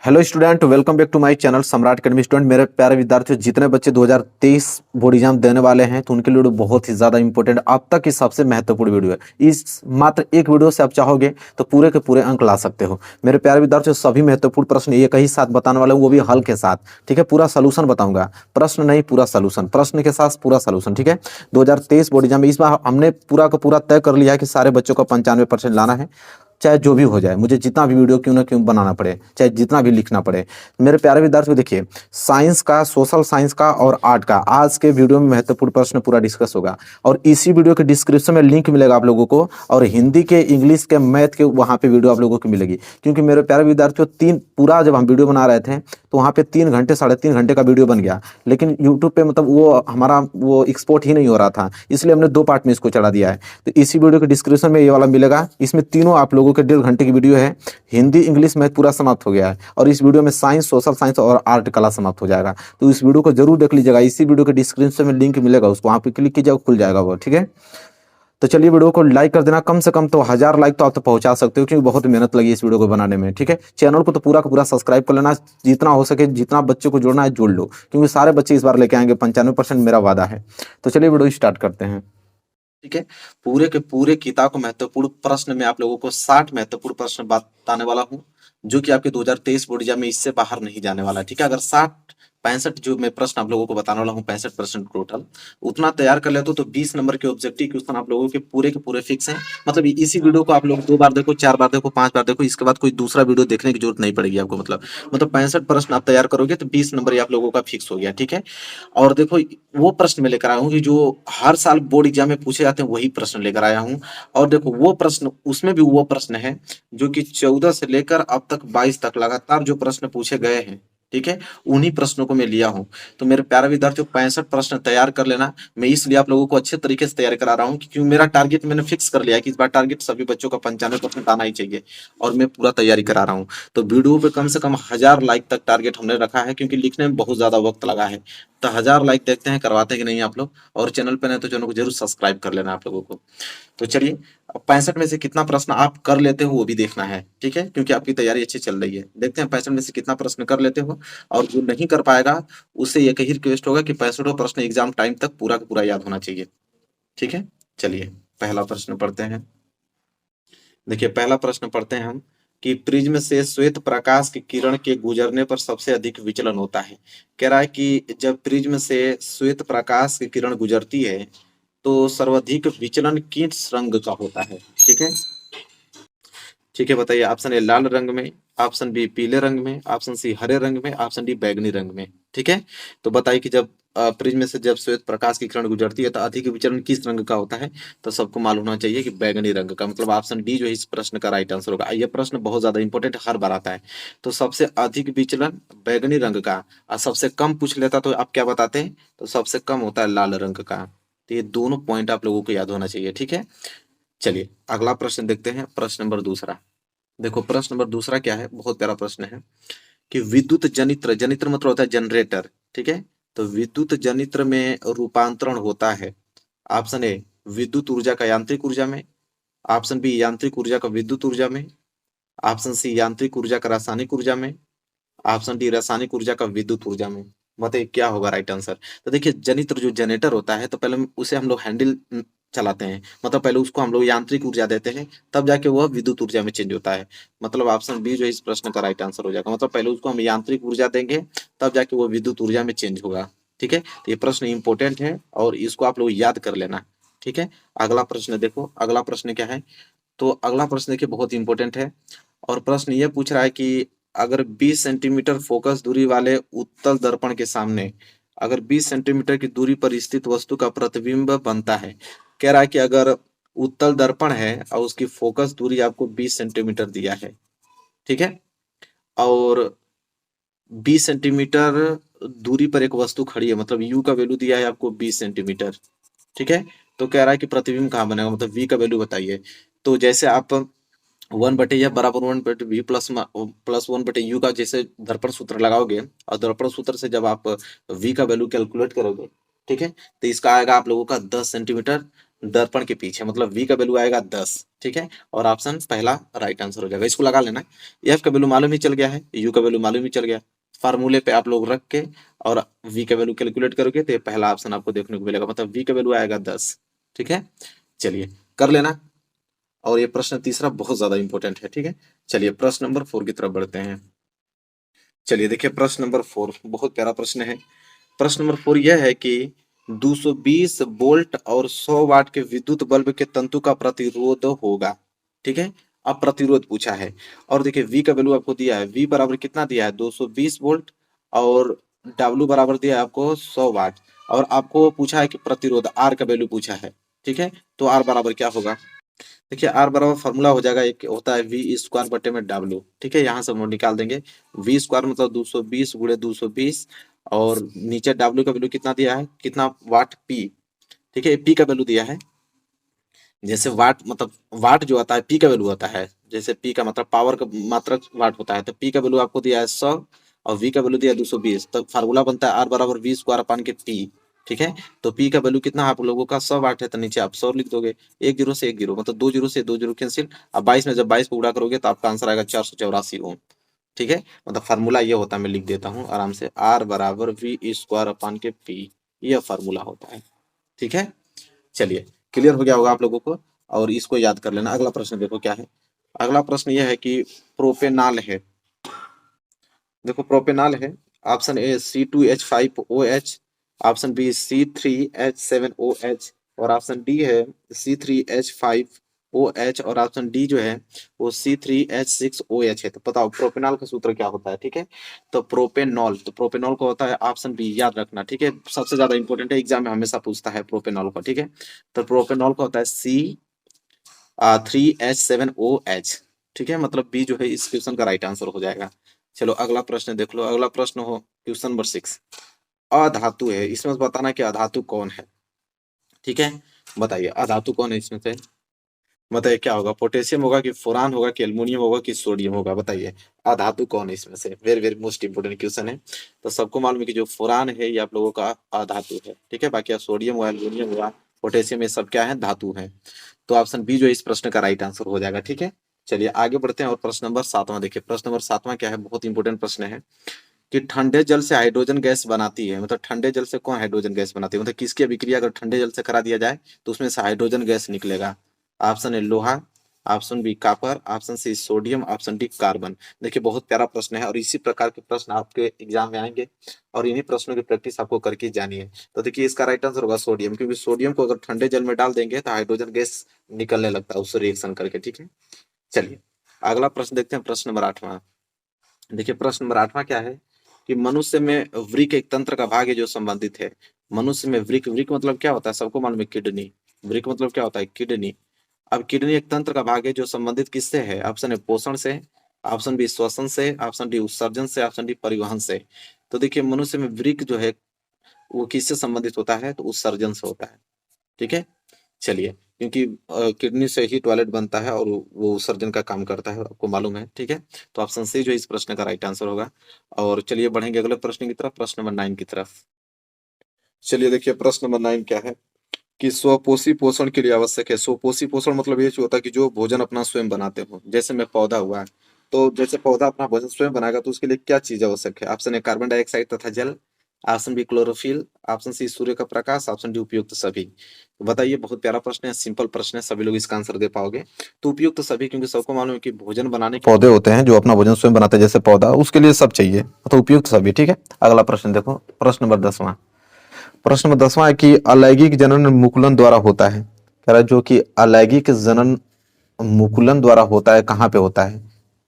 Hello student, welcome back to my channel Samrat academy. Student, मेरे प्यारे विद्यार्थियों, जितने बच्चे 2023 बोर्ड एग्जाम देने वाले हैं तो उनके लिए वीडियो बहुत ही ज़्यादा इंपॉर्टेंट, अब तक की सबसे महत्वपूर्ण वीडियो है। इस मात्र एक वीडियो से आप चाहोगे तो पूरे के पूरे अंक ला सकते हो। मेरे प्यारे विद्यार्थियों, सभी महत्वपूर्ण प्रश्न एक ही साथ बताने वाला हूँ, वो भी हल के साथ। ठीक है, पूरा सोल्यूशन बताऊंगा, प्रश्न नहीं पूरा सोल्यूशन, प्रश्न के साथ पूरा सोल्यूशन। ठीक है, 2023 बोर्ड एग्जाम में इस बार हमने पूरा का पूरा तय कर लिया है कि सारे बच्चों का 95% लाना है, चाहे जो भी हो जाए, मुझे जितना भी वीडियो क्यों ना क्यों बनाना पड़े, चाहे जितना भी लिखना पड़े। मेरे प्यारे विद्यार्थियों, देखिए, साइंस का, सोशल साइंस का और आर्ट का आज के वीडियो में महत्वपूर्ण प्रश्न पूरा डिस्कस होगा। और इसी वीडियो के डिस्क्रिप्शन में लिंक मिलेगा आप लोगों को, और हिंदी के, इंग्लिश के, मैथ के वहाँ पे वीडियो आप लोगों को मिलेगी। क्योंकि मेरे प्यारे विद्यार्थियों, पूरा जब हम वीडियो बना रहे थे तो वहाँ पे 3 घंटे 3.5 घंटे का वीडियो बन गया, लेकिन यूट्यूब पे मतलब वो हमारा वो एक्सपोर्ट ही नहीं हो रहा था, इसलिए हमने 2 पार्ट में इसको चढ़ा दिया है। तो इसी वीडियो के डिस्क्रिप्शन में ये वाला मिलेगा, इसमें तीनों आप लोगों के 1.5 घंटे की वीडियो है। हिंदी, इंग्लिश, मैथ पूरा समाप्त हो गया है, और इस वीडियो में साइंस, सोशल साइंस और आर्ट कला समाप्त हो जाएगा। तो इस वीडियो को जरूर देख लीजिएगा, इसी वीडियो के डिस्क्रिप्शन में लिंक मिलेगा, उसको वहाँ पे क्लिक कीजिएगा, खुल जाएगा वो। ठीक है, तो चलिए वीडियो को लाइक कर देना, कम से कम तो 1000 लाइक तो आप तो पहुंचा सकते हो, क्योंकि बहुत मेहनत लगी इस वीडियो को बनाने में। ठीक है, चैनल को तो पूरा का पूरा सब्सक्राइब कर लेना, जितना हो सके, जितना बच्चों को जोड़ना है जोड़ लो, क्योंकि सारे बच्चे इस बार लेके आएंगे, 95% मेरा वादा है। तो चलिए वीडियो स्टार्ट करते हैं। ठीक है, पूरे के पूरे किताब को महत्वपूर्ण प्रश्न में आप लोगों को 60 महत्वपूर्ण प्रश्न बताने वाला हूं, जो कि आपके 2023 बोर्ड एग्जाम में इससे बाहर नहीं जाने वाला है। ठीक है, अगर 65 जो मैं प्रश्न आप लोगों को बताने वाला हूँ, 65% टोटल उतना तैयार कर लेते हो तो 20 नंबर के ऑब्जेक्टिव क्वेश्चन आप लोगों के पूरे फिक्स हैं। मतलब इसी वीडियो को आप लोग 2 बार देखो, 4 बार देखो, 5 बार देखो, इसके बाद कोई दूसरा वीडियो देखने की जरूरत नहीं पड़ेगी आपको। मतलब 65 प्रश्न आप तैयार करोगे तो 20 नंबर आप लोगों का फिक्स हो गया। ठीक है, और देखो, वो प्रश्न मैं लेकर आया हूँ कि जो हर साल बोर्ड एग्जाम में पूछे जाते हैं, वही प्रश्न लेकर आया हूँ। और देखो, वो प्रश्न, उसमें भी वो प्रश्न है जो कि 14 से लेकर अब तक 22 तक लगातार जो प्रश्न पूछे गए हैं। ठीक है, उन्हीं प्रश्नों को मैं लिया हूं। तो मेरे प्यारे विद्यार्थियों, 65 प्रश्न तैयार कर लेना। मैं इसलिए आप लोगों को अच्छे तरीके से तैयार करा रहा हूं, क्योंकि मेरा टारगेट मैंने फिक्स कर लिया है कि इस बार टारगेट सभी बच्चों का 95% आना ही चाहिए, और मैं पूरा तैयारी करा रहा हूं। तो वीडियो पे कम से कम 1000 लाइक तक टारगेट हमने रखा है, क्योंकि लिखने में बहुत ज्यादा वक्त लगा है। तो 1000 लाइक देखते हैं करवाते हैं कि नहीं आप लोग, और चैनल पे नहीं तो चैनल को जरूर सब्सक्राइब कर लेना आप लोगों को। तो चलिए, 65 में से कितना प्रश्न आप कर लेते हो वो भी देखना है। ठीक है, क्योंकि आपकी तैयारी अच्छी चल रही है। देखते हैं 65 में से कितना प्रश्न कर लेते हो, और जो नहीं कर पाएगा उससे एक ही रिक्वेस्ट होगा कि 65 प्रश्न एग्जाम टाइम तक पूरा का पूरा याद होना चाहिए। ठीक है, चलिए पहला प्रश्न पढ़ते हैं। देखिए, पहला प्रश्न पढ़ते हैं हम कि प्रिज्म से श्वेत प्रकाश की किरण के गुजरने पर सबसे अधिक विचलन होता है। कह रहा है कि जब प्रिज्म से श्वेत प्रकाश की किरण गुजरती है तो सर्वाधिक विचलन किस रंग का होता है। ठीक है, ठीक है, बताइए। ऑप्शन ए लाल रंग में, ऑप्शन बी पीले रंग में, ऑप्शन सी हरे रंग में, ऑप्शन डी बैगनी रंग में। ठीक है, तो बताइए कि जब प्रिज्म से जब श्वेत प्रकाश की किरण गुजरती है तो अधिक विचलन किस रंग का होता है। तो सबको मालूम होना चाहिए कि बैगनी रंग का। मतलब ऑप्शन डी जो है इस प्रश्न का राइट आंसर होगा। ये प्रश्न बहुत ज्यादा इंपॉर्टेंट, हर बार आता है। तो सबसे अधिक विचलन बैगनी रंग का, और सबसे कम पूछ लेता तो आप क्या बताते हैं, तो सबसे कम होता है लाल रंग का। तो ये दोनों पॉइंट आप लोगों को याद होना चाहिए। ठीक है, चलिए अगला प्रश्न देखते हैं, प्रश्न नंबर दूसरा। देखो, प्रश्न नंबर दूसरा क्या है, बहुत प्यारा प्रश्न है कि विद्युत जनित्र, जनित्र मतलब होता है जनरेटर। ठीक है, तो विद्युत जनित्र में रूपांतरण होता है। ऑप्शन ए विद्युत ऊर्जा का यांत्रिक ऊर्जा में, ऑप्शन बी यांत्रिक ऊर्जा का विद्युत ऊर्जा में, ऑप्शन सी यांत्रिक ऊर्जा का रासायनिक ऊर्जा में, ऑप्शन डी रासायनिक ऊर्जा का विद्युत ऊर्जा में। बताइए क्या होगा राइट आंसर। तो देखिए, जनित्र जो जनरेटर होता है, तो पहले उसे हम लोग हैंडल चलाते हैं, मतलब पहले उसको हम लोग यांत्रिक ऊर्जा देते हैं, तब जाके वह विद्युत ऊर्जा में चेंज होता है। मतलब ऑप्शन बी जो है इस प्रश्न का राइट आंसर हो जाएगा। मतलब पहले उसको हम यांत्रिक ऊर्जा देंगे, तब जाके वो विद्युत ऊर्जा में चेंज होगा। ठीक है, तो ये प्रश्न इंपॉर्टेंट है और इसको आप लोग याद कर लेना। ठीक है, अगला प्रश्न देखो, अगला प्रश्न क्या है। तो अगला प्रश्न देखिए, बहुत इंपॉर्टेंट है। और प्रश्न ये पूछ रहा है कि अगर 20 सेंटीमीटर फोकस दूरी वाले उत्तल दर्पण के सामने अगर 20 सेंटीमीटर की दूरी पर स्थित वस्तु का प्रतिबिंब बनता है। कह रहा है कि अगर उत्तल दर्पण है और उसकी फोकस दूरी आपको 20 सेंटीमीटर दिया है। ठीक है, और 20 सेंटीमीटर दूरी पर एक वस्तु खड़ी है, मतलब यू का वैल्यू दिया है आपको 20 सेंटीमीटर। ठीक है, तो कह रहा है कि प्रतिबिंब कहाँ बनेगा, मतलब वी का वैल्यू बताइए। तो जैसे आप 1/f बराबर 1/v प्लस 1/u का जैसे दर्पण सूत्र लगाओगे, और दर्पण सूत्र से जब आप v का वैल्यू कैलकुलेट करोगे, ठीक है, तो इसका आएगा आप लोगों का 10 सेंटीमीटर। दर्पण के पीछे, मतलब v का वैल्यू आएगा 10, ठीक है। और ऑप्शन पहला राइट आंसर हो जाएगा। इसको लगा लेना। f का वैल्यू मालूम ही चल गया है, u का वैल्यू मालूम ही चल गया। फार्मूले पे आप लोग रख के और v का वैल्यू कैलकुलेट करोगे तो ये पहला ऑप्शन आपको देखने को मिलेगा, मतलब v का वैल्यू आएगा 10, ठीक है। चलिए कर लेना। और ये प्रश्न तीसरा बहुत ज्यादा इंपॉर्टेंट है, ठीक है। चलिए प्रश्न नंबर 4 की तरफ बढ़ते हैं। चलिए देखिए प्रश्न नंबर 4 बहुत प्यारा प्रश्न है। प्रश्न नंबर 4 यह है कि 220 वोल्ट और 100 वाट के विद्युत बल्ब के तंतु का प्रतिरोध होगा, ठीक है। अब प्रतिरोध पूछा है और देखिए V का वैल्यू आपको दिया है, V बराबर कितना दिया है 220 वोल्ट और W बराबर दिया है आपको 100 वाट और आपको पूछा है कि प्रतिरोध R का वैल्यू पूछा है, ठीक है। तो R बराबर क्या होगा, देखिए R बराबर फॉर्मूला हो जाएगा, एक होता है V स्क्वायर बटे में W, ठीक है। यहाँ से हम लोग निकाल देंगे V स्क्वायर मतलब 220 गुणे 220 और नीचे W का वैल्यू कितना दिया है, कितना वाट P, ठीक है। P का वैल्यू दिया है, जैसे वाट मतलब वाट जो आता है P का वैल्यू होता है, जैसे P का मतलब पावर का मात्रक वाट होता है, तो P का वैल्यू आपको दिया है 100 और V का वैल्यू दिया है 220, तो फार्मूला बनता है R बराबर V स्क्वायर अपान के P, ठीक है। तो P का वैल्यू कितना आप लोगों का 100 वाट है, तो नीचे आप 100 लिख दोगे, एक जीरो से एक जीरो मतलब दो जीरो से दो जीरो कैंसिल। अब 22 में जब 22 को गुणा करोगे तो आपका आंसर आएगा 484 ओम, ठीक है। मतलब फार्मूला ये होता है, मैं लिख देता हूँ आराम से, R बराबर V स्क्वायर अपान के P, यह फार्मूला होता है, ठीक है। चलिए क्लियर हो गया होगा आप लोगों को और इसको याद कर लेना। अगला प्रश्न देखो क्या है। अगला प्रश्न यह है कि प्रोपेनॉल है, देखो प्रोपेनॉल है, ऑप्शन ए C2H5OH, ऑप्शन बी C3H7OH और ऑप्शन डी है C3H5OH और ऑप्शन डी जो है वो C3H6OH है। तो बताओ प्रोपेनॉल का सूत्र क्या होता है, ठीक है। तो प्रोपेनॉल, तो प्रोपेनॉल को होता है ऑप्शन बी, याद रखना, ठीक है। सबसे ज्यादा इंपॉर्टेंट है, एग्जाम में हमेशा पूछता है प्रोपेनॉल को, ठीक है। तो प्रोपेनॉल का होता है C3H7OH, ठीक है। मतलब बी जो है इस क्वेश्चन का राइट आंसर हो जाएगा। चलो अगला प्रश्न देख लो। अगला प्रश्न हो क्वेश्चन नंबर 6, अधातु है, इसमें बताना कि अधातु कौन है, ठीक है। बताइए अधातु कौन है इसमें से, बताइए क्या होगा, पोटेशियम होगा कि फोरान होगा कि एल्युमिनियम होगा कि सोडियम होगा, बताइए अधातु कौन है इसमें से। Very very most important question है। तो सबको मालूम है कि जो फोरान है ये आप लोगों का अधातु है, ठीक है। बाकी सोडियम हुआ, एल्युमिनियम हुआ, पोटेशियम, ये सब क्या है, धातु है। तो ऑप्शन बी जो है इस प्रश्न का राइट आंसर हो जाएगा, ठीक है। चलिए आगे बढ़ते हैं और प्रश्न नंबर 7वां देखिए। प्रश्न नंबर 7वां क्या है, बहुत इंपॉर्टेंट प्रश्न है कि ठंडे जल से हाइड्रोजन गैस बनाती है, मतलब ठंडे जल से कौन हाइड्रोजन गैस बनाती है, मतलब किसकी अभिक्रिया अगर ठंडे जल से करा दिया जाए तो उसमें से हाइड्रोजन गैस निकलेगा। ऑप्शन है लोहा, option B copper, option C sodium, option D carbon. देखिए बहुत प्यारा प्रश्न है और इसी प्रकार के प्रश्न आपके एग्जाम में आएंगे और इन्हीं प्रश्नों की प्रैक्टिस आपको करके जानी है। तो देखिए इसका राइट आंसर होगा सोडियम, क्योंकि सोडियम को अगर ठंडे जल में डाल देंगे तो हाइड्रोजन गैस निकलने लगता है उससे रिएक्शन करके, ठीक है। चलिए अगला प्रश्न देखते हैं, प्रश्न नंबर 8वां। देखिए प्रश्न नंबर 8वां क्या है कि मनुष्य में वृक्क एक तंत्र का भाग है जो संबंधित है। मनुष्य में वृक्क, वृक्क मतलब क्या होता है, सबको मालूम है किडनी, वृक्क मतलब क्या होता है, किडनी। अब किडनी एक तंत्र का भाग है जो संबंधित किससे है, ऑप्शन है पोषण से, ऑप्शन बी श्वसन से, ऑप्शन डी उत्सर्जन से, ऑप्शन डी परिवहन से। तो देखिए मनुष्य में वृक्क जो है वो किससे संबंधित होता है, तो उत्सर्जन से होता है, ठीक है। चलिए क्योंकि किडनी से ही टॉयलेट बनता है और वो उत्सर्जन का काम करता है, आपको मालूम है, ठीक है। तो ऑप्शन सी जो इस प्रश्न का राइट आंसर होगा। और चलिए बढ़ेंगे अगले प्रश्न की तरफ, प्रश्न नंबर 9 की तरफ। चलिए देखिए प्रश्न नंबर 9 क्या है कि स्वपोषी पोषण के लिए आवश्यक है। स्वपोषी पोषण मतलब ये होता है कि जो भोजन अपना स्वयं बनाते हो, जैसे में पौधा हुआ है, तो जैसे पौधा अपना भोजन स्वयं बनाएगा तो उसके लिए क्या चीज आवश्यक है। ऑप्शन ए कार्बन डाइऑक्साइड तथा जल, option B chlorophyll, option C सूर्य का प्रकाश, ऑप्शन डी उपयुक्त सभी। तो बताइए बहुत प्यारा प्रश्न है, सिंपल प्रश्न है, सभी लोग इसका आंसर दे पाओगे। तो उपयुक्त सभी, क्योंकि सबको मालूम है कि भोजन बनाने के पौधे होते हैं जो अपना भोजन स्वयं बनाते हैं, जैसे पौधा, उसके लिए सब चाहिए, तो उपयुक्त सभी, ठीक है। अगला प्रश्न देखो, प्रश्न नंबर 10वां। प्रश्न नंबर 10वां है कि अलैंगिक जनन मुकुलन द्वारा होता है, कह रहा है जो कि अलैंगिक जनन मुकुलन द्वारा होता है कहाँ पे होता है,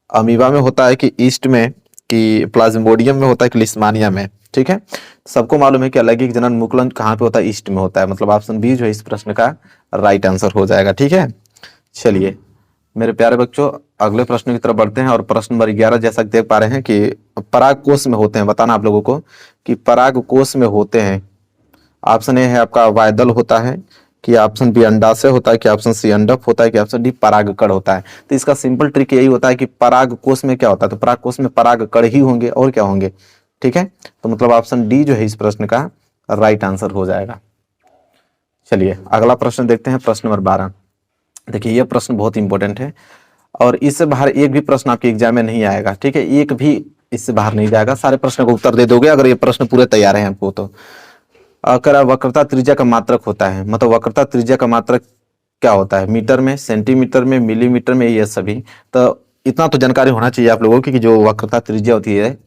अमीबा में होता है कि ईस्ट में कि प्लाज्मोडियम में होता है कि लिस्मानिया में, ठीक है। सबको मालूम है कि अलैंगिक जनन मुकुलन कहाँ पे होता है, ईस्ट में होता है, मतलब ऑप्शन बी जो है इस प्रश्न का राइट आंसर हो जाएगा, ठीक है। चलिए मेरे प्यारे बच्चों अगले प्रश्न की तरफ बढ़ते हैं और प्रश्न नंबर 11 जैसा कि देख पा रहे हैं कि पराग कोष में होते हैं, बताना आप लोगों को कि पराग कोष में होते हैं। ऑप्शन ए है आपका वायदल होता है, कि ऑप्शन बी अंडाशय होता है, कि ऑप्शन सी अंडक होता है, कि ऑप्शन डी परागकण होता है। तो इसका सिंपल ट्रिक यही होता है कि पराग कोष में क्या होता है, तो पराग कोष में परागकण ही होंगे और क्या होंगे, ठीक है। तो मतलब ऑप्शन डी जो है इस प्रश्न का राइट आंसर हो जाएगा। चलिए अगला प्रश्न देखते हैं, प्रश्न नंबर 12। देखिए ये प्रश्न बहुत इंपॉर्टेंट है और इससे बाहर एक भी प्रश्न आपके एग्जाम में नहीं आएगा, ठीक है, एक भी इससे बाहर नहीं जाएगा, सारे प्रश्न को उत्तर दे दोगे अगर ये प्रश्न पूरे तैयार हैं आपको। तो अगर वक्रता त्रिज्या का मात्रक होता है, मतलब वक्रता त्रिज्या का मात्रक क्या होता है, मीटर में, सेंटीमीटर में, मिलीमीटर में, ये सभी। तो इतना तो जानकारी होना चाहिए आप लोगों की कि जो वक्रता त्रिज्या होती है,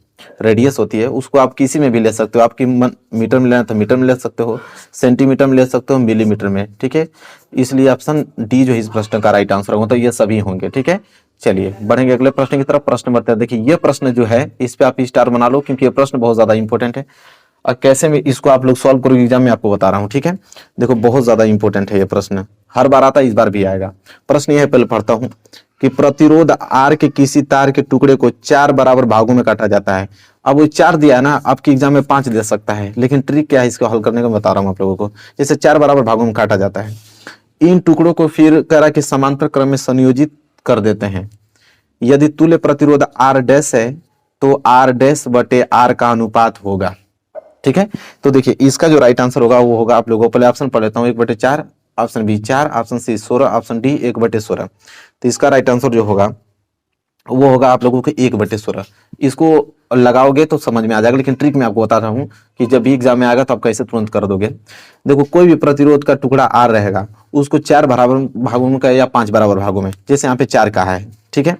रेडियस होती है, उसको आप किसी में भी ले सकते हो, आपकी मीटर में लेना तो मीटर में ले सकते हो, सेंटीमीटर में ले सकते हो, मिलीमीटर में, ठीक है। इसलिए ऑप्शन डी जो है इस प्रश्न का राइट आंसर होगा, तो ये सभी होंगे, ठीक है। चलिए बढ़ेंगे अगले प्रश्न की तरफ। प्रश्न नंबर 13। देखिए ये प्रश्न जो है इस पे आप स्टार बना लो क्योंकि ये प्रश्न बहुत ज्यादा इंपॉर्टेंट है और कैसे में इसको आप लोग सॉल्व करोगे एग्जाम में आपको बता रहा हूं, ठीक है। देखो बहुत ज्यादा इंपॉर्टेंट है ये प्रश्न, हर बार आता है, इस बार भी आएगा। प्रश्न यह है, पहले पढ़ता हूं कि प्रतिरोध आर के किसी तार के टुकड़े को 4 बराबर भागों में काटा जाता है। अब वो 4 दिया है ना, आपके एग्जाम में 5 दे सकता है, लेकिन ट्रिक क्या है इसको हल करने का बता रहा हूं आप लोगों को। जैसे 4 बराबर भागों में काटा जाता है, इन टुकड़ों को फिर कह रहा कि समांतर क्रम में संयोजित कर देते हैं। यदि तुल्य प्रतिरोध आर डैश है तो आर डैश बटे आर का अनुपात होगा, ठीक है। तो देखिए इसका जो राइट आंसर होगा वो होगा, आप लोगों को पहले ऑप्शन पढ़ लेता हूँ, 1/4, option B 4, option C 16, option D 1/16। तो इसका राइट आंसर जो होगा वो होगा आप लोगों को 1/16। इसको लगाओगे तो समझ में आ जाएगा, लेकिन ट्रिक मैं आपको बता रहा हूँ कि जब भी एग्जाम में आएगा तो आप कैसे तुरंत कर दोगे। देखो कोई भी प्रतिरोध का टुकड़ा आर रहेगा, उसको 4 बराबर भागों में या 5 बराबर भागों में, जैसे यहाँ पे 4 का है, ठीक है।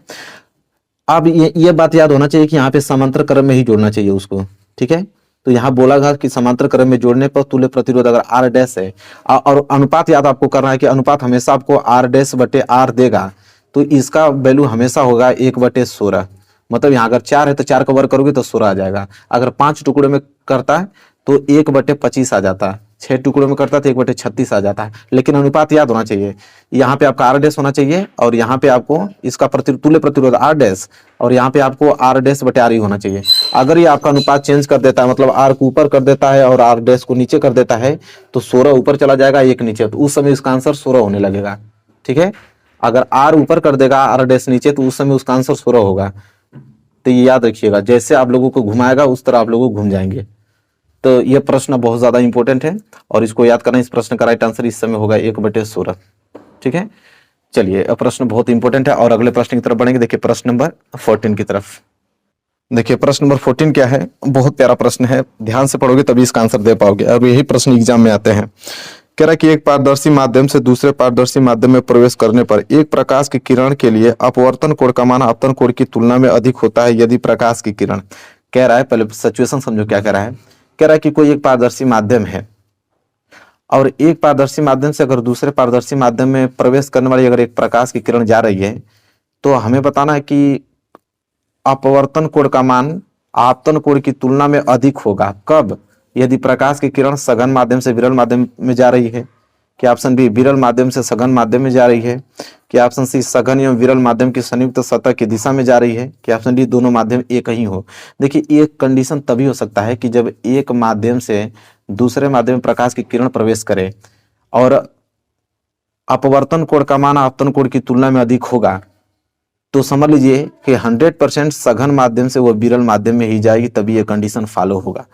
अब ये बात याद होना चाहिए कि यहाँ पे समांतर क्रम में ही जोड़ना चाहिए उसको, ठीक है। तो यहाँ बोला गया कि समांतर क्रम में जोड़ने पर तुल्य प्रतिरोध अगर आर डैश है और अनुपात याद आपको करना है कि अनुपात हमेशा आपको आर डैश बटे आर देगा, तो इसका वैल्यू हमेशा होगा 1/16। मतलब यहाँ अगर 4 है तो 4 का वर्ग करोगे तो 16 आ जाएगा। अगर 5 टुकड़े में करता है तो 1/25 आ जाता है, 6 टुकड़ों में करता है तो 1/36 आ जाता है। लेकिन अनुपात याद होना चाहिए, यहाँ पे आपका आर डैश होना चाहिए और यहाँ पे आपको इसका तुल्य प्रतिरोध आर डैश और यहाँ पे आपको आर डैश बटे आर ही होना चाहिए। अगर ये आपका अनुपात चेंज कर देता है, मतलब आर को ऊपर कर देता है और आर डैश को नीचे कर देता है, तो 16 ऊपर चला जाएगा, 1 नीचे, तो उस समय इसका आंसर 16 होने लगेगा, ठीक है। अगर आर ऊपर कर देगा आर डैश नीचे, तो उस समय उसका आंसर 16 होगा। तो ये याद रखिएगा, जैसे आप लोगों को घुमाएगा उस तरह आप लोगों घूम जाएंगे। तो ये प्रश्न बहुत ज्यादा इंपॉर्टेंट है और इसको याद करना। इस प्रश्न का राइट आंसर इस समय होगा 1/16, ठीक है। चलिए अब प्रश्न बहुत इंपॉर्टेंट है और अगले प्रश्न की तरफ बढ़ेंगे। देखिए प्रश्न नंबर 14 की तरफ। देखिए प्रश्न नंबर 14 क्या है, बहुत प्यारा प्रश्न है, ध्यान से पढ़ोगे तभी इसका आंसर दे पाओगे। अब यही प्रश्न एग्जाम में आते हैं। कह रहा है कि एक पारदर्शी माध्यम से दूसरे पारदर्शी माध्यम में प्रवेश करने पर एक प्रकाश की किरण के लिए अपवर्तन कोण का मान आपतन कोण की तुलना में अधिक होता है यदि प्रकाश की किरण, कह रहा है, पहले सिचुएशन समझो क्या कह रहा है। कह रहा है कि कोई एक पारदर्शी माध्यम है और एक पारदर्शी माध्यम से अगर दूसरे पारदर्शी माध्यम में प्रवेश करने वाली अगर एक प्रकाश की किरण जा रही है, तो हमें बताना है कि अपवर्तन कोण का मान आपतन कोण की तुलना में अधिक होगा कब, यदि प्रकाश की किरण सघन माध्यम से विरल माध्यम में जा रही है, कि ऑप्शन बी विरल माध्यम से सघन माध्यम में जा रही है, कि ऑप्शन सी सघन एवं विरल माध्यम की संयुक्त सतह की दिशा में जा रही है, कि ऑप्शन डी दोनों माध्यम एक ही हो। देखिए एक कंडीशन तभी हो सकता है कि जब एक माध्यम से दूसरे माध्यम में प्रकाश की किरण प्रवेश करे और अपवर्तन कोण का मान आपतन कोण की तुलना में अधिक होगा, तो समझ लीजिए कि 100% सघन माध्यम से वो विरल माध्यम में ही जाएगी, तभी ये कंडीशन फॉलो होगा,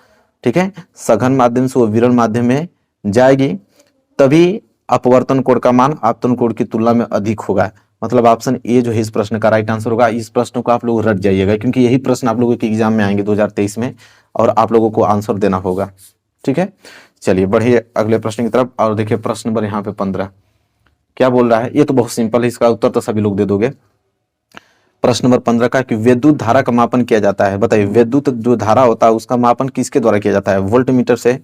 ठीक है। सघन माध्यम से वो विरल माध्यम में जाएगी तभी अपवर्तन कोण का मान आपतन कोण की तुलना में अधिक होगा। मतलब ऑप्शन ए जो है इस प्रश्न का राइट आंसर होगा। इस प्रश्न को आप लोग रट जाइएगा क्योंकि यही प्रश्न आप लोगों के एग्जाम में आएंगे 2023 में और आप लोगों को आंसर देना होगा, ठीक है। चलिए बढ़िए अगले प्रश्न की तरफ और देखिए प्रश्न नंबर यहाँ पे 15 क्या बोल रहा है। ये तो बहुत सिंपल है, इसका उत्तर तो सभी लोग दे दोगे। प्रश्न नंबर 15 का कि विद्युत धारा का मापन किया जाता है। बताइए विद्युत जो धारा होता है उसका मापन किसके द्वारा किया जाता है, वोल्ट मीटर से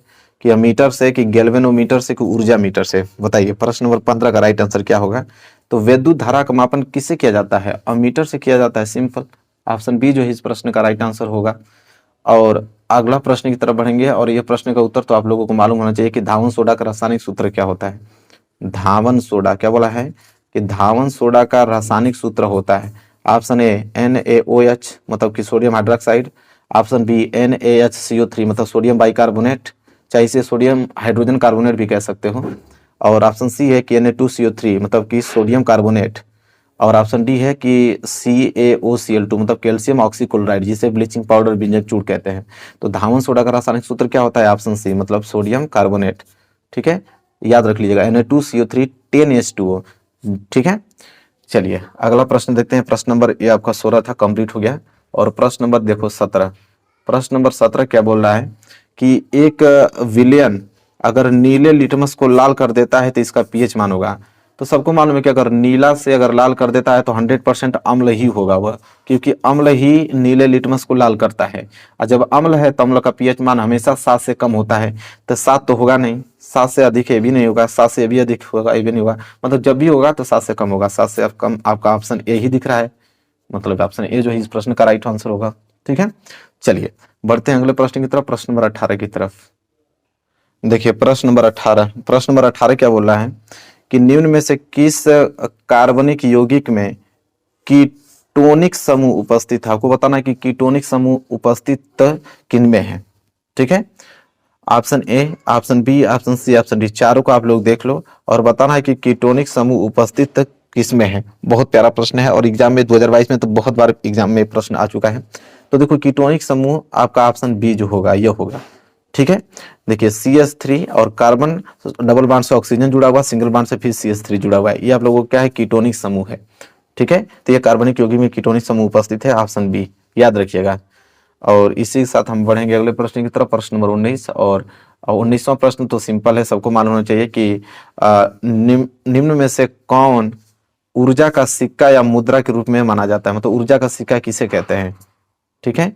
कि मीटर से कि गैल्वेनोमीटर से कि ऊर्जा मीटर से। बताइए प्रश्न नंबर 15 का राइट आंसर क्या होगा। तो विद्युत धारा का मापन किससे किया जाता है, अमीटर से किया जाता है, सिंपल। ऑप्शन बी जो है इस प्रश्न का राइट आंसर होगा। और अगला प्रश्न की तरफ बढ़ेंगे और यह प्रश्न का उत्तर तो आप लोगों को मालूम होना चाहिए कि धावन सोडा का रासायनिक सूत्र क्या होता है। धावन सोडा क्या बोला है कि धावन सोडा का रासायनिक सूत्र होता है। ऑप्शन ए NaOH मतलब कि sodium hydroxide, option B NaHCO3 मतलब सोडियम बाइकार्बोनेट, चाहे इसे सोडियम हाइड्रोजन कार्बोनेट भी कह सकते हो, और ऑप्शन सी है कि Na2CO3 मतलब कि सोडियम कार्बोनेट, और ऑप्शन डी है कि CaOCl2 मतलब कैल्शियम ऑक्सीक्लोराइड जिसे ब्लीचिंग पाउडर व्यंजन चूर्ण कहते हैं। तो धावन सोडा का रासायनिक सूत्र क्या होता है, ऑप्शन सी मतलब सोडियम कार्बोनेट, ठीक है। याद रख लीजिएगा Na2CO3 10H2O, ठीक है। चलिए अगला प्रश्न देखते हैं। प्रश्न नंबर ये आपका 16 था, कंप्लीट हो गया। और प्रश्न नंबर देखो 17। प्रश्न नंबर 17 क्या बोल रहा है कि एक विलयन अगर नीले लिटमस को लाल कर देता है तो इसका पीएच मान होगा। तो सबको मालूम है कि अगर नीला से अगर लाल कर देता है तो 100% अम्ल ही होगा वह, क्योंकि अम्ल ही नीले लिटमस को लाल करता है। और जब अम्ल है तो अम्ल का पीएच मान हमेशा 7 से कम होता है। तो 7 तो होगा नहीं, 7 से अधिक ये भी नहीं होगा, 7 से भी अधिक होगा ये भी नहीं होगा, मतलब जब भी होगा तो 7 से कम होगा। 7 से कम आपका ऑप्शन ए ही दिख रहा है, मतलब ऑप्शन ए जो है इस प्रश्न का राइट आंसर होगा, ठीक है। चलिए बढ़ते हैं अगले प्रश्न की तरफ, प्रश्न नंबर 18 की तरफ। देखिए प्रश्न नंबर 18 क्या बोल रहा है कि निम्न में से किस कार्बनिक यौगिक में कीटोनिक समूह उपस्थित है। आपको बताना है कि कीटोनिक समूह उपस्थित किन में है, ठीक है। Option A, option B, option C, option D, चारों को आप लोग देख लो और बताना है कि कीटोनिक समूह उपस्थित किस में है। बहुत प्यारा प्रश्न है और एग्जाम में 2022 में तो बहुत बार एग्जाम में प्रश्न आ चुका है। तो देखो कीटोनिक समूह आपका ऑप्शन बी जो होगा ये होगा, ठीक है। देखिए CH3 और कार्बन डबल बॉन्ड से ऑक्सीजन जुड़ा हुआ, सिंगल बॉन्ड से फिर CH3 जुड़ा हुआ है, ये आप लोगों को क्या है कीटोनिक समूह है, ठीक है। तो ये कार्बनिक यौगिक में कीटोनिक समूह उपस्थित है, ऑप्शन बी याद रखिएगा। और इसी के साथ हम बढ़ेंगे अगले प्रश्न की तरफ, प्रश्न नंबर 19। और 19वां प्रश्न तो सिंपल है, सबको मालूम होना चाहिए कि निम्न में से कौन ऊर्जा का सिक्का या मुद्रा के रूप में माना जाता है। मतलब ऊर्जा का सिक्का किसे कहते हैं, ठीक है।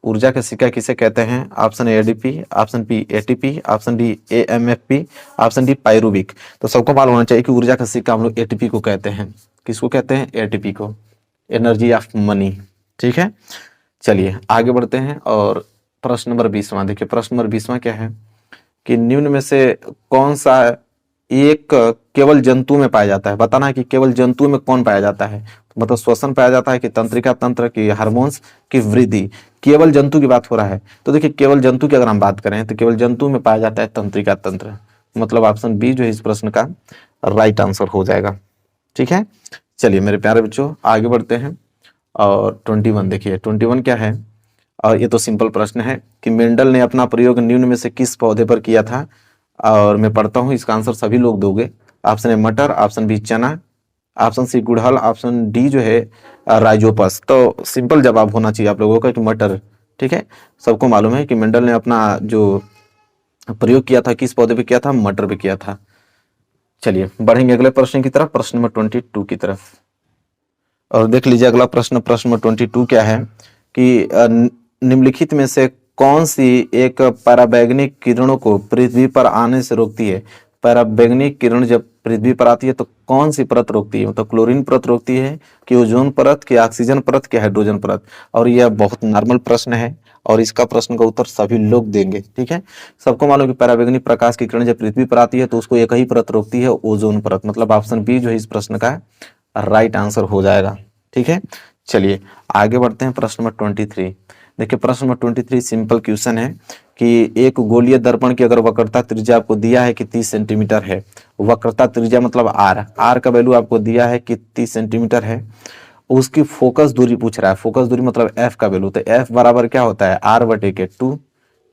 ऊर्जा का सिक्का किसे कहते हैं। Option A ADP, option B ATP, option D AMFP, option D pyruvic. तो सबको मालूम होना चाहिए कि ऊर्जा का सिक्का हम लोग ATP को कहते हैं। किसको कहते हैं, ATP को, एनर्जी ऑफ मनी, ठीक है। चलिए आगे बढ़ते हैं और प्रश्न नंबर 20वां देखिए। प्रश्न नंबर 20वां क्या है कि निम्न में से कौन सा एक केवल जंतु में पाया जाता है। बताना है कि केवल जंतु में कौन पाया जाता है, मतलब श्वसन पाया जाता है कि तंत्रिका तंत्र की हार्मोन्स की वृद्धि। केवल जंतु की बात हो रहा है तो देखिए केवल जंतु की अगर हम बात करें तो केवल जंतु में पाया जाता है तंत्रिका तंत्र, मतलब ऑप्शन बी जो है इस प्रश्न का राइट आंसर हो जाएगा, ठीक है। चलिए मेरे प्यारे बच्चों आगे बढ़ते हैं और 21 देखिए। 21 क्या है, और ये तो सिंपल प्रश्न है कि मेंडल ने अपना प्रयोग निम्न में से किस पौधे पर किया था। और मैं पढ़ता हूँ, इसका आंसर सभी लोग दोगे। ऑप्शन ए मटर, ऑप्शन बी चना, ऑप्शन सी गुड़हल, ऑप्शन डी जो है राइजोपस। तो सिंपल जवाब होना चाहिए आप लोगों का कि मटर, ठीक है। सबको मालूम है कि मेंडल ने अपना जो प्रयोग किया था किस पौधे पे किया था, मटर पे किया था। चलिए बढ़ेंगे अगले प्रश्न की तरफ, प्रश्न नंबर 22 की तरफ। और देख लीजिए अगला प्रश्न, प्रश्न नंबर 22 क्या है कि निम्नलिखित में से कौन सी एक पराबैंगनी किरणों को पृथ्वी पर आने से रोकती है। पराबैंगनी किरण जब पृथ्वी पर आती है तो कौन सी परत रोकती है, मतलब क्लोरीन परत रोकती है कि ओजोन परत कि ऑक्सीजन परत कि हाइड्रोजन परत। और यह बहुत नॉर्मल प्रश्न है और इसका प्रश्न का उत्तर सभी लोग देंगे, ठीक है। सबको मालूम कि पराबैंगनी प्रकाश की किरण जब पृथ्वी पर आती है तो उसको एक ही परत रोकती है, ओजोन परत, मतलब ऑप्शन बी जो है इस प्रश्न का राइट आंसर हो जाएगा, ठीक है। चलिए आगे बढ़ते हैं, प्रश्न नंबर 23। देखिए प्रश्न नंबर 23 सिंपल क्वेश्चन है कि एक गोलीय दर्पण की अगर वक्रता त्रिज्या आपको दिया है कि 30 सेंटीमीटर है, वक्रता त्रिज्या मतलब आर का वैल्यू आपको दिया है कि 30 सेंटीमीटर है, उसकी फोकस दूरी पूछ रहा है। फोकस दूरी मतलब एफ का वैल्यू, तो एफ बराबर क्या होता है R/2।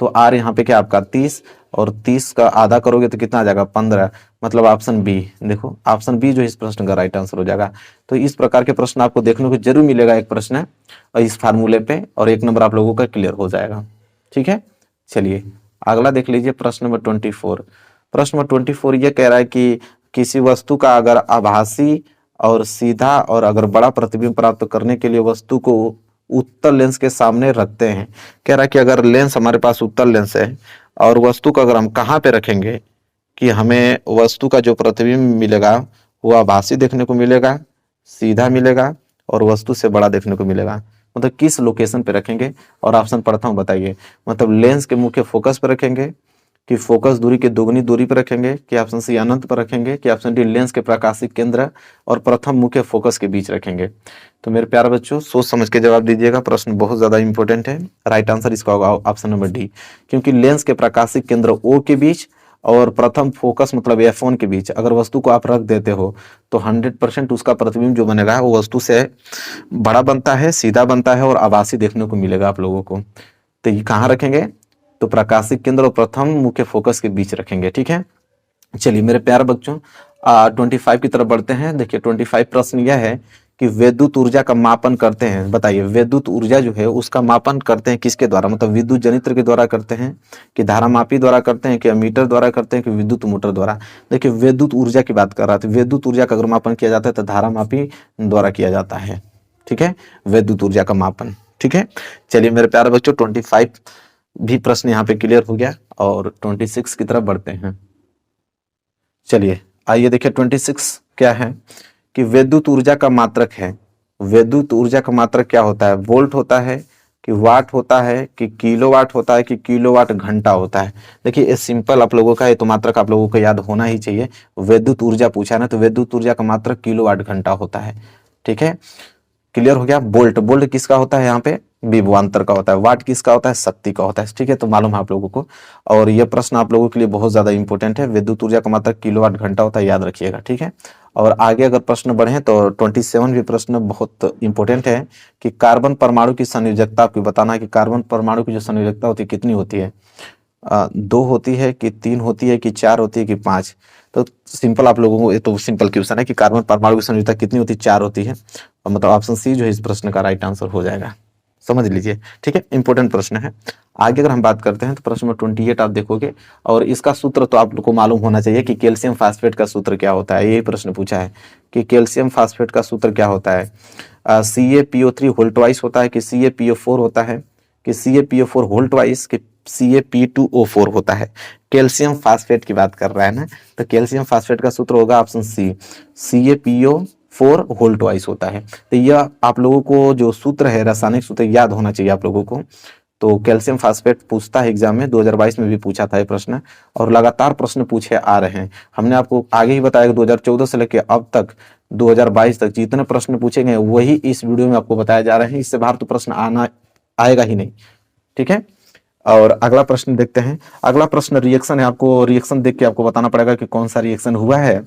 तो आर यहाँ पे क्या आपका 30 और 30 का आधा करोगे तो कितना आ जाएगा 15, मतलब ऑप्शन बी। देखो ऑप्शन बी जो इस प्रश्न का राइट आंसर हो जाएगा। तो इस प्रकार के प्रश्न आपको देखने को जरूर मिलेगा एक प्रश्न और इस फार्मूले पे, और 1 नंबर आप लोगों का क्लियर हो जाएगा, ठीक है। चलिए अगला देख लीजिए, प्रश्न नंबर 24। प्रश्न नंबर 24 ये कह रहा है कि किसी वस्तु का अगर आभासी और सीधा और अगर बड़ा प्रतिबिंब प्राप्त करने के लिए वस्तु को उत्तल लेंस के सामने रखते हैं। कह रहा है कि अगर लेंस हमारे पास उत्तल लेंस है और वस्तु को अगर हम कहाँ पे रखेंगे कि हमें वस्तु का जो प्रतिबिंब मिलेगा वो आभासी देखने को मिलेगा, सीधा मिलेगा और वस्तु से बड़ा देखने को मिलेगा, मतलब किस लोकेशन पे रखेंगे। और ऑप्शन पढ़ता हूँ बताइए, मतलब लेंस के मुख्य फोकस पे रखेंगे कि फोकस दूरी के दोगुनी दूरी पर रखेंगे कि ऑप्शन सी अनंत पर रखेंगे कि ऑप्शन डी लेंस के प्रकाशिक केंद्र और प्रथम मुख्य फोकस के बीच रखेंगे। तो मेरे प्यारे बच्चों सोच समझ के जवाब दीजिएगा, प्रश्न बहुत ज्यादा इंपॉर्टेंट है। राइट आंसर इसका होगा ऑप्शन नंबर डी, क्योंकि लेंस के प्रकाशिक केंद्र O के बीच और प्रथम फोकस मतलब F1 के बीच अगर वस्तु को आप रख देते हो तो 100% उसका प्रतिबिंब जो बनेगा वो वस्तु से बड़ा बनता है, सीधा बनता है और आभासी देखने को मिलेगा आप लोगों को। तो ये कहाँ रखेंगे, तो प्रकाशिक केंद्र और प्रथम मुख्य फोकस के बीच रखेंगे, ठीक है। चलिए मेरे प्यारे बच्चों 25 की तरफ बढ़ते हैं। देखिए 25 प्रश्न यह है कि विद्युत ऊर्जा का मापन करते हैं। बताइए विद्युत ऊर्जा जो है उसका मापन करते हैं किसके द्वारा, मतलब विद्युत जनित्र के द्वारा करते हैं कि धारामापी द्वारा करते हैं कि अमीटर द्वारा करते हैं कि विद्युत मोटर द्वारा। देखिए विद्युत ऊर्जा की बात कर रहा था, विद्युत ऊर्जा का अगर मापन किया जाता है तो धारामापी द्वारा किया जाता है। ठीक है, विद्युत ऊर्जा का मापन। ठीक है, चलिए मेरे प्यारे बच्चों 25 भी प्रश्न यहाँ पे क्लियर हो गया और 26 की तरफ बढ़ते हैं। चलिए आइए देखिए 26 क्या है कि विद्युत ऊर्जा का मात्रक है। विद्युत ऊर्जा का मात्रक क्या होता है, वोल्ट होता है कि वाट होता है कि किलोवाट होता है कि किलोवाट घंटा होता है। देखिए ये सिंपल आप लोगों का है तो मात्रक आप लोगों को याद होना ही चाहिए। विद्युत ऊर्जा पूछा है ना, तो विद्युत ऊर्जा का मात्रक किलोवाट घंटा होता है। ठीक है, क्लियर हो गया। बोल्ट, बोल्ट किसका होता है, यहाँ पे विभवांतर का होता है। वाट किसका होता है, शक्ति का होता है। ठीक है, तो मालूम है आप लोगों को। और यह प्रश्न आप लोगों के लिए बहुत ज्यादा इंपॉर्टेंट है। विद्युत ऊर्जा का मात्रक किलोवाट घंटा होता है, याद रखिएगा। ठीक है, और आगे अगर प्रश्न बढ़े तो 27 भी प्रश्न बहुत इंपॉर्टेंट है कि कार्बन परमाणु की संयोजकता आपको बताना है कि कार्बन परमाणु की जो संयोजकता होती है कितनी होती है, 2 होती है कि 3 होती है कि 4 होती है कि 5। तो सिंपल आप लोगों को, ये तो सिंपल क्वेश्चन है कि कार्बन परमाणु की संयोजकता कितनी होती है, 4 होती है। और मतलब ऑप्शन सी जो है इस प्रश्न का राइट आंसर हो जाएगा, समझ लीजिए। ठीक है, इंपॉर्टेंट प्रश्न है। आगे अगर हम बात करते हैं तो प्रश्न नंबर 28 आप देखोगे और इसका सूत्र तो आप लोग को मालूम होना चाहिए कि कैल्शियम फास्फेट का सूत्र क्या होता है। यही प्रश्न पूछा है कि कैल्शियम फास्फेट का सूत्र क्या होता है। CaPO3 होल ट्वाइस होता है कि CaPO4 होता है कि CaPO4 होल ट्वाइस कि CaP2O4 होता है। कैल्शियम फास्फेट की बात कर रहा है ना, तो कैल्शियम फास्फेट का सूत्र होगा option C, CaPO4 whole twice होता है। तो यह आप लोगों को जो सूत्र है, रासायनिक सूत्र याद होना चाहिए आप लोगों को। तो कैल्शियम फास्फेट पूछता है एग्जाम में, 2022 में भी पूछा था ये प्रश्न और लगातार प्रश्न पूछे आ रहे हैं। हमने आपको आगे ही बताया कि 2014 से लेकर अब तक 2022 तक जितने प्रश्न पूछे गए वही इस वीडियो में आपको बताया जा रहे हैं। इससे बाहर तो प्रश्न आना आएगा ही नहीं। ठीक है, और अगला प्रश्न देखते हैं। अगला प्रश्न रिएक्शन है, आपको रिएक्शन देख के आपको बताना पड़ेगा कि कौन सा रिएक्शन हुआ है।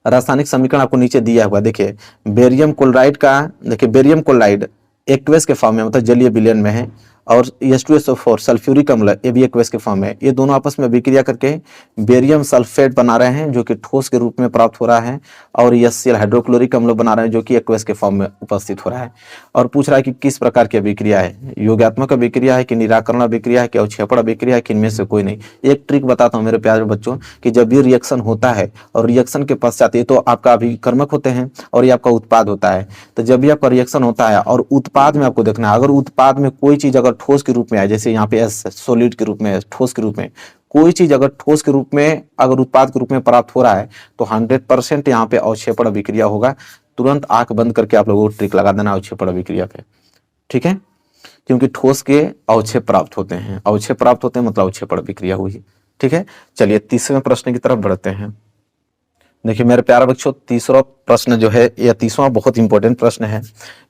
रासायनिक समीकरण आपको नीचे दिया हुआ, देखिए बेरियम क्लोराइड का, देखिए बेरियम क्लोराइड एक्वेस के फॉर्म में, मतलब जलीय विलयन में है, और H2SO4 सल्फ्यूरिक अम्ल ये भी एक्वेस के फॉर्म में। ये दोनों आपस में अभिक्रिया करके बेरियम सल्फेट बना रहे हैं जो कि ठोस के रूप में प्राप्त हो रहा है, और HCl हाइड्रोक्लोरिक अम्ल बना रहे हैं जो कि एक्वेस के फॉर्म में उपस्थित हो रहा है। और पूछ रहा है कि किस प्रकार की अभिक्रिया है, योगात्मक अभिक्रिया है कि निराकरण अभिक्रिया है कि अवक्षेपण अभिक्रिया है कि इनमें से कोई नहीं। एक ट्रिक बताता हूँ मेरे प्यारे बच्चों कि जब भी रिएक्शन होता है और रिएक्शन के पश्चात, ये तो आपका अभिकर्मक होते हैं और ये आपका उत्पाद होता है। तो जब भी आपका रिएक्शन होता है और उत्पाद में आपको देखना है, अगर उत्पाद में कोई चीज अगर ठोस के रूप में आए, जैसे यहाँ पे एस सॉलिड के रूप में, ठोस के रूप में कोई चीज अगर ठोस के रूप में अगर उत्पाद के रूप में प्राप्त हो रहा है तो 100% यहाँ पे अवक्षेपण अभिक्रिया होगा। तुरंत आंख बंद करके आप लोगों को ट्रिक लगा देना अवक्षेपण अभिक्रिया पे। ठीक है, क्योंकि ठोस के अवक्षेप प्राप्त होते हैं, अवक्षेप प्राप्त होते हैं मतलब अवक्षेपण अभिक्रिया हुई। ठीक है, चलिए 30वें प्रश्न की तरफ बढ़ते हैं। देखिए मेरे प्यारे बच्चों, तीसरा प्रश्न जो है, यह 30वां बहुत इंपॉर्टेंट प्रश्न है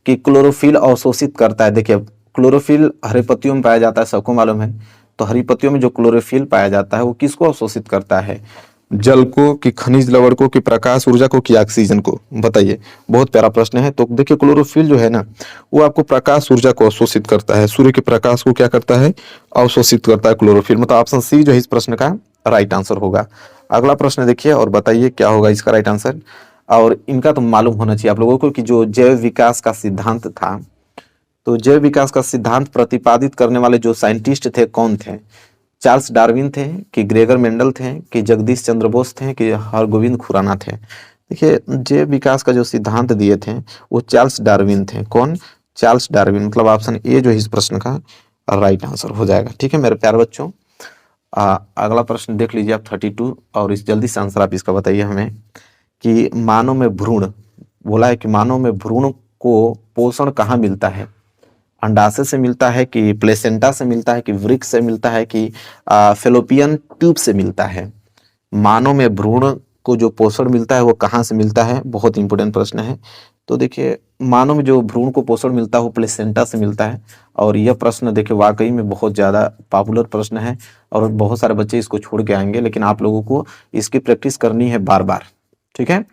कि क्लोरोफिल अवशोषित करता है। देखिए क्लोरोफिल हरी पत्तियों में पाया जाता है, सबको मालूम है। तो हरी पत्तियों में जो क्लोरोफिल पाया जाता है वो किसको अवशोषित करता है, जल को कि खनिज लवण को कि प्रकाश ऊर्जा को कि ऑक्सीजन को। बताइए, बहुत प्यारा प्रश्न है। तो देखिए क्लोरोफिल जो है ना वो आपको प्रकाश ऊर्जा को अवशोषित करता है, सूर्य के प्रकाश को क्या करता है, अवशोषित करता है क्लोरोफिल। मतलब ऑप्शन सी जो है इस प्रश्न का राइट आंसर होगा। अगला प्रश्न देखिए और बताइए क्या होगा इसका राइट आंसर। और इनका तो मालूम होना चाहिए आप लोगों को कि जो जैव विकास का सिद्धांत था, तो जैव विकास का सिद्धांत प्रतिपादित करने वाले जो साइंटिस्ट थे कौन थे, चार्ल्स डार्विन थे कि ग्रेगर मेंडल थे कि जगदीश चंद्र बोस थे कि हरगोविंद खुराना थे। देखिए जैव विकास का जो सिद्धांत दिए थे वो चार्ल्स डार्विन थे। कौन, चार्ल्स डार्विन। मतलब ऑप्शन ए जो है इस प्रश्न का राइट आंसर हो जाएगा। ठीक है मेरे प्यारे बच्चों, अगला प्रश्न देख लीजिए आप 32 और इस जल्दी से आंसर आप इसका बताइए हमें कि मानव में भ्रूण, बोला है कि मानव में भ्रूण को पोषण कहाँ मिलता है, अंडाशय से मिलता है कि प्लेसेंटा से मिलता है कि वृक्क से मिलता है कि फेलोपियन ट्यूब से मिलता है। मानव में भ्रूण को जो पोषण मिलता है वो कहाँ से मिलता है, बहुत इंपॉर्टेंट प्रश्न है। तो देखिए मानव में जो भ्रूण को पोषण मिलता है वो प्लेसेंटा से मिलता है। और यह प्रश्न देखिए वाकई में बहुत ज़्यादा पॉपुलर प्रश्न है और बहुत सारे बच्चे इसको छोड़ के आएंगे, लेकिन आप लोगों को इसकी प्रैक्टिस करनी है बार बार। ठीक है,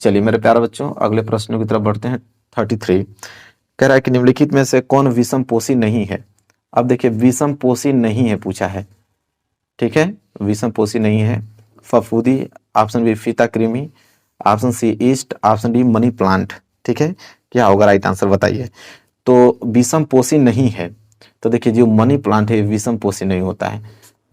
चलिए मेरे प्यारे बच्चों अगले प्रश्नों की तरफ बढ़ते हैं। 33 कह रहा है कि निम्नलिखित में से कौन विषम पोषी नहीं है। अब देखिए विषम पोषी नहीं है पूछा है। ठीक है, विषम पोषी नहीं है। फफूदी, ऑप्शन बी फीता कृमि, option C yeast, option D money plant. ठीक है, क्या होगा राइट आंसर बताइए। तो विषम पोषी नहीं है, तो देखिए जो मनी प्लांट है विषम पोषी नहीं होता है।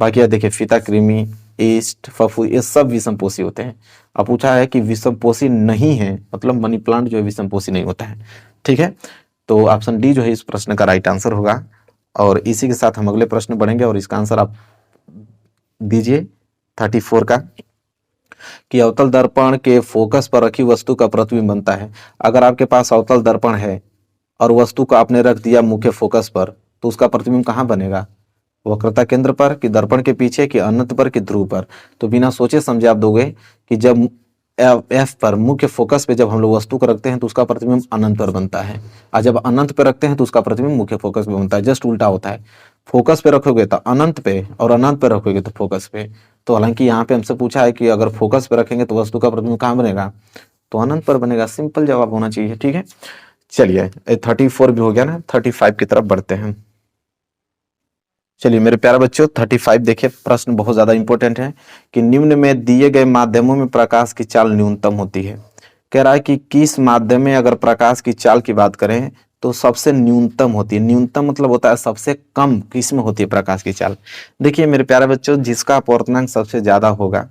बाकी यह देखिए फीता कृमि, ईस्ट, फफूदी ये सब विषम पोषी होते हैं। अब पूछा है कि विषम पोषी नहीं है, मतलब मनी प्लांट जो है विषम पोषी नहीं होता है। ठीक है, तो ऑप्शन डी जो है इस प्रश्न का राइट आंसर होगा। और इसी के साथ हम अगले प्रश्न बढ़ेंगे और इसका आंसर आप दीजिए 34 का, कि अवतल दर्पण के फोकस पर रखी वस्तु का प्रतिबिंब बनता है। अगर आपके पास अवतल दर्पण है और वस्तु को आपने रख दिया मुख्य फोकस पर, तो उसका प्रतिबिंब कहाँ बनेगा? वक्रता केंद्र पर, कि दर्पण के पीछे, कि अनंत पर, कि ध्रुव पर? तो बिना सोचे समझे आप दोगे कि जब एफ पर मुख्य फोकस पे जब हम लोग वस्तु को रखते हैं तो उसका प्रतिबिंब अनंत पर बनता है, और जब अनंत पे रखते हैं तो उसका प्रतिबिंब मुख्य फोकस पे बनता है। जस्ट उल्टा होता है, फोकस पे रखोगे तो अनंत पे और अनंत पे रखोगे तो फोकस पे। तो हालांकि यहाँ पे हमसे पूछा है कि अगर फोकस पे रखेंगे तो वस्तु का प्रतिबिंब कहाँ बनेगा? तो अनंत पर बनेगा। सिंपल जवाब होना चाहिए। ठीक है, चलिए 34 भी हो गया ना, 35 की तरफ बढ़ते हैं। चलिए मेरे प्यारे बच्चों 35 देखिए, प्रश्न बहुत ज्यादा इंपॉर्टेंट है कि निम्न में दिए गए माध्यमों में प्रकाश की चाल न्यूनतम होती है। कह रहा है कि किस माध्यम में अगर प्रकाश की चाल की बात करें तो सबसे न्यूनतम होती है। न्यूनतम मतलब होता है सबसे कम किस में होती है प्रकाश की चाल। देखिए मेरे प्यारे बच्चों, जिसका अपवर्तनांक सबसे ज्यादा होगा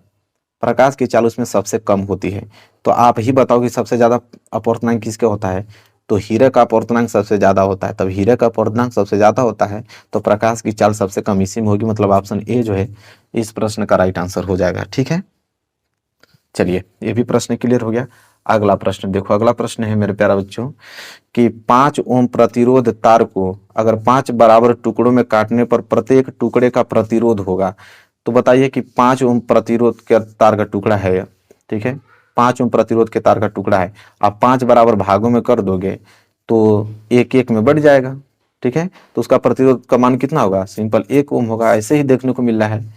प्रकाश की चाल उसमें सबसे कम होती है। तो आप ही बताओ कि सबसे ज्यादा अपवर्तनांक किसके होता है? तो हीरे का अपवर्तनांक सबसे ज्यादा होता है। तब हीरे का अपवर्तनांक सबसे ज्यादा होता है तो प्रकाश की चाल सबसे कम इसी में होगी। मतलब ऑप्शन ए जो है इस प्रश्न का राइट आंसर हो जाएगा। ठीक है, चलिए ये भी प्रश्न क्लियर हो गया। अगला प्रश्न देखो, अगला प्रश्न है मेरे प्यारा बच्चों कि 5 ओम प्रतिरोध तार को अगर 5 बराबर टुकड़ों में काटने पर प्रत्येक टुकड़े का प्रतिरोध होगा। तो बताइए कि 5 ओम प्रतिरोध के तार का टुकड़ा है, ठीक है, 5 ओम प्रतिरोध के तार का टुकड़ा है, आप 5 बराबर भागों में कर दोगे तो एक एक में बढ़ जाएगा। ठीक है, तो उसका प्रतिरोध का मान कितना होगा? सिंपल 1 ओम होगा। ऐसे ही देखने को मिल रहा है।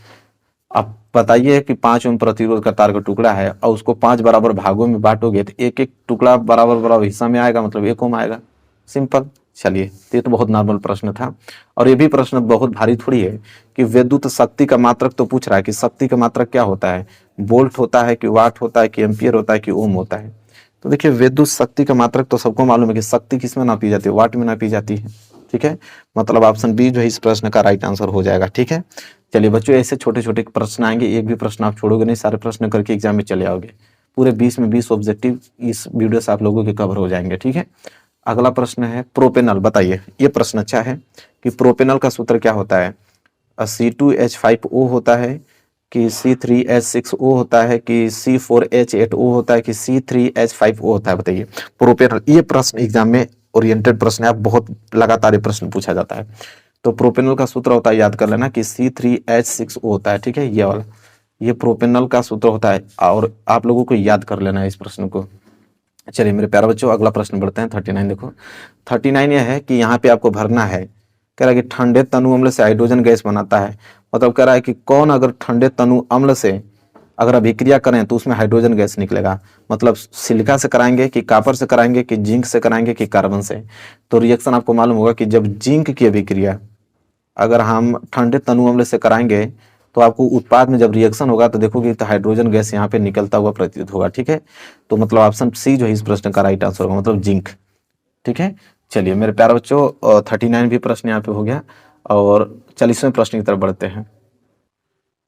आप बताइए कि 5 ओम प्रतिरोध का तार का टुकड़ा है और उसको 5 बराबर भागों में बांटोगे तो एक एक टुकड़ा बराबर बराबर हिस्सा में आएगा, मतलब 1 ओम आएगा। सिंपल। चलिए ये तो बहुत नॉर्मल प्रश्न था। और ये भी प्रश्न बहुत भारी थोड़ी है कि विद्युत शक्ति का मात्रक तो पूछ रहा है कि शक्ति का मात्रक क्या होता है? वोल्ट होता है कि वाट होता है कि एम्पियर होता है कि ओम होता है? तो देखिए विद्युत शक्ति का मात्रक तो सबको मालूम है कि शक्ति किस में नापी जाती है? वाट में नापी जाती है। ठीक है, मतलब ऑप्शन बी जो है इस प्रश्न का राइट आंसर हो जाएगा। ठीक है, चलिए बच्चों ऐसे छोटे छोटे प्रश्न आएंगे, एक भी प्रश्न आप छोड़ोगे नहीं, सारे प्रश्न करके एग्जाम में चले आओगे। पूरे 20 में 20 ऑब्जेक्टिव इस वीडियो से आप लोगों के कवर हो जाएंगे। ठीक है, अगला प्रश्न है प्रोपेनल। बताइए, ये प्रश्न अच्छा है कि प्रोपेनल का सूत्र क्या होता है? C2H5O होता है कि C3H6O होता है कि C4H8O होता है कि C3H5O होता है? बताइए प्रोपेनल। ये प्रश्न एग्जाम में ओरिएंटेड प्रश्न है, बहुत लगातार ये प्रश्न पूछा जाता है। तो प्रोपेनल का सूत्र होता है, याद कर लेना कि C3H6O होता है। ठीक है, ये वाला ये प्रोपेनल का सूत्र होता है और आप लोगों को याद कर लेना है इस प्रश्न को। चलिए मेरे प्यारे बच्चों अगला प्रश्न बढ़ते हैं 39। देखो 39 यह है कि यहाँ पे आपको भरना है। कह रहा है कि ठंडे तनु अम्ल से हाइड्रोजन गैस बनाता है। मतलब कह रहा है कि कौन अगर ठंडे तनु अम्ल से अगर अभिक्रिया करें तो उसमें हाइड्रोजन गैस निकलेगा। मतलब सिलिका से कराएंगे कि कॉपर से कराएंगे कि जिंक से कराएंगे कि कार्बन से? तो रिएक्शन आपको मालूम होगा कि जब जिंक की अभिक्रिया अगर हम ठंडे तनु अम्ल से कराएंगे तो आपको उत्पाद में जब रिएक्शन होगा तो देखोगे तो हाइड्रोजन गैस यहाँ पे निकलता हुआ प्रतीत होगा। ठीक है, तो मतलब ऑप्शन सी जो है इस प्रश्न का राइट आंसर होगा, मतलब जिंक। ठीक है, चलिए मेरे प्यारे बच्चों 39 भी प्रश्न यहाँ पे हो गया और 40वें प्रश्न की तरफ बढ़ते हैं।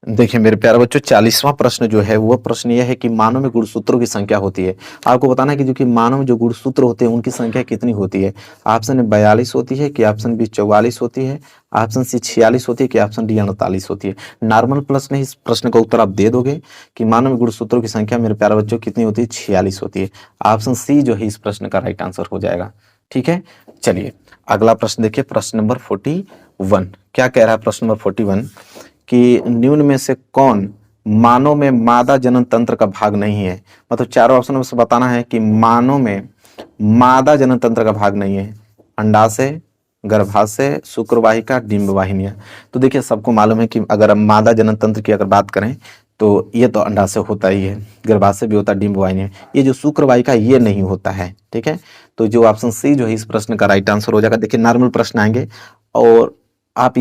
देखिए मेरे प्यारे बच्चों 40वां प्रश्न जो है वो प्रश्न यह है कि मानव में गुणसूत्रों की संख्या होती है। आपको बताना है कि जो कि मानव में जो गुणसूत्र होते हैं उनकी संख्या कितनी होती है? ऑप्शन ए 42 होती है कि ऑप्शन बी 44 होती है, ऑप्शन सी 46 होती है कि ऑप्शन डी 48 होती है? नॉर्मल प्रश्न है, इस प्रश्न का उत्तर आप दे दोगे कि मानव में गुणसूत्रों की संख्या मेरे प्यारे बच्चों कितनी होती है? 46 होती है। ऑप्शन सी जो है इस प्रश्न का राइट आंसर हो जाएगा। ठीक है, चलिए अगला प्रश्न देखिए, प्रश्न नंबर 41। क्या कह रहा है प्रश्न नंबर 41 कि निम्न में से कौन मानव में मादा जनन तंत्र का भाग नहीं है? मतलब चारों ऑप्शन में से बताना है कि मानव में मादा जनन तंत्र का भाग नहीं है। अंडाशय, गर्भाशय, शुक्रवाहिका, डिंब वाहिनियां। तो देखिए सबको मालूम है कि अगर हम मादा जनन तंत्र की अगर बात करें तो ये तो अंडाशय होता ही है, गर्भाशय भी होता है, डिंब वाहिनियां। ये जो शुक्रवाहिका ये नहीं होता है। ठीक है, तो जो ऑप्शन सी जो है इस प्रश्न का राइट आंसर हो जाएगा। देखिए नॉर्मल प्रश्न आएंगे और आप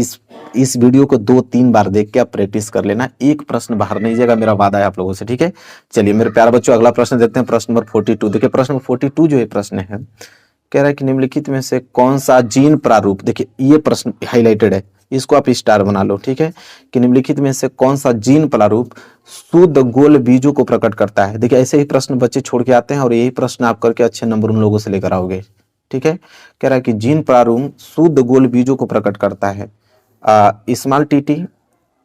इस वीडियो को 2-3 बार देख के आप प्रैक्टिस कर लेना, एक प्रश्न बाहर नहीं जाएगा, मेरा वादा है आप लोगों से, ठीक है। चलिए मेरे प्यारे बच्चों, अगला प्रश्न देखते हैं, प्रश्न नंबर 42। देखिए प्रश्न नंबर 42 जो है प्रश्न है, कह रहा है कि निम्नलिखित में से कौन सा जीन प्रारूप, देखिए ये प्रश्न हाईलाइटेड है, इसको आप स्टार बना लो, ठीक है, कि निम्नलिखित में से कौन सा जीन प्रारूप शुद्ध गोल बीजों को प्रकट करता है। देखिए ऐसे ही प्रश्न बच्चे छोड़ के आते हैं और यही प्रश्न आप करके अच्छे नंबर उन लोगों से लेकर आओगे, ठीक है। कह रहा है कि जीन प्रारूप शुद्ध गोल बीजों को प्रकट करता है, small T T,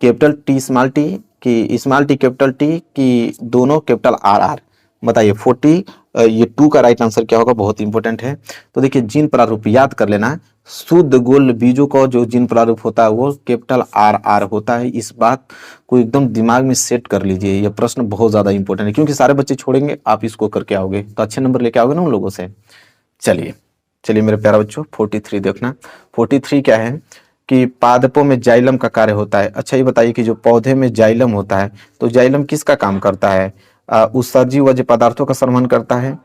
capital T small T, कि स्मॉल टी कैपिटल टी, कि दोनों कैपिटल आर आर। बताइए 40 ये 2 का राइट आंसर क्या होगा, बहुत इंपॉर्टेंट है। तो देखिए जीन प्रारूप याद कर लेना, शुद्ध गोल बीजों का जो जीन प्रारूप होता है वो कैपिटल आर आर होता है। इस बात को एकदम दिमाग में सेट कर लीजिए, यह प्रश्न बहुत ज्यादा इंपॉर्टेंट है, क्योंकि सारे बच्चे छोड़ेंगे, आप इसको करके आओगे तो अच्छे नंबर लेके आओगे ना उन लोगों से। चलिए चलिए मेरे प्यारे बच्चों 43 देखना। 43 क्या है कि पादपों में जाइलम का कार्य होता है। अच्छा ये बताइए कि जो पौधे में जाइलम होता है तो जाइलम किसका काम करता है, उत्सर्जी वजह पदार्थों का संवहन करता है,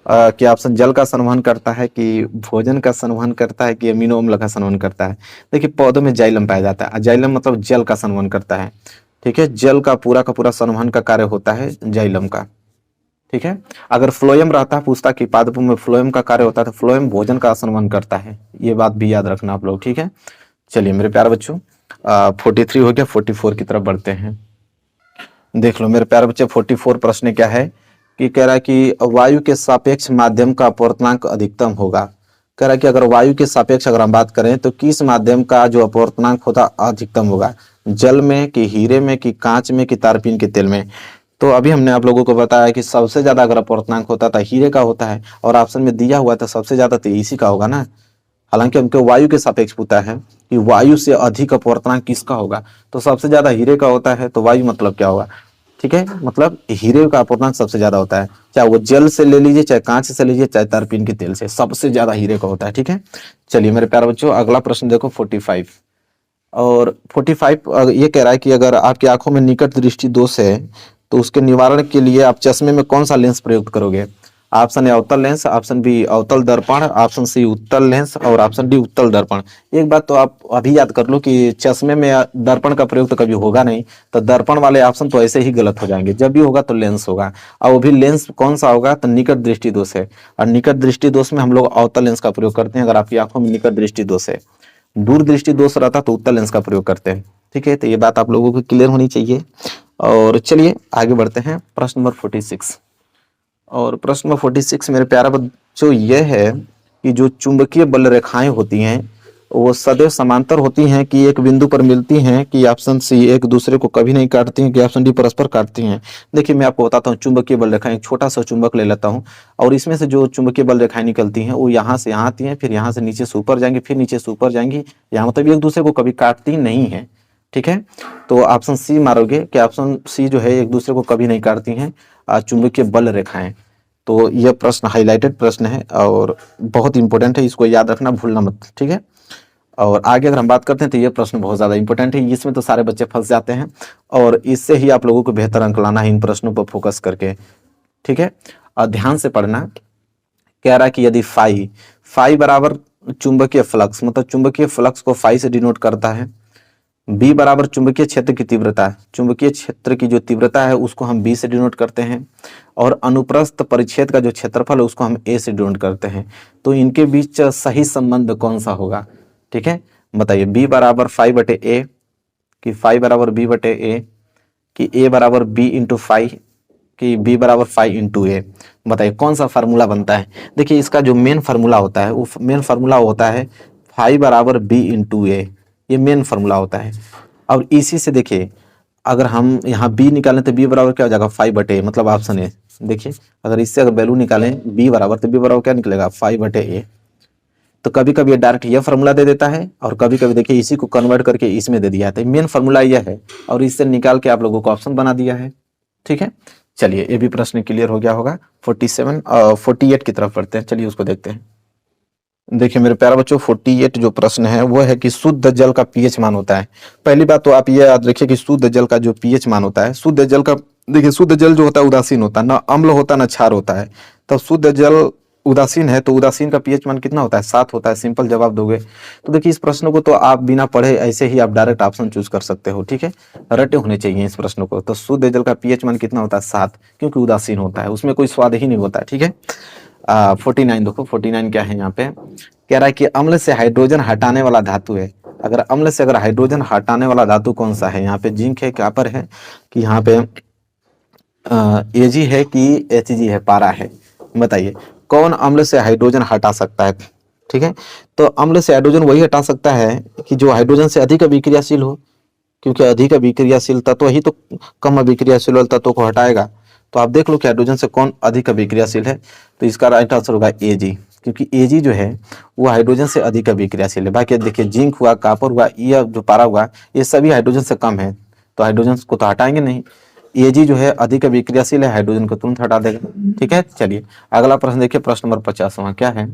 कि ऑप्शन जल का संवहन करता है, कि भोजन का संवहन करता है, कि अमीनो अम्ल का संवहन करता है। देखिए पौधों में जाइलम पाया जाता है, जाइलम मतलब जल का संवहन करता है, ठीक है, जल का पूरा संवहन का कार्य होता है जाइलम का, ठीक है। अगर फ्लोएम रहता, पूछता कि पादपों में फ्लोएम का कार्य होता है तो फ्लोएम भोजन का संवहन करता है, ये बात भी याद रखना आप लोग, ठीक है। चलिए मेरे प्यारे बच्चों 43 हो गया, 44 की तरफ बढ़ते हैं। देख लो मेरे प्यारे बच्चे 44 प्रश्न क्या है कि कह रहा है कि वायु के सापेक्ष माध्यम का अपवर्तनांक अधिकतम होगा। कह रहा है कि अगर वायु के सापेक्ष अगर हम बात करें तो किस माध्यम का जो अपवर्तनांक होता अधिकतम होगा, जल में, कि हीरे में, कि कांच में, कि तारपीन के तेल में। तो अभी हमने आप लोगों को बताया कि सबसे ज्यादा अगर अपवर्तनांक होता था हीरे का होता है, और ऑप्शन में दिया हुआ था सबसे ज्यादा तो इसी का होगा ना। हालांकि हमको वायु के सापेक्ष पूछा है कि वायु से अधिक अपवर्तनांक किसका होगा, तो सबसे ज्यादा हीरे का होता है, तो वायु मतलब क्या होगा, ठीक है, मतलब हीरे का अपवर्तनांक सबसे ज्यादा होता है, चाहे वो जल से ले लीजिए, चाहे कांच से लीजिए, चाहे तारपीन के तेल से, सबसे ज्यादा हीरे का होता है, ठीक है। चलिए मेरे प्यारे बच्चों अगला प्रश्न देखो 45। और 45 ये कह रहा है कि अगर आपकी आंखों में निकट दृष्टि दोष है तो उसके निवारण के लिए आप चश्मे में कौन सा लेंस प्रयुक्त करोगे। ऑप्शन ए अवतल लेंस, ऑप्शन बी अवतल दर्पण, ऑप्शन सी उत्तल लेंस, और ऑप्शन डी उत्तल दर्पण। एक बात तो आप अभी याद कर लो कि चश्मे में दर्पण का प्रयोग तो कभी होगा नहीं, तो दर्पण वाले ऑप्शन तो ऐसे ही गलत हो जाएंगे, जब भी होगा तो लेंस होगा, और वो भी लेंस कौन सा होगा, तो निकट दृष्टि दोष है, और निकट दृष्टि दोष में हम लोग अवतल लेंस का प्रयोग करते हैं। अगर आपकी आंखों में निकट दृष्टि दोष है, दूर दृष्टि दोष रहता तो उत्तल लेंस का प्रयोग करते हैं, ठीक है। तो ये बात आप लोगों को क्लियर होनी चाहिए। और चलिए आगे बढ़ते हैं, प्रश्न नंबर 46। और प्रश्न नंबर 46 मेरे प्यारा बच्चों ये है कि जो चुंबकीय बल रेखाएं होती हैं वो सदैव समांतर होती हैं, कि एक बिंदु पर मिलती हैं, कि ऑप्शन सी एक दूसरे को कभी नहीं काटती हैं, कि ऑप्शन डी परस्पर काटती हैं। देखिए मैं आपको बताता हूँ, चुंबकीय बल रेखाएं, एक छोटा सा चुंबक ले लेता हूँ, और इसमें से जो चुंबकीय बल रेखाएं निकलती हैं वो यहाँ से यहाँ आती हैं, फिर यहाँ से नीचे से ऊपर जाएंगी, फिर नीचे से ऊपर जाएंगी, यहाँ मतलब एक दूसरे को कभी काटती नहीं है, ठीक है। तो ऑप्शन सी मारोगे कि ऑप्शन सी जो है एक दूसरे को कभी नहीं काटती हैं चुंबकीय बल रेखाएं। तो यह प्रश्न हाईलाइटेड प्रश्न है और बहुत इंपॉर्टेंट है, इसको याद रखना, भूलना मत, ठीक है। और आगे अगर हम बात करते हैं तो यह प्रश्न बहुत ज्यादा इंपॉर्टेंट है, इसमें तो सारे बच्चे फंस जाते हैं, और इससे ही आप लोगों को बेहतर अंक लाना है इन प्रश्नों पर फोकस करके, ठीक है। और ध्यान से पढ़ना। कह रहा है कि यदि फाई बराबर चुंबकीय फ्लक्स, मतलब चुंबकीय फ्लक्स को फाई से डिनोट करता है, बी बराबर चुंबकीय क्षेत्र की तीव्रता, चुंबकीय क्षेत्र की जो तीव्रता है उसको हम बी से डिनोट करते हैं, और अनुप्रस्थ परिच्छेद का जो क्षेत्रफल है उसको हम ए से डिनोट करते हैं, तो इनके बीच सही संबंध कौन सा होगा, ठीक है। बताइए बी बराबर 5/a, कि 5 बराबर b बटे ए, कि a बराबर b इंटू 5, कि b बराबर 5 इंटू ए। बताइए कौन सा फार्मूला बनता है। देखिए इसका जो मेन फार्मूला होता है वो मेन फार्मूला होता है 5 बराबर b इंटू ए, ये मेन फार्मूला होता है। और इसी से देखिए अगर हम यहाँ b निकालें तो b बराबर क्या हो जाएगा 5/a, मतलब ऑप्शन ए। देखिए अगर इससे अगर वैल्यू निकालें b बराबर, तो b बराबर क्या निकलेगा 5/a। तो कभी कभी ये डायरेक्ट यह फार्मूला दे देता है, और कभी कभी देखिए इसी को कन्वर्ट करके इसमें दे दिया है, मेन फार्मूला यह है, और इससे निकाल के आप लोगों को ऑप्शन बना दिया है, ठीक है। चलिए ये भी प्रश्न क्लियर हो गया होगा। 47 और 48 की तरफ बढ़ते हैं, चलिए उसको देखते हैं। देखिए मेरे प्यारे बच्चों 48 जो प्रश्न है वो है कि शुद्ध जल का पीएच मान होता है। पहली बात तो आप ये याद रखिए कि शुद्ध जल का जो पीएच मान होता है, शुद्ध जल का, देखिए शुद्ध जल जो होता है उदासीन होता है, ना अम्ल होता है ना क्षार होता है। तो शुद्ध जल उदासीन है तो उदासीन का पीएच मान कितना होता है? 7 होता है। सिंपल जवाब दोगे तो देखिए इस प्रश्न को तो आप बिना पढ़े ऐसे ही आप डायरेक्ट ऑप्शन चूज कर सकते हो, ठीक है, रटे होने चाहिए इस प्रश्न को। तो शुद्ध जल का पीएच मान कितना होता है? 7, क्योंकि उदासीन होता है, उसमें कोई स्वाद ही नहीं होता है, ठीक है। 49 देखो, 49 क्या है यहाँ पे, कह रहा है कि अम्ल से हाइड्रोजन हटाने वाला धातु है। अगर अम्ल से अगर हाइड्रोजन हटाने वाला धातु कौन सा है? यहाँ पे जिंक है, कॉपर है, कि यहाँ पे एजी है कि एचजी है, पारा है, बताइए कौन अम्ल से हाइड्रोजन हटा सकता है? ठीक है, तो अम्ल से हाइड्रोजन वही हटा सकता है कि जो हाइड्रोजन से अधिक अभिक्रियाशील हो, क्योंकि अधिक अभिक्रियाशील तत्व ही तो कम अभिक्रियाशील वाले तत्व को हटाएगा। तो आप देख लो कि हाइड्रोजन से कौन अधिक अभिक्रियाशील है, तो इसका राइट आंसर होगा एजी, क्योंकि एजी जो है वो हाइड्रोजन से अधिक अभिक्रियाशील है। बाकी देखिए जिंक हुआ, कॉपर हुआ, ये जो पारा हुआ, ये सभी हाइड्रोजन से कम है, तो हाइड्रोजन को तो हटाएंगे नहीं। एजी जो है अधिक अभिक्रियाशील है, हाइड्रोजन को तुरंत हटा देगा, ठीक है। चलिए अगला प्रश्न देखिए, प्रश्न नंबर 50वां क्या है।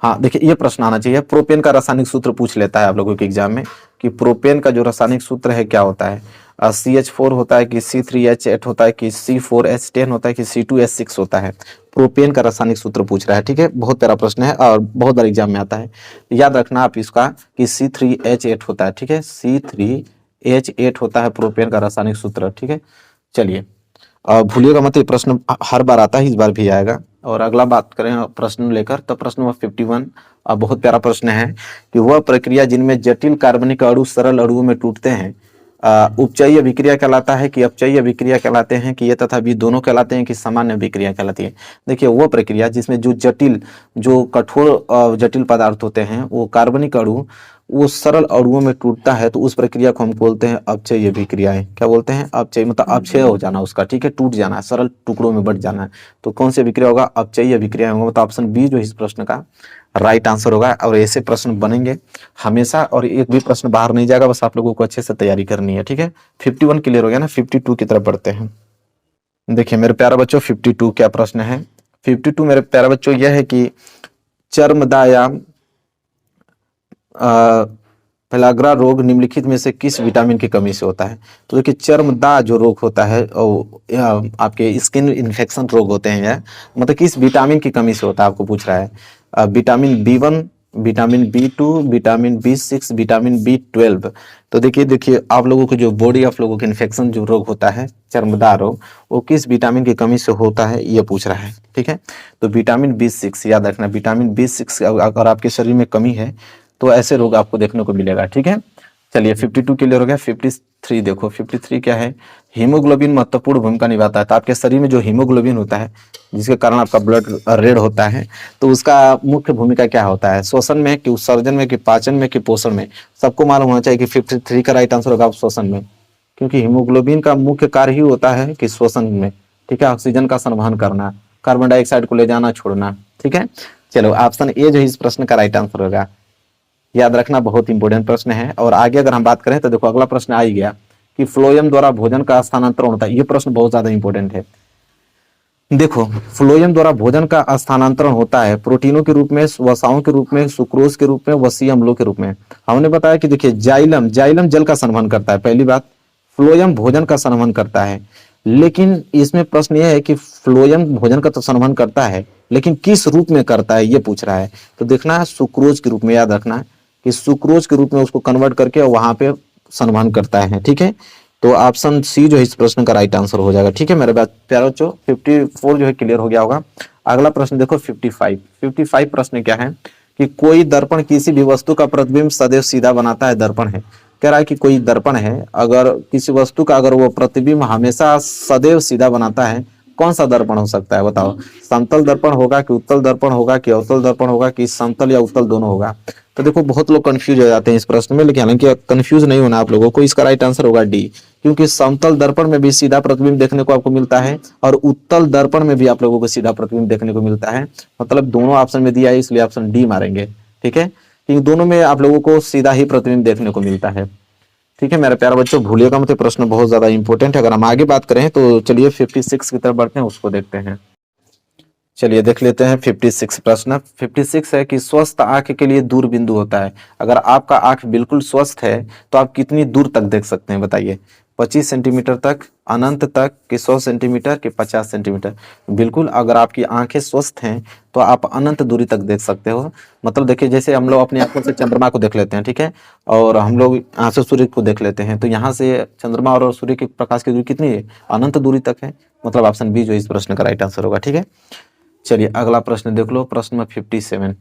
हाँ देखिए ये प्रश्न आना चाहिए, प्रोपेन का रासायनिक सूत्र पूछ लेता है आप लोगों के एग्जाम में कि प्रोपेन का जो रासायनिक सूत्र है क्या होता है? CH4 होता है कि C3H8 होता है कि C4H10 होता है कि C2H6 होता है? प्रोपेन का रासायनिक सूत्र पूछ रहा है, ठीक है, बहुत प्यारा प्रश्न है और बहुत बार एग्जाम में आता है। याद रखना आप इसका कि C3H8 होता है, ठीक है, C3H8 होता है प्रोपेन का रासायनिक सूत्र, ठीक है। चलिए भूलिएगा मत, ये प्रश्न हर बार आता है, इस बार भी आएगा। और अगला बात करें प्रश्न लेकर, तो प्रश्न नंबर 51 बहुत प्यारा प्रश्न है कि वह प्रक्रिया जिनमें जटिल कार्बनिक अणु सरल अणुओं में टूटते हैं उपचयी अभिक्रिया कहलाता है कि अपचयी अभिक्रिया कहलाते हैं कि ये तथा बी दोनों कहलाते हैं कि सामान्य अभिक्रिया कहलाती है? देखिए वह प्रक्रिया जिसमें जो जटिल, जो कठोर जटिल पदार्थ होते हैं, वो कार्बनिक अणु वो सरल अणुओं में टूटता है, तो उस प्रक्रिया को हम बोलते हैं अपचयी अभिक्रियाएं। क्या बोलते हैं? अपचयी, मतलब अपक्षय हो जाना उसका, ठीक है, टूट जाना है, सरल टुकड़ों में बट जाना है। तो कौन सी अभिक्रिया होगा? अपचयी अभिक्रिया होगा, मतलब ऑप्शन बी जो इस प्रश्न का राइट आंसर होगा। और ऐसे प्रश्न बनेंगे हमेशा और एक भी प्रश्न बाहर नहीं जाएगा, बस आप लोगों को अच्छे से तैयारी करनी है, ठीक है। 51 क्लियर हो गया ना, 52 की तरफ बढ़ते हैं। देखिए मेरे प्यारे बच्चों 52 क्या प्रश्न है? 52 मेरे प्यारे बच्चों यह है कि चर्मदाया पेलाग्रा रोग निम्नलिखित में से किस विटामिन की कमी से होता है? तो देखिए चर्मदाह जो रोग होता है आपके स्किन इन्फेक्शन रोग होते हैं, यह मतलब किस विटामिन की कमी से होता है आपको पूछ रहा है। Vitamin B1, vitamin B2, vitamin B6, vitamin B12। तो देखिए आप लोगों को जो बॉडी आप लोगों के इन्फेक्शन जो रोग होता है, चर्मदाह रोग, वो किस विटामिन की कमी से होता है ये पूछ रहा है, ठीक है। तो विटामिन B6 याद रखना, विटामिन B6 अगर आपके शरीर में कमी है तो ऐसे रोग आपको देखने को मिलेगा, ठीक है। चलिए 52 क्लियर हो गया। 53 देखो, 53 क्या है? हीमोग्लोबिन महत्वपूर्ण भूमिका निभाता है। तो आपके शरीर में जो हीमोग्लोबिन होता है जिसके कारण आपका ब्लड रेड होता है, तो उसका मुख्य भूमिका क्या होता है? श्वसन में कि उत्सर्जन में कि पाचन में कि पोषण में? सबको मालूम होना चाहिए कि 53 का राइट आंसर होगा श्वसन में, क्योंकि हीमोग्लोबिन का मुख्य कार्य ही होता है कि श्वसन में, ठीक है, ऑक्सीजन का संवहन करना, कार्बन डाइऑक्साइड को ले जाना छोड़ना, ठीक है। चलो ऑप्शन ए जो इस प्रश्न का राइट आंसर होगा, याद रखना, बहुत इंपॉर्टेंट प्रश्न है। और आगे अगर हम बात करें तो देखो अगला प्रश्न आ ही गया कि फ्लोएम द्वारा भोजन का स्थानांतरण होता है। ये प्रश्न बहुत ज्यादा इंपॉर्टेंट है। देखो फ्लोएम द्वारा भोजन का स्थानांतरण होता है प्रोटीनों के रूप में, वसाओं के रूप में, सुक्रोज के रूप में, वसीय अम्लों के रूप में। हमने बताया कि देखिए जाइलम जल का संवहन करता है, पहली बात। फ्लोएम भोजन का संवहन करता है, लेकिन इसमें प्रश्न यह है कि फ्लोएम भोजन का तो संवहन करता है, लेकिन किस रूप में करता है ये पूछ रहा है। तो देखना है सुक्रोज के रूप में, याद रखना कि सुक्रोज के रूप में उसको कन्वर्ट करके वहां पे संवहन करता है, ठीक है। तो ऑप्शन सी जो है इस प्रश्न का राइट आंसर हो जाएगा, ठीक है मेरे प्यारे बच्चों। 54 जो है क्लियर हो गया होगा। अगला प्रश्न देखो 55 प्रश्न क्या है कि कोई दर्पण किसी भी वस्तु का प्रतिबिंब सदैव सीधा बनाता है, दर्पण है। कह रहा है कि कोई दर्पण है, अगर किसी वस्तु का अगर वो प्रतिबिंब हमेशा सदैव सीधा बनाता है, कौन सा दर्पण हो सकता है बताओ? समतल दर्पण होगा कि उत्तल दर्पण होगा कि अवतल दर्पण होगा कि समतल या उत्तल दोनों होगा? तो देखो बहुत लोग कंफ्यूज हो जाते हैं इस प्रश्न में, लेकिन हालांकि कंफ्यूज नहीं होना आप लोगों को। इसका राइट आंसर होगा डी, क्योंकि समतल दर्पण में भी सीधा प्रतिबिंब देखने को आपको मिलता है और उत्तल दर्पण में भी आप लोगों को सीधा प्रतिबिंब देखने को मिलता है। मतलब दोनों ऑप्शन में दिया है, इसलिए ऑप्शन डी मारेंगे, ठीक है, क्योंकि दोनों में आप लोगों को सीधा ही प्रतिबिंब देखने को मिलता है, ठीक है मेरे प्यारे बच्चों। भूलिएगा मत, प्रश्न बहुत ज्यादा इंपॉर्टेंट है। अगर हम आगे बात करें तो चलिए 56 की तरफ बढ़ते हैं, उसको देखते हैं। चलिए देख लेते हैं 56 प्रश्न। 56 है कि स्वस्थ आंख के लिए दूर बिंदु होता है। अगर आपका आंख बिल्कुल स्वस्थ है तो आप कितनी दूर तक देख सकते हैं बताइए? 25 सेंटीमीटर तक, अनंत तक, कि 100 सेंटीमीटर, कि 50 सेंटीमीटर। बिल्कुल, अगर आपकी आंखें स्वस्थ हैं तो आप अनंत दूरी तक देख सकते हो। मतलब देखिए, जैसे हम लोग अपनी आंखों से चंद्रमा को देख लेते हैं, ठीक है, और हम लोग यहाँ से सूर्य को देख लेते हैं, तो यहाँ से चंद्रमा और सूर्य के प्रकाश की दूरी कितनी है? अनंत दूरी तक है। मतलब ऑप्शन बी जो इस प्रश्न का राइट आंसर होगा। ठीक है, चलिए अगला प्रश्न देख लो, प्रश्न नंबर 57।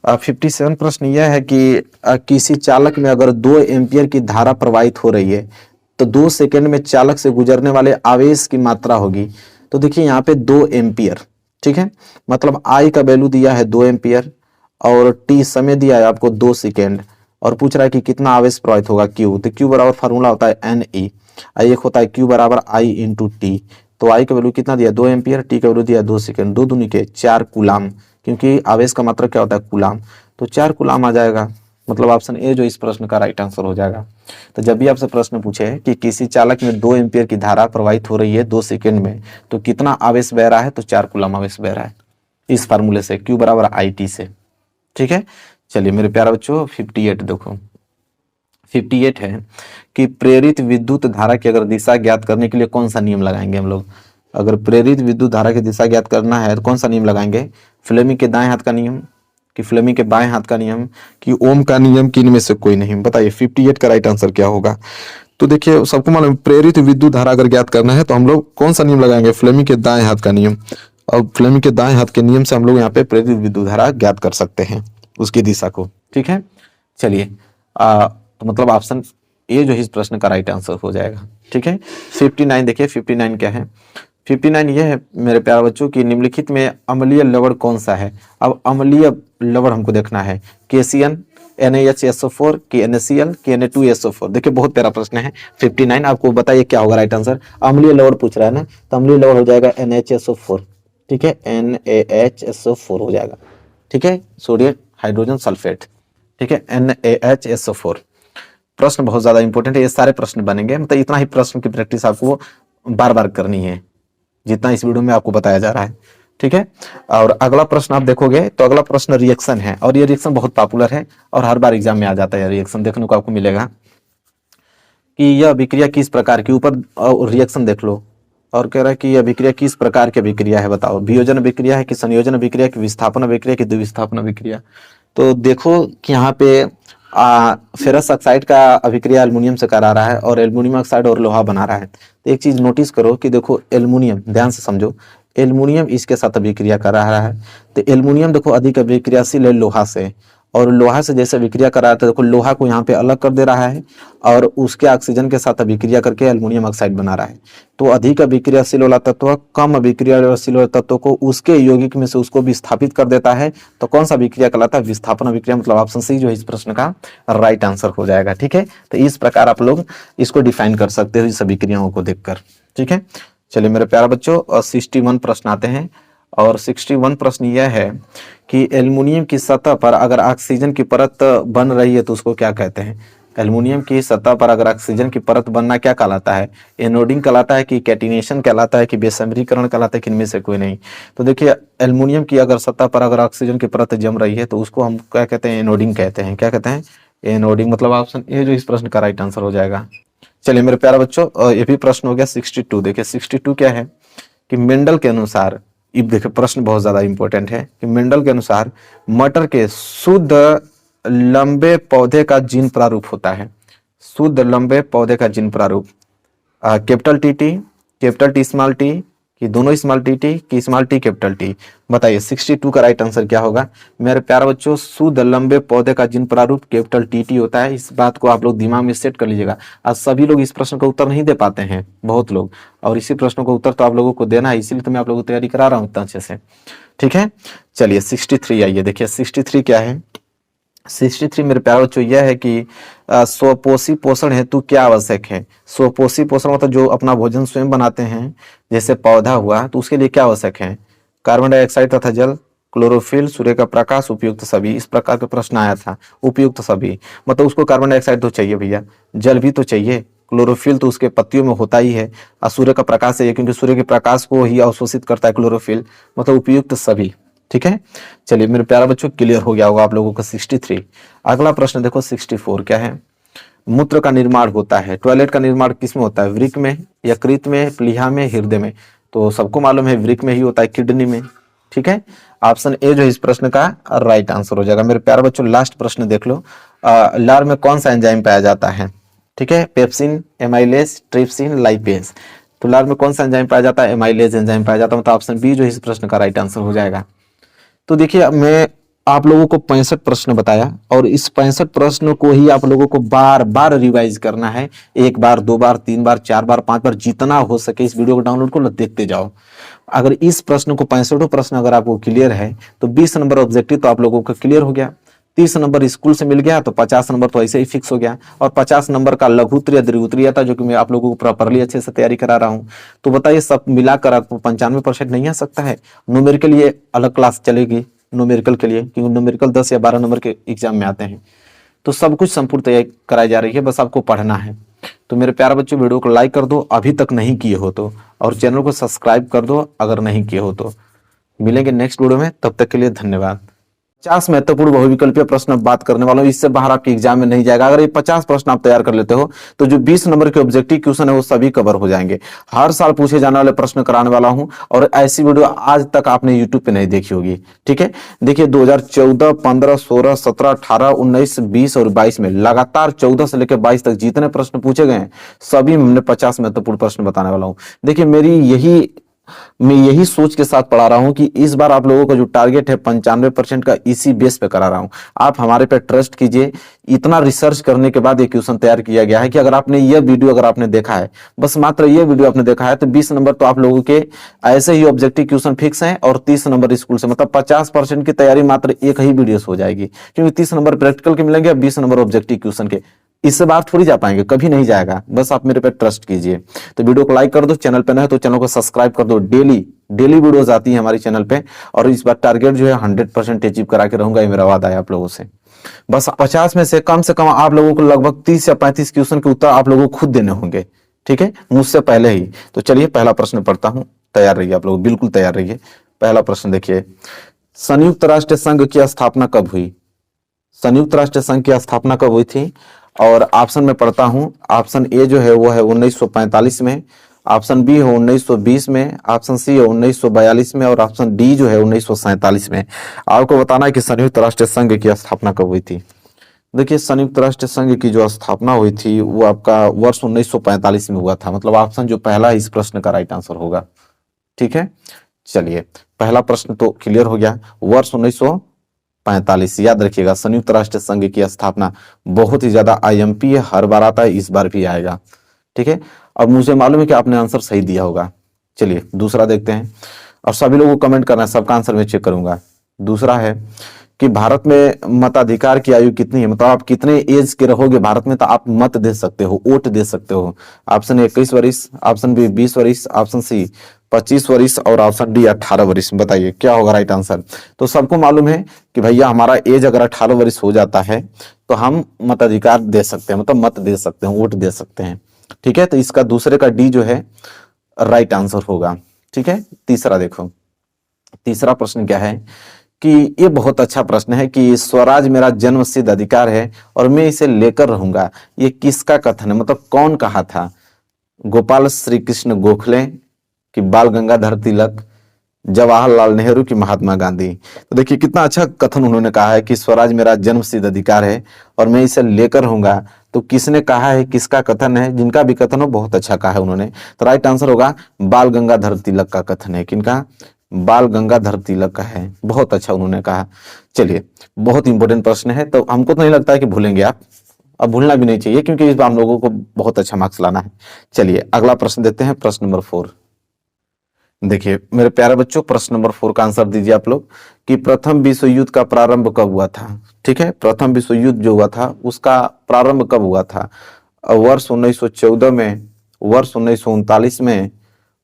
57 प्रश्न यह है कि किसी चालक में अगर 2 एम्पियर की धारा प्रवाहित हो रही है तो 2 सेकंड में चालक से गुजरने वाले आवेश की मात्रा होगी। तो देखिए यहाँ पे 2 एम्पियर, ठीक है, मतलब आई का वैल्यू दिया है 2 एम्पियर और टी समय दिया है आपको 2 सेकेंड, और पूछ रहा है कि कितना आवेश प्रवाहित होगा क्यू। तो क्यू बराबर फार्मूला होता है एन ई, एक होता है क्यू बराबर आई इंटू टी। तो आई का वैल्यू कितना दिया? 2 एम्पियर, टी का वैल्यू दिया 2 सेकेंड, 2 दूनी के 4 कूलाम, क्योंकि आवेश का मात्रा क्या होता है? कूलाम। तो 4 कूलाम आ जाएगा। मतलब ऑप्शन ए जो इस प्रश्न का राइट आंसर हो जाएगा। तो जब भी आपसे प्रश्न पूछे कि किसी चालक में 2 एम्पियर की धारा प्रवाहित हो रही है 2 सेकेंड में, तो कितना आवेश बह रहा है? तो 4 कूलाम आवेश बह रहा है इस फार्मूले से, क्यू बराबर आई टी से। ठीक है, चलिए मेरे प्यारे बच्चों 58 देखो, 58 है कि प्रेरित विद्युत धारा की अगर दिशा ज्ञात करने के लिए कौन सा नियम लगाएंगे हम लोग? अगर प्रेरित विद्युत धारा की दिशा ज्ञात करना है तो कौन सा नियम लगाएंगे? फ्लेमिंग के दाएं हाथ का नियम, कि फ्लेमिंग के बाएं हाथ का नियम, कि ओम का नियम, कि इनमें से कोई नहीं? बताइए 58 का राइट आंसर क्या होगा? तो देखिए सबको मालूम प्रेरित विद्युत धारा अगर ज्ञात करना है तो हम लोग कौन सा नियम लगाएंगे? फ्लेमिंग के दाएं हाथ का नियम। और फ्लेमिंग के दाएं हाथ के नियम से हम लोग यहाँ पे प्रेरित विद्युत धारा ज्ञात कर सकते हैं, उसकी दिशा को। ठीक है, चलिए तो मतलब ऑप्शन ए जो इस प्रश्न का राइट आंसर हो जाएगा। ठीक है, 59 देखिए, 59 क्या है? 59 ये है मेरे प्यारे बच्चों कि निम्नलिखित में अम्लीय लवण कौन सा है? अब अम्लीय लवण हमको देखना है, KCN, NaHSO4, कि NaCl, कि Na2SO4। देखिए बहुत प्यारा प्रश्न है 59। आपको बताइए क्या होगा राइट आंसर? अम्लीय लवण पूछ रहा है ना, तो अम्लीय लवण हो जाएगा NaHSO4। ठीक है, NaHSO4 हो जाएगा। ठीक है, सोडियम हाइड्रोजन सल्फेट। ठीक है, NaHSO4। प्रश्न बहुत ज्यादा इंपॉर्टेंट है, ये सारे प्रश्न बनेंगे, मतलब इतना ही प्रश्न की प्रैक्टिस आपको बार बार करनी है जितना इस वीडियो में आपको बताया जा रहा है। ठीक है, और अगला प्रश्न आप देखोगे तो अगला प्रश्न रिएक्शन है, और ये रिएक्शन बहुत पॉपुलर है और हर बार एग्जाम में आ जाता है। रिएक्शन देखने को आपको मिलेगा कि यह अभिक्रिया किस प्रकार की, ऊपर रिएक्शन देख लो और कह रहा है कि यह अभिक्रिया किस प्रकार की अभिक्रिया है, बताओ। वियोजन अभिक्रिया है, कि संयोजन अभिक्रिया, कि विस्थापन अभिक्रिया, कि द्विविस्थापन अभिक्रिया। तो देखो कि यहाँ पे फेरस ऑक्साइड का अभिक्रिया एल्युमिनियम से करा रहा है और एल्युमिनियम ऑक्साइड और लोहा बना रहा है। तो एक चीज नोटिस करो कि देखो एल्युमिनियम, ध्यान से समझो, एल्युमिनियम इसके साथ अभिक्रिया कर रहा है। तो एल्युमिनियम देखो अधिक अभिक्रियाशील है लोहा से, और लोहा से जैसे अभिक्रिया कर रहा है तो देखो लोहा को यहाँ पे अलग कर दे रहा है और उसके ऑक्सीजन के साथ अभिक्रिया करके एल्युमिनियम ऑक्साइड बना रहा है। तो अधिक अभिक्रियाशील वाला तत्व कम अभिक्रियाशील वाले तत्व को उसके यौगिक में से उसको विस्थापित कर देता है। तो कौन सा अभिक्रिया कहलाता है? विस्थापन अभिक्रिया। मतलब ऑप्शन सी जो है इस प्रश्न का राइट आंसर हो जाएगा। ठीक है, तो इस प्रकार आप लोग इसको डिफाइन कर सकते हो इस अभिक्रियाओं को देखकर। ठीक है, चलिए मेरे प्यारे बच्चों 61 प्रश्न आते हैं, और 61 प्रश्न यह है कि एल्युमिनियम की सतह पर अगर ऑक्सीजन की परत बन रही है तो उसको क्या कहते हैं? एल्युमिनियम की सतह पर अगर ऑक्सीजन की परत बनना क्या कहलाता है? एनोडिंग कहलाता है, कि कैटिनेशन कहलाता है, कि बेसमरीकरण कहलाता है, कि इनमें से कोई नहीं? तो देखिए एल्युमिनियम की अगर सतह पर अगर ऑक्सीजन की परत जम रही है तो उसको हम क्या कहते हैं? एनोडिंग कहते हैं। क्या कहते हैं? एनोडिंग। मतलब ऑप्शन ए जो इस प्रश्न का राइट आंसर हो जाएगा। चलिए मेरे प्यारे बच्चों ये भी प्रश्न हो गया 62। देखिए 62 क्या है कि मेंडल के अनुसार, अब देखिए प्रश्न बहुत ज्यादा इंपॉर्टेंट है कि मेंडल के अनुसार मटर के शुद्ध लंबे पौधे का जीन प्रारूप होता है। शुद्ध लंबे पौधे का जीन प्रारूप capital T, capital T small T, कि दोनों स्मॉल टी, कि स्मॉल टी कैपिटल टी? बताइए 62 का राइट आंसर क्या होगा? मेरे प्यारे बच्चों शुद्ध लंबे पौधे का जीन प्रारूप कैपिटल टी होता है। इस बात को आप लोग दिमाग में सेट कर लीजिएगा। आज सभी लोग इस प्रश्न का उत्तर नहीं दे पाते हैं, बहुत लोग, और इसी प्रश्न का उत्तर तो आप लोगों को देना है, इसीलिए तो मैं आप लोगों को तैयारी करा रहा हूँ इतना अच्छे से। ठीक है, चलिए 63 आइए। देखिए 63 क्या है? 63 मेरे प्यारे बच्चों यह है कि स्वपोषी पोषण हेतु क्या आवश्यक है? स्वपोषी पोषण मतलब जो अपना भोजन स्वयं बनाते हैं, जैसे पौधा हुआ, तो उसके लिए क्या आवश्यक है? कार्बन डाइऑक्साइड तथा जल, क्लोरोफिल, सूर्य का प्रकाश, उपयुक्त सभी। इस प्रकार का प्रश्न आया था। उपयुक्त सभी मतलब उसको कार्बन डाइऑक्साइड तो चाहिए भैया, जल भी तो चाहिए, क्लोरोफिल तो उसके पत्तियों में होता ही है, और सूर्य का प्रकाश चाहिए क्योंकि सूर्य के प्रकाश को ही अवशोषित करता है क्लोरोफिल। मतलब उपयुक्त सभी। ठीक है, चलिए मेरे प्यारा बच्चों क्लियर हो गया होगा आप लोगों को 63। अगला प्रश्न देखो 64 क्या है? मूत्र का निर्माण होता है, टॉयलेट का निर्माण किस में होता है, वृक्क में, यकृत में, प्लीहा में, हृदय में। तो सबको मालूम है वृक्क में ही होता है, किडनी में। ठीक है, ऑप्शन ए जो है इस प्रश्न का राइट आंसर हो जाएगा। मेरे प्यारे बच्चों लास्ट प्रश्न देख लो, लार में कौन सा एंजाइम पाया जाता है? ठीक है, पेप्सिन, एमाइलेज, ट्रिप्सिन, लाइपेज। तो लार में कौन सा एंजाइम पाया जाता है? एमाइलेज एंजाइम पाया जाता है, मतलब ऑप्शन बी जो है इस प्रश्न का राइट आंसर हो जाएगा। तो देखिए मैं आप लोगों को 65 प्रश्न बताया और इस 65 प्रश्न को ही आप लोगों को बार बार रिवाइज करना है। एक बार, दो बार, तीन बार, चार बार, पांच बार, जितना हो सके इस वीडियो को डाउनलोड को देखते जाओ। अगर इस प्रश्न को 65 प्रश्न अगर आपको क्लियर है तो 20 नंबर ऑब्जेक्टिव तो आप लोगों का क्लियर हो गया। 30 नंबर स्कूल से मिल गया तो 50 नंबर तो ऐसे ही फिक्स हो गया। और 50 नंबर का लघु उत्तरीय, दीर्घ उत्तरीय था जो कि मैं आप लोगों को प्रॉपरली अच्छे से तैयारी करा रहा हूं। तो बताइए सब मिलाकर आपको 95% नहीं आ सकता है? न्यूमेरिकल के लिए अलग क्लास चलेगी, न्यूमेरिकल के लिए, क्योंकि न्यूमेरिकल 10 या 12 नंबर के एग्जाम में आते हैं। तो सब कुछ संपूर्ण तैयारी कराई जा रही है, बस आपको पढ़ना है। तो मेरे प्यारे बच्चों वीडियो को लाइक कर दो अभी तक नहीं किए हो तो, और चैनल को सब्सक्राइब कर दो अगर नहीं किए हो तो। मिलेंगे नेक्स्ट वीडियो में, तब तक के लिए धन्यवाद। 50 महत्वपूर्ण बहुविकल्पीय प्रश्न बात करने वाला हूं, इससे बाहर आपके एग्जाम में नहीं जाएगा। अगर ये 50 प्रश्न आप तैयार कर लेते हो तो जो 20 नंबर के ऑब्जेक्टिव क्वेश्चन है वो सभी कवर हो जाएंगे। हर साल पूछे जाने वाले प्रश्न कराने वाला हूं और ऐसी वीडियो आज तक आपने यूट्यूब पे नहीं देखी होगी। ठीक है, देखिए 2014, 15, 16, 17, 18, 19, 20 और 22 में लगातार 14 से लेकर 22 तक जितने प्रश्न पूछे गए हैं सभी में 50 महत्वपूर्ण प्रश्न बताने वाला हूं। देखिए मैं यही सोच के साथ पढ़ा रहा हूं कि इस बार आप लोगों का जो टारगेट है 95% का इसी बेस पे करा रहा हूं। आप हमारे पे ट्रस्ट कीजिए। इतना रिसर्च करने के बाद ये क्वेश्चन तैयार किया गया है कि अगर आपने ये वीडियो अगर आपने देखा है, बस मात्र ये वीडियो आपने देखा है, तो 20 नंबर तो आप लोगों के ऐसे ही ऑब्जेक्टिव क्वेश्चन फिक्स हैं और 30 नंबर स्कूल से, मतलब 50% की तैयारी मात्र एक ही वीडियो से हो जाएगी। क्योंकि 30 नंबर प्रैक्टिकल के मिलेंगे, 20 नंबर ऑब्जेक्टिव क्वेश्चन के। इससे बाहर थोड़ी जा पाएंगे, कभी नहीं जाएगा। बस आप मेरे पे ट्रस्ट कीजिए। तो वीडियो को लाइक कर दो, चैनल पे नए तो चैनल को सब्सक्राइब कर दो। डेली वीडियोस आती है हमारे चैनल पे और इस बार टारगेट जो है 100% अचीव करा के रहूंगा, ये मेरा वादा है आप लोगों से। बस 50 में से कम आप लोगों को लगभग 30 या 35 क्वेश्चन के उत्तर आप लोगों को खुद देने होंगे। ठीक है, मुझसे पहले ही। तो चलिए पहला प्रश्न पढ़ता हूं, तैयार रहिए आप लोग, बिल्कुल तैयार रहिए। पहला प्रश्न देखिए, संयुक्त राष्ट्र संघ की स्थापना कब हुई? संयुक्त राष्ट्र संघ की स्थापना कब हुई थी? और ऑप्शन में पढ़ता हूं, ऑप्शन ए जो है वो है 1945 में, ऑप्शन बी है 1920 में, ऑप्शन सी है 1942 में और ऑप्शन डी जो है 1947 में। आपको बताना है कि संयुक्त राष्ट्र संघ की स्थापना कब हुई थी। देखिए संयुक्त राष्ट्र संघ की जो स्थापना हुई थी वो आपका वर्ष 1945 में हुआ था, मतलब ऑप्शन जो पहला इस प्रश्न का राइट आंसर होगा। ठीक है, चलिए पहला प्रश्न तो क्लियर हो गया। वर्ष 1945 याद रखिएगा, संयुक्त राष्ट्र संघ की स्थापना। बहुत ही ज्यादा आईएमपी है, हर बार आता है, इस बार भी आएगा। ठीक है, अब मुझे मालूम है कि आपने आंसर सही दिया होगा। चलिए दूसरा देखते हैं, और सभी लोगों को कमेंट करना है, सबका आंसर मैं चेक करूंगा। दूसरा है कि भारत में मताधिकार की आयु कितनी है, मतलब आप कितने एज के रहोगे भारत में तो आप मत दे सकते हो, वोट दे सकते हो। ऑप्शन ए 21 वर्ष, ऑप्शन बी 20 वर्ष, ऑप्शन सी 25 वर्ष और ऑप्शन डी 18 वर्ष। बताइए क्या होगा राइट आंसर। तो सबको मालूम है कि भैया हमारा एज अगर 18 वर्ष हो जाता है तो हम मताधिकार दे सकते हैं, मतलब मत दे सकते हैं, वोट दे सकते हैं। ठीक है, तो इसका दूसरे का डी जो है राइट आंसर होगा। ठीक है, तीसरा देखो, तीसरा प्रश्न क्या है कि ये बहुत अच्छा प्रश्न है कि स्वराज मेरा जन्मसिद्ध अधिकार है और मैं इसे लेकर रहूंगा। ये किसका कथन है, मतलब कौन कहा था? गोपाल श्री कृष्ण गोखले कि बाल गंगाधर तिलक, जवाहरलाल नेहरू की महात्मा गांधी? तो देखिए कितना अच्छा कथन उन्होंने कहा है कि स्वराज मेरा जन्मसिद्ध अधिकार है और मैं इसे लेकर रहूंगा। तो किसने कहा है, किसका कथन है? जिनका भी कथन हो बहुत अच्छा कहा है उन्होंने। तो राइट आंसर होगा बाल गंगाधर तिलक का कथन है। किनका? बाल गंगाधर तिलक का है। बहुत अच्छा उन्होंने कहा। चलिए बहुत इंपॉर्टेंट प्रश्न है, तो हमको तो नहीं लगता है कि भूलेंगे आप, अब भूलना भी नहीं चाहिए क्योंकि इस बार हम लोगों को बहुत अच्छा मार्क्स लाना है। चलिए अगला प्रश्न देते हैं, प्रश्न नंबर 4। देखिए मेरे प्यारे बच्चों, प्रश्न नंबर 4 का आंसर दीजिए आप लोग कि प्रथम विश्व युद्ध का प्रारंभ कब हुआ था? ठीक है, प्रथम विश्व युद्ध जो हुआ था उसका प्रारंभ कब हुआ था? वर्ष 1914 में, वर्ष 1939 में,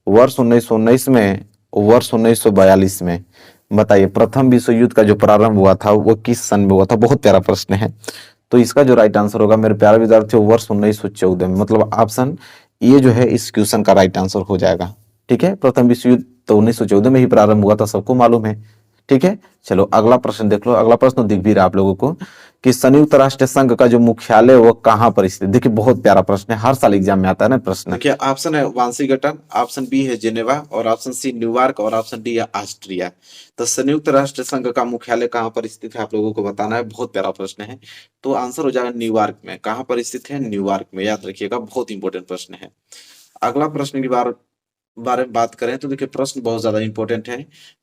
वर्ष 1919 में, वर्ष 1942 में। बताइए प्रथम विश्व युद्ध का जो प्रारंभ हुआ था वो किस सन में हुआ था? बहुत प्यारा प्रश्न है। तो इसका जो राइट आंसर होगा मेरे प्यारे विद्यार्थियों, वर्ष 1914 में, मतलब ऑप्शन ये जो है इस क्वेश्चन का राइट आंसर हो जाएगा। ठीक है, प्रथम विश्व युद्ध तो 1914 में ही प्रारंभ हुआ था, सबको मालूम है। ठीक है, चलो अगला प्रश्न देख लो। अगला प्रश्न दिख भी रहा आप लोगों को कि संयुक्त राष्ट्र संघ का जो मुख्यालय वो कहाँ पर स्थित। देखिए बहुत प्यारा प्रश्न है, हर साल एग्जाम में आता है ना प्रश्न। देखिए ऑप्शन है वाशिंगटन, ऑप्शन बी है जेनेवा, और ऑप्शन सी न्यूयॉर्क, और ऑप्शन डी है ऑस्ट्रिया। तो संयुक्त राष्ट्र संघ का मुख्यालय कहाँ पर स्थित है आप लोगों को बताना है। बहुत प्यारा प्रश्न है, तो आंसर हो जाएगा न्यूयॉर्क में। कहाँ पर स्थित है? न्यूयॉर्क में, याद रखिएगा, बहुत इंपॉर्टेंट प्रश्न है। अगला प्रश्न की बारे में बात करें तो देखिए प्रश्न बहुत ज्यादा इंपॉर्टेंट है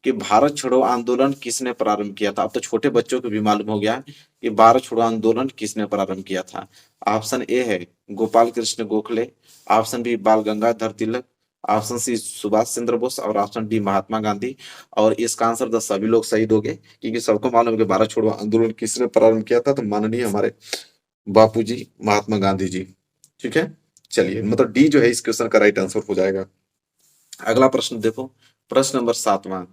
कि भारत छोड़ो आंदोलन किसने प्रारंभ किया था। अब तो छोटे बच्चों को भी मालूम हो गया कि भारत छोड़ो आंदोलन किसने प्रारंभ किया था। ऑप्शन ए है गोपाल कृष्ण गोखले, ऑप्शन बी बाल गंगाधर तिलक, ऑप्शन सी सुभाष चंद्र बोस, और ऑप्शन डी महात्मा गांधी। और इसका आंसर तो सभी लोग शहीद हो गए, क्योंकि सबको मालूम है कि भारत छोड़ो आंदोलन किसने प्रारंभ किया था, तो माननीय हमारे बापूजी महात्मा गांधी जी। ठीक है, चलिए मतलब डी जो है इस क्वेश्चन का राइट आंसर हो जाएगा। अगला प्रश्न देखो, प्रश्न नंबर 7वां,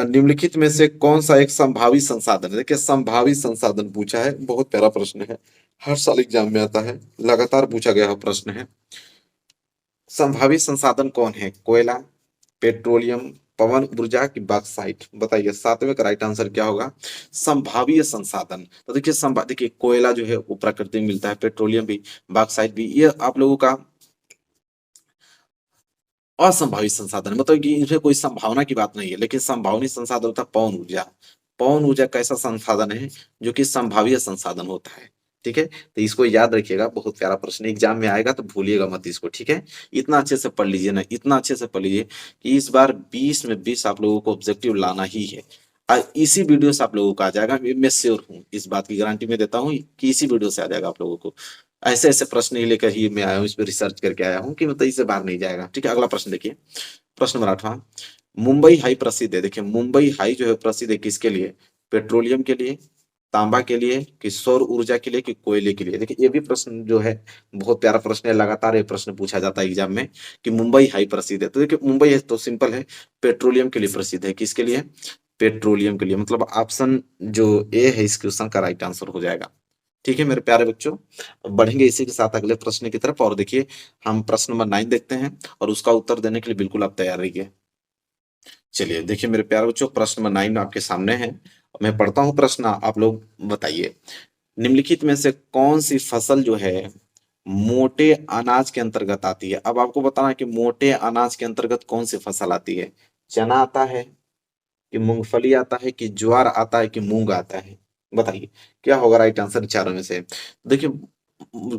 निम्नलिखित में से कौन सा एक संभावी संसाधन है। देखिए संभावी संसाधन पूछा है, बहुत प्यारा प्रश्न है, हर साल एग्जाम में आता है, लगातार पूछा गया प्रश्न है। संभावी संसाधन कौन है? कोयला, पेट्रोलियम, पवन ऊर्जा की बॉक्साइट। बताइए 7वें का राइट आंसर क्या होगा? संभावीय संसाधन। तो देखिए कोयला जो है वो प्रकृति में मिलता है, पेट्रोलियम भी, बॉक्साइट भी, ये आप लोगों का असंभावित संसाधन, मतलब कि इनमें कोई संभावना की बात नहीं है। लेकिन संभावनीय संसाधन होता है पवन ऊर्जा। पवन ऊर्जा कैसा संसाधन है जो कि संभावित संसाधन होता है। ठीक है, तो इसको याद रखिएगा, बहुत प्यारा प्रश्न एग्जाम में आएगा तो भूलिएगा मत इसको। ठीक है, इतना अच्छे से पढ़ लीजिए ना, इतना अच्छे से पढ़ लीजिए कि इस बार 20 में 20 आप लोगों को ऑब्जेक्टिव लाना ही है। इसी वीडियो से आप लोगों को आ जाएगा, मैं श्योर हूँ, इस बात की गारंटी मैं देता हूँ कि इसी वीडियो से आ जाएगा आप लोगों को। ऐसे ऐसे प्रश्न ही लेकर ही मैं आया हूँ, इस पर रिसर्च करके आया हूँ कि मतलब इससे बाहर नहीं जाएगा। ठीक है, अगला प्रश्न देखिए, प्रश्न नंबर 8वां, मुंबई हाई प्रसिद्ध है। देखिए मुंबई हाई जो है प्रसिद्ध है किसके लिए? पेट्रोलियम के लिए, तांबा के लिए, कि सौर ऊर्जा के लिए, कि कोयले के लिए। देखिए ये भी प्रश्न जो है बहुत प्यारा प्रश्न है, लगातार ये प्रश्न पूछा जाता है एग्जाम में कि मुंबई हाई प्रसिद्ध है। तो देखिए मुंबई है तो सिंपल है, पेट्रोलियम के लिए प्रसिद्ध है। किसके लिए? पेट्रोलियम के लिए, मतलब ऑप्शन जो ए है इस क्वेश्चन का राइट आंसर हो जाएगा। ठीक है मेरे प्यारे बच्चों, बढ़ेंगे इसी के साथ अगले प्रश्न की तरफ। और देखिए हम प्रश्न नंबर 9 देखते हैं, और उसका उत्तर देने के लिए बिल्कुल आप तैयार रहिए। चलिए देखिए मेरे प्यारे बच्चों, प्रश्न नंबर 9 आपके सामने है, मैं पढ़ता हूँ प्रश्न, आप लोग बताइए। निम्नलिखित में से कौन सी फसल जो है मोटे अनाज के अंतर्गत आती है। अब आपको बताना है कि मोटे अनाज के अंतर्गत कौन सी फसल आती है। चना आता है, कि मूंगफली आता है, कि ज्वार आता है, कि मूंग आता है। बताइए क्या होगा राइट आंसर चारों में से। देखिए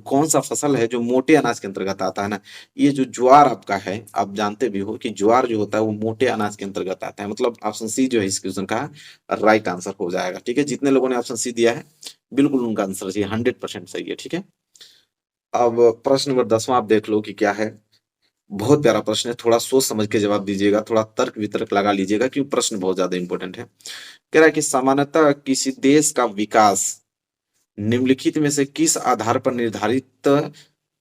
कौन सा फसल है जो मोटे अनाज के अंतर्गत आता है ना। ये जो ज्वार आपका है, आप जानते भी हो कि ज्वार जो होता है वो मोटे अनाज के अंतर्गत आता है, मतलब ऑप्शन सी जो है इस क्वेश्चन का राइट आंसर हो जाएगा। ठीक है, जितने लोगों ने ऑप्शन सी दिया है बिल्कुल उनका आंसर सही है, 100% सही है। ठीक है, अब प्रश्न नंबर 10वां आप देख लो कि क्या है। बहुत प्यारा प्रश्न है, थोड़ा सोच समझ के जवाब दीजिएगा, थोड़ा तर्क वितर्क लगा लीजिएगा, क्योंकि प्रश्न बहुत ज्यादा इंपॉर्टेंट है। कह रहा है कि सामान्यतः किसी देश का विकास निम्नलिखित में से किस आधार पर निर्धारित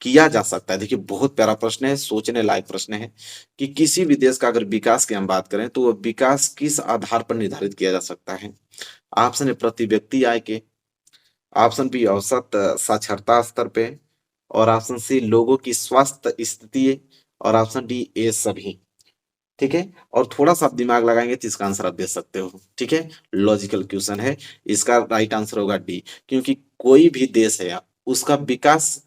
किया जा सकता है। देखिए बहुत प्यारा प्रश्न है, सोचने लायक प्रश्न है कि किसी भी देश का अगर विकास की हम बात करें तो वह विकास किस आधार पर निर्धारित किया जा सकता है। ऑप्शन है प्रति व्यक्ति आय के, ऑप्शन बी औसत साक्षरता स्तर पे, और ऑप्शन सी लोगों की स्वास्थ्य स्थिति, और ऑप्शन डी ए सभी। ठीक है, और थोड़ा सा आप दिमाग लगाएंगे तो इसका आंसर आप दे सकते हो। ठीक है, लॉजिकल क्वेश्चन है, इसका राइट आंसर होगा डी, क्योंकि कोई भी देश है उसका विकास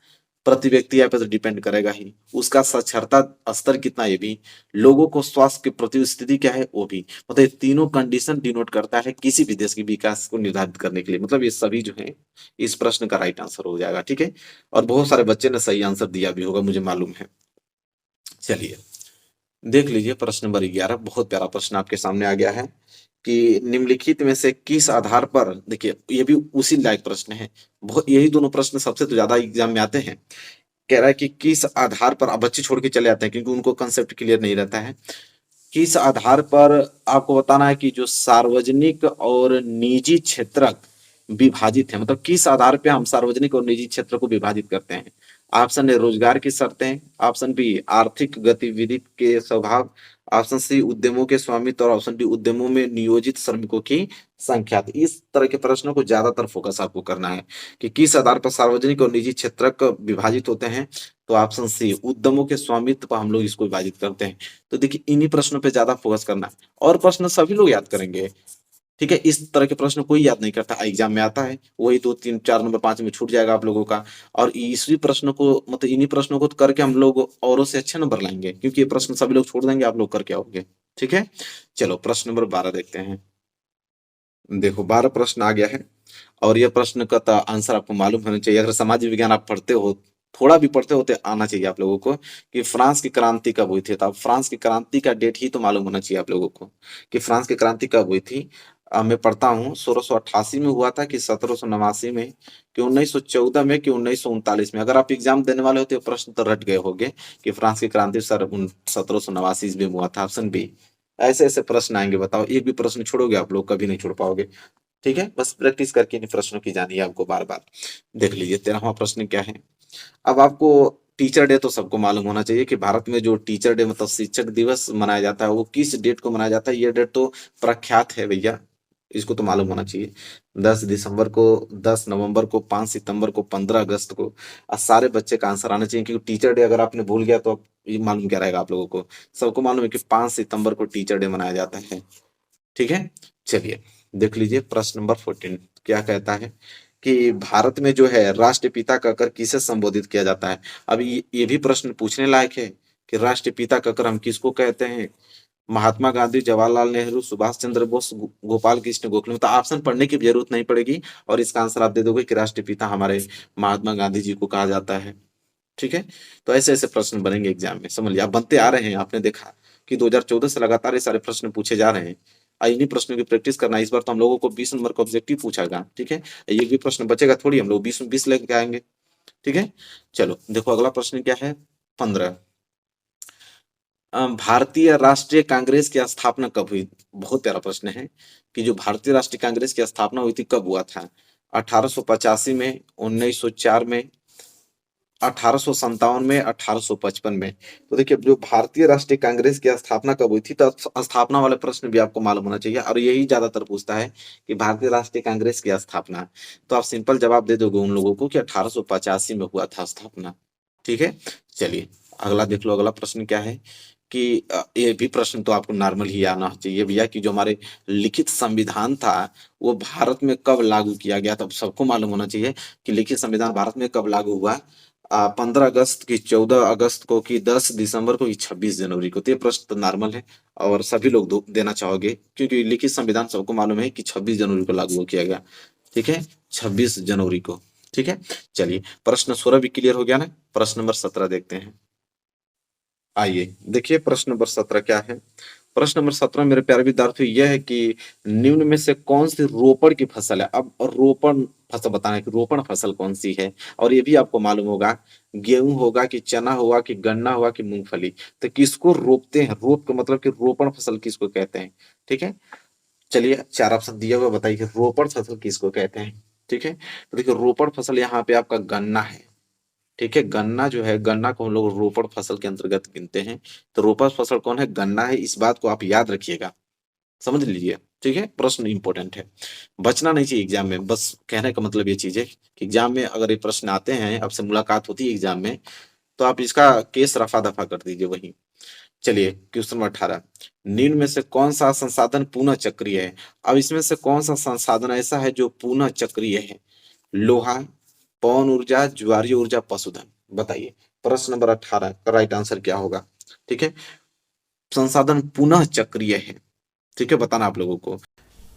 प्रति व्यक्ति आय पर तो डिपेंड करेगा ही, उसका साक्षरता स्तर कितना ये भी, लोगों को स्वास्थ्य की प्रति स्थिति क्या है वो भी, मतलब ये तीनों कंडीशन डिनोट करता है किसी भी देश के विकास को निर्धारित करने के लिए, मतलब ये सभी जो है इस प्रश्न का राइट आंसर हो जाएगा। ठीक है, और बहुत सारे बच्चे ने सही आंसर दिया भी होगा मुझे मालूम है। चलिए देख लीजिए प्रश्न नंबर 11, बहुत प्यारा प्रश्न आपके सामने आ गया है कि निम्नलिखित में से किस आधार पर। देखिए ये भी उसी लायक प्रश्न है, बहुत यही दोनों प्रश्न सबसे तो ज्यादा एग्जाम में आते हैं। कह रहा है कि किस आधार पर, अब बच्चे छोड़ के चले आते हैं क्योंकि उनको कंसेप्ट क्लियर नहीं रहता है। किस आधार पर आपको बताना है कि जो सार्वजनिक और निजी क्षेत्र विभाजित है, मतलब किस आधार पे हम सार्वजनिक और निजी क्षेत्र को विभाजित करते हैं। ऑप्शन ए रोजगार की शर्तें, ऑप्शन बी आर्थिक गतिविधि के स्वभाव, ऑप्शन सी उद्यमों के स्वामित्व और ऑप्शन डी उद्यमों में नियोजित श्रमिकों की संख्या। तो इस तरह के प्रश्नों को ज्यादातर फोकस आपको करना है कि किस आधार पर सार्वजनिक और निजी क्षेत्र विभाजित होते हैं। तो ऑप्शन सी उद्यमों के स्वामित्व पर हम लोग इसको विभाजित करते हैं। तो देखिए इन्हीं प्रश्नों पे ज्यादा फोकस करना है और प्रश्न सभी लोग याद करेंगे। ठीक है, इस तरह के प्रश्न कोई याद नहीं करता, एग्जाम में आता है वही 2 3 4 नंबर 5 में छूट जाएगा आप लोगों का। और इसी प्रश्न को मतलब इन्हीं प्रश्नों को करके हम लोग औरों से अच्छे नंबर लाएंगे, क्योंकि ये प्रश्न सभी लोग छोड़ देंगे, आप लोग करके आओगे। ठीक है, चलो प्रश्न नंबर 12 देखते हैं। देखो 12 प्रश्न आ गया है और यह प्रश्न का आंसर आपको मालूम होना चाहिए। अगर समाज विज्ञान आप पढ़ते हो, थोड़ा भी पढ़ते हो, तो आना चाहिए आप लोगों को कि फ्रांस की क्रांति कब हुई थी। तो अब फ्रांस की क्रांति का डेट ही तो मालूम होना चाहिए आप लोगों को कि फ्रांस की क्रांति कब हुई थी। मैं पढ़ता हूँ 1688 में हुआ था कि 1789 में कि 1914 में कि 1939 में। अगर आप एग्जाम देने वाले हो तो ये प्रश्न तो रट गए होंगे कि फ्रांस की क्रांति 1789 ईस्वी में हुआ था। Option B. ऐसे ऐसे प्रश्न आएंगे, बताओ एक भी प्रश्न छोड़ोगे आप लोग, कभी नहीं छोड़ पाओगे। ठीक है, बस प्रैक्टिस करके इन प्रश्नों की जानी है आपको बार बार। देख लीजिए 13वां प्रश्न क्या है। अब आपको टीचर डे तो सबको मालूम होना चाहिए कि भारत में जो टीचर डे मतलब शिक्षक दिवस मनाया जाता है वो किस डेट को मनाया जाता है। ये डेट तो प्रख्यात है भैया, इसको तो मालूम होना चाहिए। 10 दिसंबर को, 10 नवंबर को, 5 सितंबर को, 15 अगस्त को। और सारे बच्चे का आंसर आना चाहिए, क्योंकि टीचर डे अगर आपने भूल गया तो अब ये मालूम क्या रहेगा आप लोगों को। सबको मालूम है कि 5 सितंबर को टीचर डे मनाया जाता है। ठीक है, चलिए देख लीजिए प्रश्न नंबर 14 क्या कहता है कि भारत में जो है राष्ट्रपिता कहकर किसे संबोधित किया जाता है। अब ये भी प्रश्न पूछने लायक है कि राष्ट्रपिता कहकर हम किसको कहते हैं। महात्मा गांधी, जवाहरलाल नेहरू, सुभाष चंद्र बोस, गोपाल कृष्ण गोखले। तो ऑप्शन पढ़ने की जरूरत नहीं पड़ेगी और इसका आंसर आप दे दोगे कि राष्ट्रपिता हमारे महात्मा गांधी जी को कहा जाता है। ठीक है, तो ऐसे ऐसे प्रश्न बनेंगे एग्जाम में, समझ लिया। आप बनते आ रहे हैं, आपने देखा कि 2014 से लगातार ये सारे प्रश्न पूछे जा रहे हैं। इन्हीं प्रश्नों की प्रैक्टिस करना। इस बार तो हम लोगों को 20 नंबर का ऑब्जेक्टिव पूछा गया। ठीक है, एक भी प्रश्न बचेगा थोड़ी, हम लोग 20 लेके आएंगे। ठीक है, चलो देखो अगला प्रश्न क्या है। 15 भारतीय राष्ट्रीय कांग्रेस की स्थापना कब हुई। बहुत प्यारा प्रश्न है कि जो भारतीय राष्ट्रीय कांग्रेस की स्थापना हुई थी कब हुआ था। 1885 में, 1904 में, 1857 में, 1855 में। तो देखिए जो भारतीय राष्ट्रीय कांग्रेस की स्थापना कब हुई थी, तो स्थापना वाले प्रश्न भी आपको मालूम होना चाहिए और यही ज्यादातर पूछता है कि भारतीय राष्ट्रीय कांग्रेस की स्थापना। तो आप सिंपल जवाब दे दोगे उन लोगों को कि 1885 में हुआ था स्थापना। ठीक है, चलिए अगला देख लो। अगला प्रश्न क्या है कि ये भी प्रश्न तो आपको नॉर्मल ही आना चाहिए भैया कि जो हमारे लिखित संविधान था वो भारत में कब लागू किया गया। तब सबको मालूम होना चाहिए कि लिखित संविधान भारत में कब लागू हुआ। 15 अगस्त की, 14 अगस्त को, कि 10 दिसंबर को, कि 26 जनवरी को। तो ये प्रश्न तो नॉर्मल है और सभी लोग देना चाहोगे, क्योंकि लिखित संविधान सबको मालूम है कि 26 जनवरी को लागू किया गया। ठीक है, 26 जनवरी को। ठीक है, चलिए प्रश्न 16 भी क्लियर हो गया ना। प्रश्न नंबर 17 देखते हैं। आइए देखिए प्रश्न नंबर 17 क्या है। प्रश्न नंबर 17 मेरे प्यारे विद्यार्थियों यह है कि निम्न में से कौन सी रोपण की फसल है। अब रोपण फसल बताना है कि रोपण फसल कौन सी है। और ये भी आपको मालूम होगा, गेहूं होगा कि चना होगा कि गन्ना होगा कि मूंगफली। तो किसको रोपते हैं, रोप का मतलब कि रोपण फसल किसको कहते हैं। ठीक है, चलिए 4 ऑप्शन दिया हुआ, बताइए रोपण फसल किसको कहते हैं। ठीक है, तो देखिए रोपण फसल यहाँ पे आपका गन्ना है। ठीक है, गन्ना जो है, गन्ना को हम लोग रोपण फसल के अंतर्गत गिनते हैं। तो रोपण फसल कौन है, गन्ना है। इस बात को आप याद रखिएगा, समझ लीजिए। ठीक है, प्रश्न इंपॉर्टेंट है, बचना नहीं चाहिए एग्जाम में। बस कहने का मतलब ये चीज है कि एग्जाम में अगर ये प्रश्न आते हैं, आपसे मुलाकात होती है एग्जाम में, तो आप इसका केस रफा दफा कर दीजिए वही। चलिए क्वेश्चन नंबर 18, निम्न में से कौन सा संसाधन पुनः चक्रीय है। अब इसमें से कौन सा संसाधन ऐसा है जो पुनः चक्रीय है। लोहा, पवन ऊर्जा, ज्वारीय ऊर्जा, पशुधन। बताइए प्रश्न नंबर 18 का राइट आंसर क्या होगा। ठीक है, संसाधन पुनः चक्रीय है। ठीक है, बताना आप लोगों को।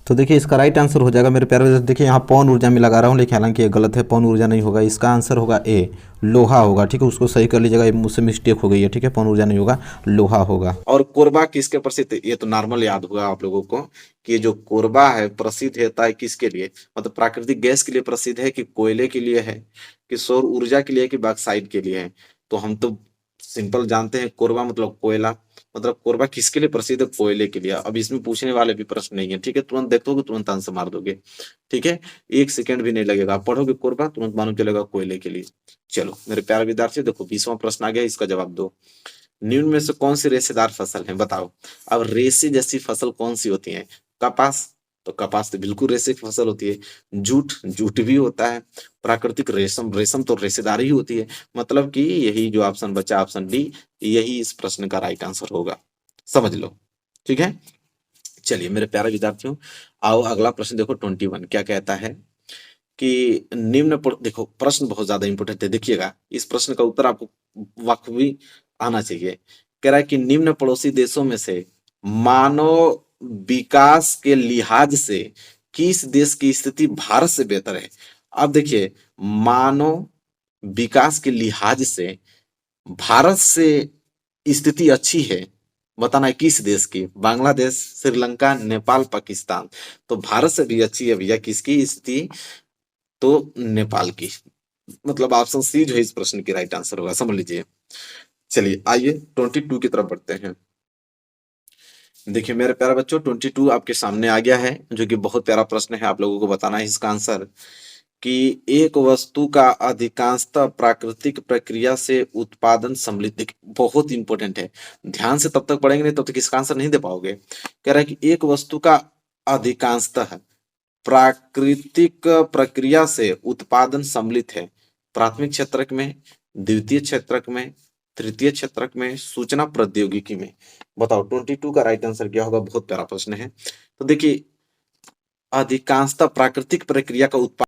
तो देखिए इसका राइट आंसर हो जाएगा मेरे प्यारे विद्यार्थी, देखिए यहाँ पवन ऊर्जा में लगा रहा हूँ, लेकिन हालांकि ये गलत है, पवन ऊर्जा नहीं होगा। इसका आंसर होगा ए, लोहा होगा। ठीक है, उसको सही कर लीजिएगा, ये मुझसे मिस्टेक हो गई है। ठीक है, पवन ऊर्जा नहीं होगा, लोहा होगा। और कोरबा किसके प्रसिद्ध, ये तो नॉर्मल याद होगा आप लोगों को कि ये जो कोरबा है प्रसिद्ध होता है किसके लिए, मतलब प्राकृतिक गैस के लिए प्रसिद्ध है कि कोयले के लिए है कि सौर ऊर्जा के लिए कि बॉक्साइट के लिए है। तो हम तो सिंपल जानते हैं कोरबा मतलब कोयला। मतलब कोरबा किसके लिए प्रसिद्ध है, कोयले के लिए। अब इसमें पूछने वाले भी प्रश्न नहीं है। ठीक है, तुरंत देखोगे तुरंत आंसर मार दोगे। ठीक है, 1 सेकंड भी नहीं लगेगा, आप पढ़ोगे कोरबा तुरंत मालूम चलेगा कोयले के लिए। चलो मेरे प्यारे विद्यार्थी देखो 20वां प्रश्न आ गया, इसका जवाब दो। निम्न में से कौन सी रेशेदार फसल है, बताओ। अब रेशे जैसी फसल कौन सी होती है? कपास, तो कपास तो बिल्कुल रेशे की फसल होती है। जूट, जूट भी होता है। प्राकृतिक रेशम, रेशम तो रेशेदार ही होती है। मतलब कि यही जो ऑप्शन बचा, ऑप्शन डी, यही इस प्रश्न का राइट आंसर होगा, समझ लो। ठीक है, चलिए मेरे प्यारे विद्यार्थियों, आओ अगला प्रश्न देखो 21 क्या कहता है कि देखो प्रश्न बहुत ज्यादा इंपॉर्टेंट है, देखिएगा इस प्रश्न का उत्तर आपको वाकई आना चाहिए। कह रहा है कि निम्न पड़ोसी देशों में से मानव विकास के लिहाज से किस देश की स्थिति भारत से बेहतर है? अब देखिए, मानव विकास के लिहाज से भारत से स्थिति अच्छी है, बताना है किस देश की? बांग्लादेश, श्रीलंका, नेपाल, पाकिस्तान। तो भारत से भी अच्छी है भैया किसकी स्थिति? तो नेपाल की। मतलब ऑप्शन सी जो है इस प्रश्न की राइट आंसर होगा, समझ लीजिए। चलिए आइए 22 की तरफ बढ़ते हैं। देखिए मेरे प्यारे बच्चों, 22 आपके सामने आ गया है, जो कि बहुत प्यारा प्रश्न है। आप लोगों को बताना है इसका आंसर कि एक वस्तु का अधिकांशतः प्राकृतिक प्रक्रिया से उत्पादन सम्मिलित। देखिए बहुत इंपॉर्टेंट है, ध्यान से तब तक पढ़ेंगे नहीं तब तक इसका आंसर नहीं दे पाओगे। कह रहा है कि एक वस्तु का अधिकांशतः प्राकृतिक प्रक्रिया से उत्पादन सम्मिलित है। प्राथमिक क्षेत्रक में, द्वितीय क्षेत्रक में, तृतीय क्षेत्रक में, सूचना प्रौद्योगिकी में। बताओ 22 का राइट आंसर क्या होगा? बहुत प्यारा प्रश्न है। तो देखिए अधिकांशतः प्राकृतिक प्रक्रिया का उत्पादन,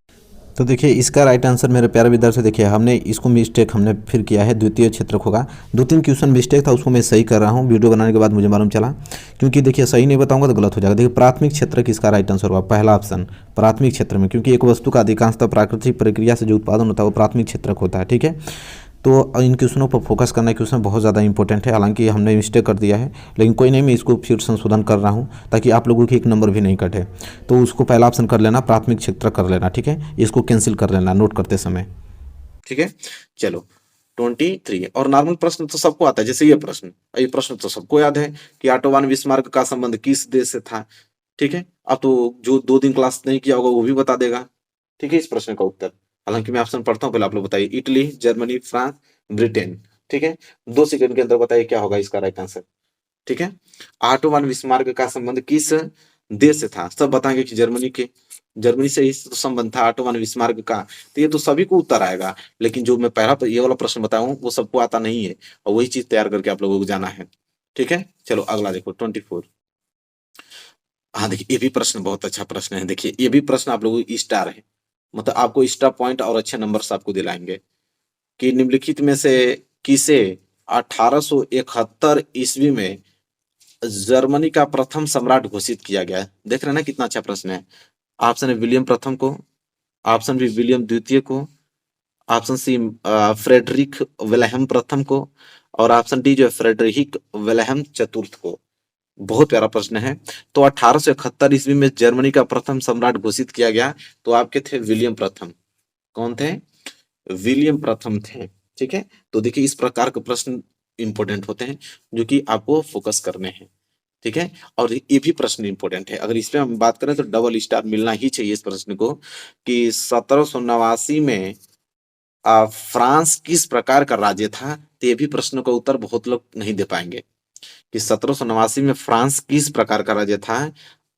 तो देखिए इसका राइट आंसर मेरे प्यारे विद्यार्थी, देखिए हमने इसको मिस्टेक हमने फिर किया है, द्वितीय क्षेत्रक होगा। 2-3 क्वेश्चन मिस्टेक था, उसको मैं सही कर रहा हूँ, वीडियो बनाने के बाद मुझे मालूम चला, क्योंकि देखिए सही नहीं बताऊंगा तो गलत हो जाएगा। देखिए प्राथमिक क्षेत्रक इसका राइट आंसर होगा, पहला ऑप्शन प्राथमिक क्षेत्र में, क्योंकि एक वस्तु का अधिकांशतः प्राकृतिक प्रक्रिया से जो उत्पादन होता है वो प्राथमिक क्षेत्रक होता है। ठीक है, तो इन क्वेश्चनों पर फोकस करना, क्वेश्चन बहुत ज़्यादा इंपॉर्टेंट है। हालांकि हमने मिस्टेक कर दिया है, लेकिन कोई नहीं, मैं इसको फिर संशोधन कर रहा हूँ ताकि आप लोगों की एक नंबर भी नहीं कटे। तो उसको पहला ऑप्शन कर लेना, प्राथमिक क्षेत्र कर लेना। ठीक है, इसको कैंसिल कर लेना नोट करते समय। ठीक है, चलो 23। और नॉर्मल प्रश्न तो सबको आता है, जैसे ये प्रश्न तो सबको याद है कि ऑटोबान विस्मार्क का संबंध किस देश से था। ठीक है, अब तो जो 2 दिन क्लास नहीं किया होगा वो भी बता देगा। ठीक है, इस प्रश्न का उत्तर, हालांकि मैं ऑप्शन पढ़ता हूँ, पहले आप लोग बताइए। Italy, Germany, France, Britain. ठीक है, 2 सेकंड के अंदर बताइए क्या होगा इसका राइट आंसर। ठीक है, ऑटोबान विस्मार्क का संबंध किस देश से था? सब बताएंगे कि जर्मनी के, जर्मनी से ही तो संबंध था ऑटोबान विस्मार्क का। तो ये तो सभी को उत्तर आएगा, लेकिन जो मैं पहला ये वाला प्रश्न बताया हूँ वो सबको आता नहीं है, और वही चीज तैयार करके आप लोगों को जाना है। ठीक है, चलो अगला देखो 24। हाँ देखिए, ये भी प्रश्न बहुत अच्छा प्रश्न है। देखिए ये भी प्रश्न आप लोगों को स्टार है, मतलब आपको स्टार पॉइंट और अच्छे नंबर आपको दिलाएंगे कि निम्नलिखित में से किसे 1871 ईस्वी में जर्मनी का प्रथम सम्राट घोषित किया गया? देख रहे हैं ना कितना अच्छा प्रश्न है। ऑप्शन है विलियम प्रथम को, ऑप्शन बी विलियम द्वितीय को, ऑप्शन सी फ्रेडरिक विल्हेम प्रथम को, और ऑप्शन डी जो है फ्रेडरिक विल्हेम चतुर्थ को। बहुत प्यारा प्रश्न है। तो 1871 ईस्वी में जर्मनी का प्रथम सम्राट घोषित किया गया, तो आपके थे विलियम प्रथम। कौन थे? विलियम प्रथम थे। ठीक है, तो देखिए इस प्रकार के प्रश्न इंपॉर्टेंट होते हैं जो कि आपको फोकस करने हैं। ठीक है, और ये भी प्रश्न इंपॉर्टेंट है, अगर इस पे हम बात करें तो डबल स्टार मिलना ही चाहिए इस प्रश्न को कि 1789 में फ्रांस किस प्रकार का राज्य था? तो ये भी प्रश्न का उत्तर बहुत लोग नहीं दे पाएंगे कि 1789 में फ्रांस किस प्रकार का राज्य था।